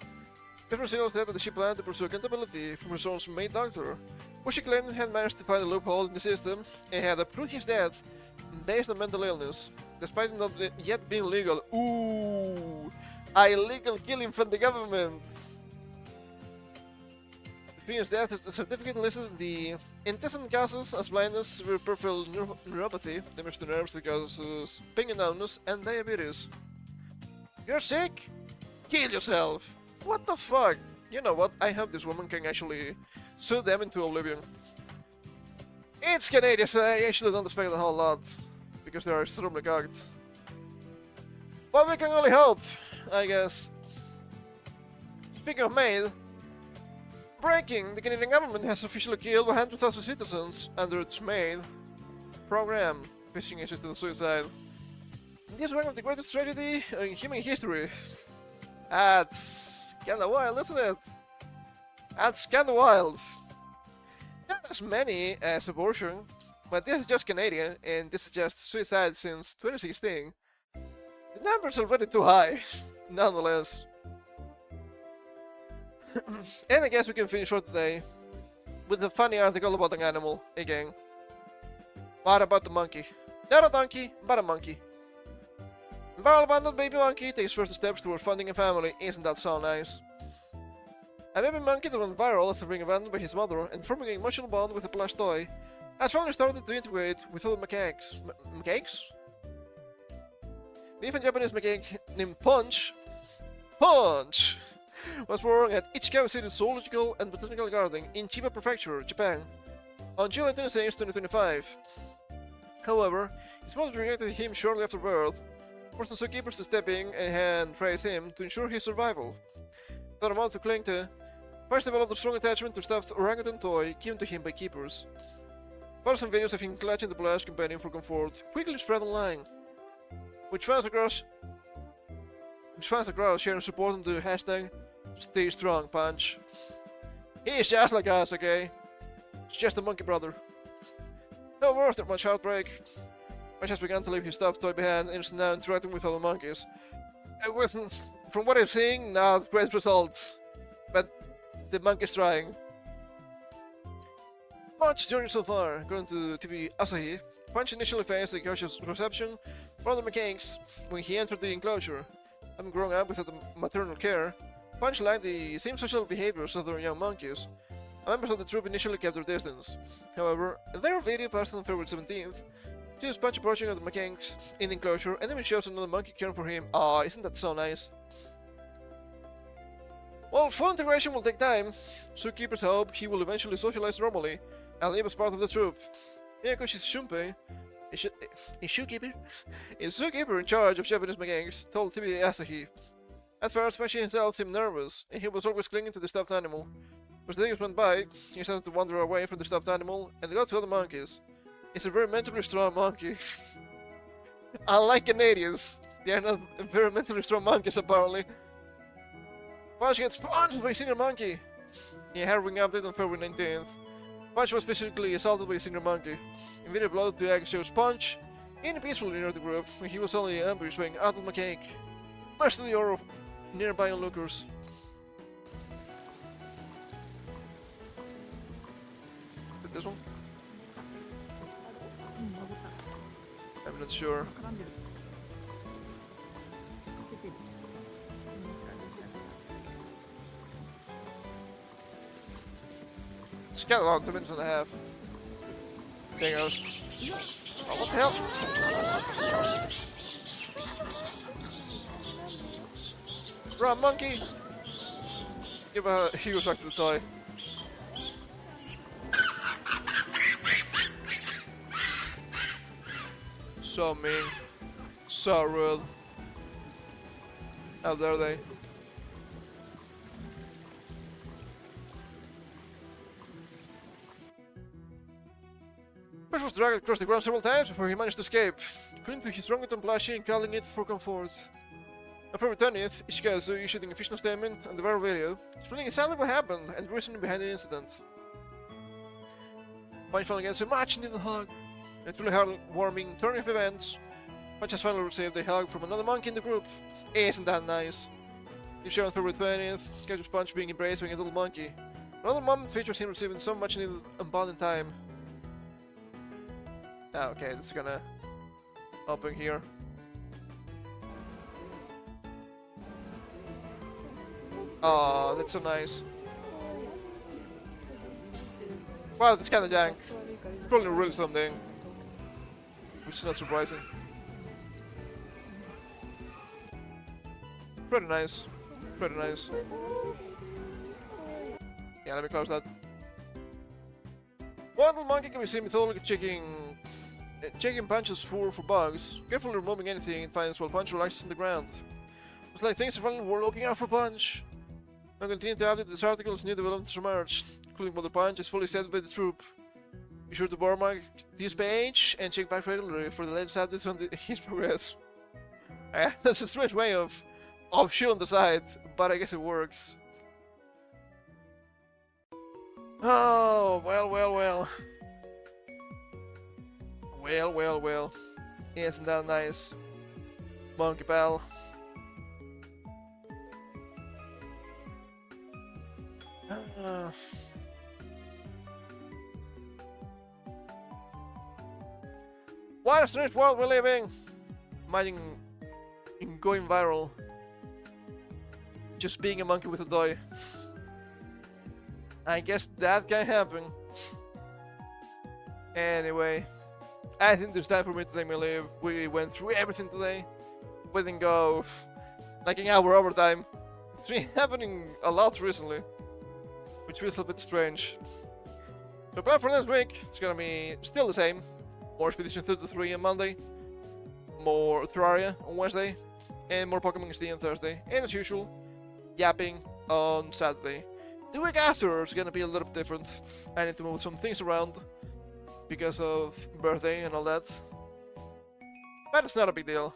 Mr. Seal said that she planned to pursue accountability from her son's maid doctor, who she claimed had managed to find a loophole in the system and had approved his death based on mental illness, despite it not yet being legal. Ooh, illegal killing from the government. The Fiend's death certificate listed the antecedent causes as blindness, severe peripheral neuropathy, damage to nerves that causes pain and numbness, and diabetes. You're sick? Kill yourself! What the fuck? You know what? I hope this woman can actually sue them into oblivion. It's Canadian, so I actually don't expect a whole lot, because they are extremely cocked. But we can only hope, I guess. Speaking of maid, breaking, the Canadian government has officially killed 100,000 citizens under its MAID program, fishing assisted suicide. This is one of the greatest tragedy in human history. That's kinda wild, isn't it? That's kinda wild. Not as many as abortion, but this is just Canadian, and this is just suicide since 2016. The number's already too high, nonetheless. And I guess we can finish for today. with a funny article about an animal again. What about the monkey? Not a donkey, but a monkey. Viral abandoned baby monkey takes first steps toward finding a family. Isn't that so nice? A baby monkey that went viral after being abandoned by his mother and forming an emotional bond with a plush toy has finally started to integrate with other macaques. Macaques? The infant Japanese macaque named Punch was born at Ichikawa City Zoological and Botanical Garden in Chiba Prefecture, Japan, on July 26, 2025. However, his mother rejected him shortly after birth, forcing zookeepers to step in and raise him to ensure his survival. Not a mouth to cling to, Punch developed a strong attachment to stuffed orangutan toy given to him by keepers. Photos and videos of him clutching the plush companion for comfort quickly spread online, which fans across sharing support on the hashtag Stay Strong Punch. He's just like us, okay? It's just a monkey brother. However, after much outbreak, Punch has begun to leave his stuffed toy behind and is now interacting with other monkeys. From what I'm seeing, not great results, but the monkey's trying. Punch journey so far, according to TV Asahi, Punch initially faced a cautious reception from the mechanics when he entered the enclosure. Having grown up without maternal care, Punch lacked the same social behaviors as other young monkeys. Members of the troop initially kept their distance. However, in their video posted on February 17th, shows Punch approaching the mechanics in the enclosure and even shows another monkey caring for him. Aw, isn't that so nice? While full integration will take time, zookeepers hope he will eventually socialize normally and live as part of the troop. Miyakoshi Shunpei, a zookeeper in charge of Japanese mechanics, told TV Asahi. At first, Pachi himself seemed nervous, and he was always clinging to the stuffed animal. As the days went by, he started to wander away from the stuffed animal and got to other monkeys. He's a very mentally strong monkey. Unlike Canadians, they are not very mentally strong monkeys apparently. Punch gets punched by a senior monkey. In a harrowing update on February 19th, Punch was physically assaulted by a senior monkey. In video uploaded to X shows Punch in peacefully near the group when he was only ambushed by an adult macaque, much to the horror of nearby onlookers. Is it this one? I'm not sure. It's got about 2 minutes and a half. There it goes. Oh, what the hell? Run, monkey! Give a huge back to the toy. So mean. So rude. How dare they? Punch was dragged across the ground several times before he managed to escape, clinging to his orangutan plushie and calling it for comfort. On February 20th, Ishikazu issued an official statement on the viral video, explaining exactly what happened and the reasoning behind the incident. Punch finally gets a much needed hug. A truly heartwarming turn of events. Punch has finally received a hug from another monkey in the group. Isn't that nice? You show on February 20th, catches Punch being embraced by a little monkey. Another moment features him receiving so much needed bonding time. Ah, okay, this is gonna open here. Oh, that's so nice. Wow, that's kinda jank. Probably really something. Which is not surprising. Pretty nice. Pretty nice. Yeah, let me close that. One little monkey can be seen methodically checking Punch's fur for bugs, carefully removing anything it finds while Punch relaxes on the ground. It's like things finally were looking out for Punch. I'll continue to update this article as new developments emerge, including whether Punch is fully set by the troop. Be sure to bookmark this page and check back regularly for the latest updates on his progress. That's a strange way of shit on the side, but I guess it works. Oh, well. Well. Isn't that nice? Monkey pal. What a strange world we live in! Imagine going viral. Just being a monkey with a toy. I guess that can happen. Anyway, I think there's time for me to take my leave. We went through everything today. We didn't go like an hour overtime. It's been happening a lot recently, which feels a bit strange. The plan for next week, it's gonna be still the same. More Expedition 33 on Monday, more Terraria on Wednesday, and more Pokemon XD on Thursday. And as usual, yapping on Saturday. The week after is gonna be a little bit different. I need to move some things around because of birthday and all that. But it's not a big deal.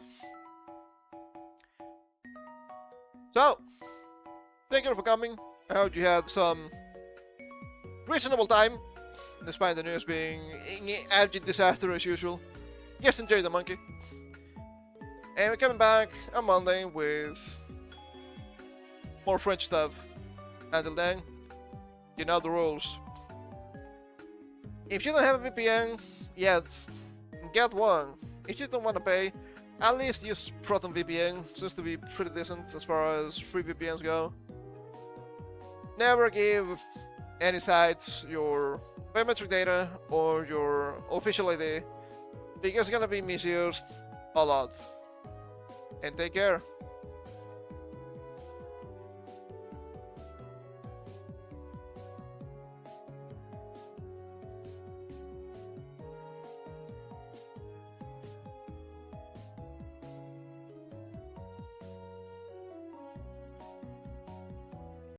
So, thank you for coming. I hope you had some reasonable time, despite the news being an abject disaster as usual. Just enjoy the monkey. And we're coming back on Monday with more French stuff. Until then, you know the rules. If you don't have a VPN yet, get one. If you don't want to pay, at least use Proton VPN, just to be pretty decent as far as free VPNs go. Never give any sites your biometric data or your official ID, because it's gonna be misused a lot. And take care.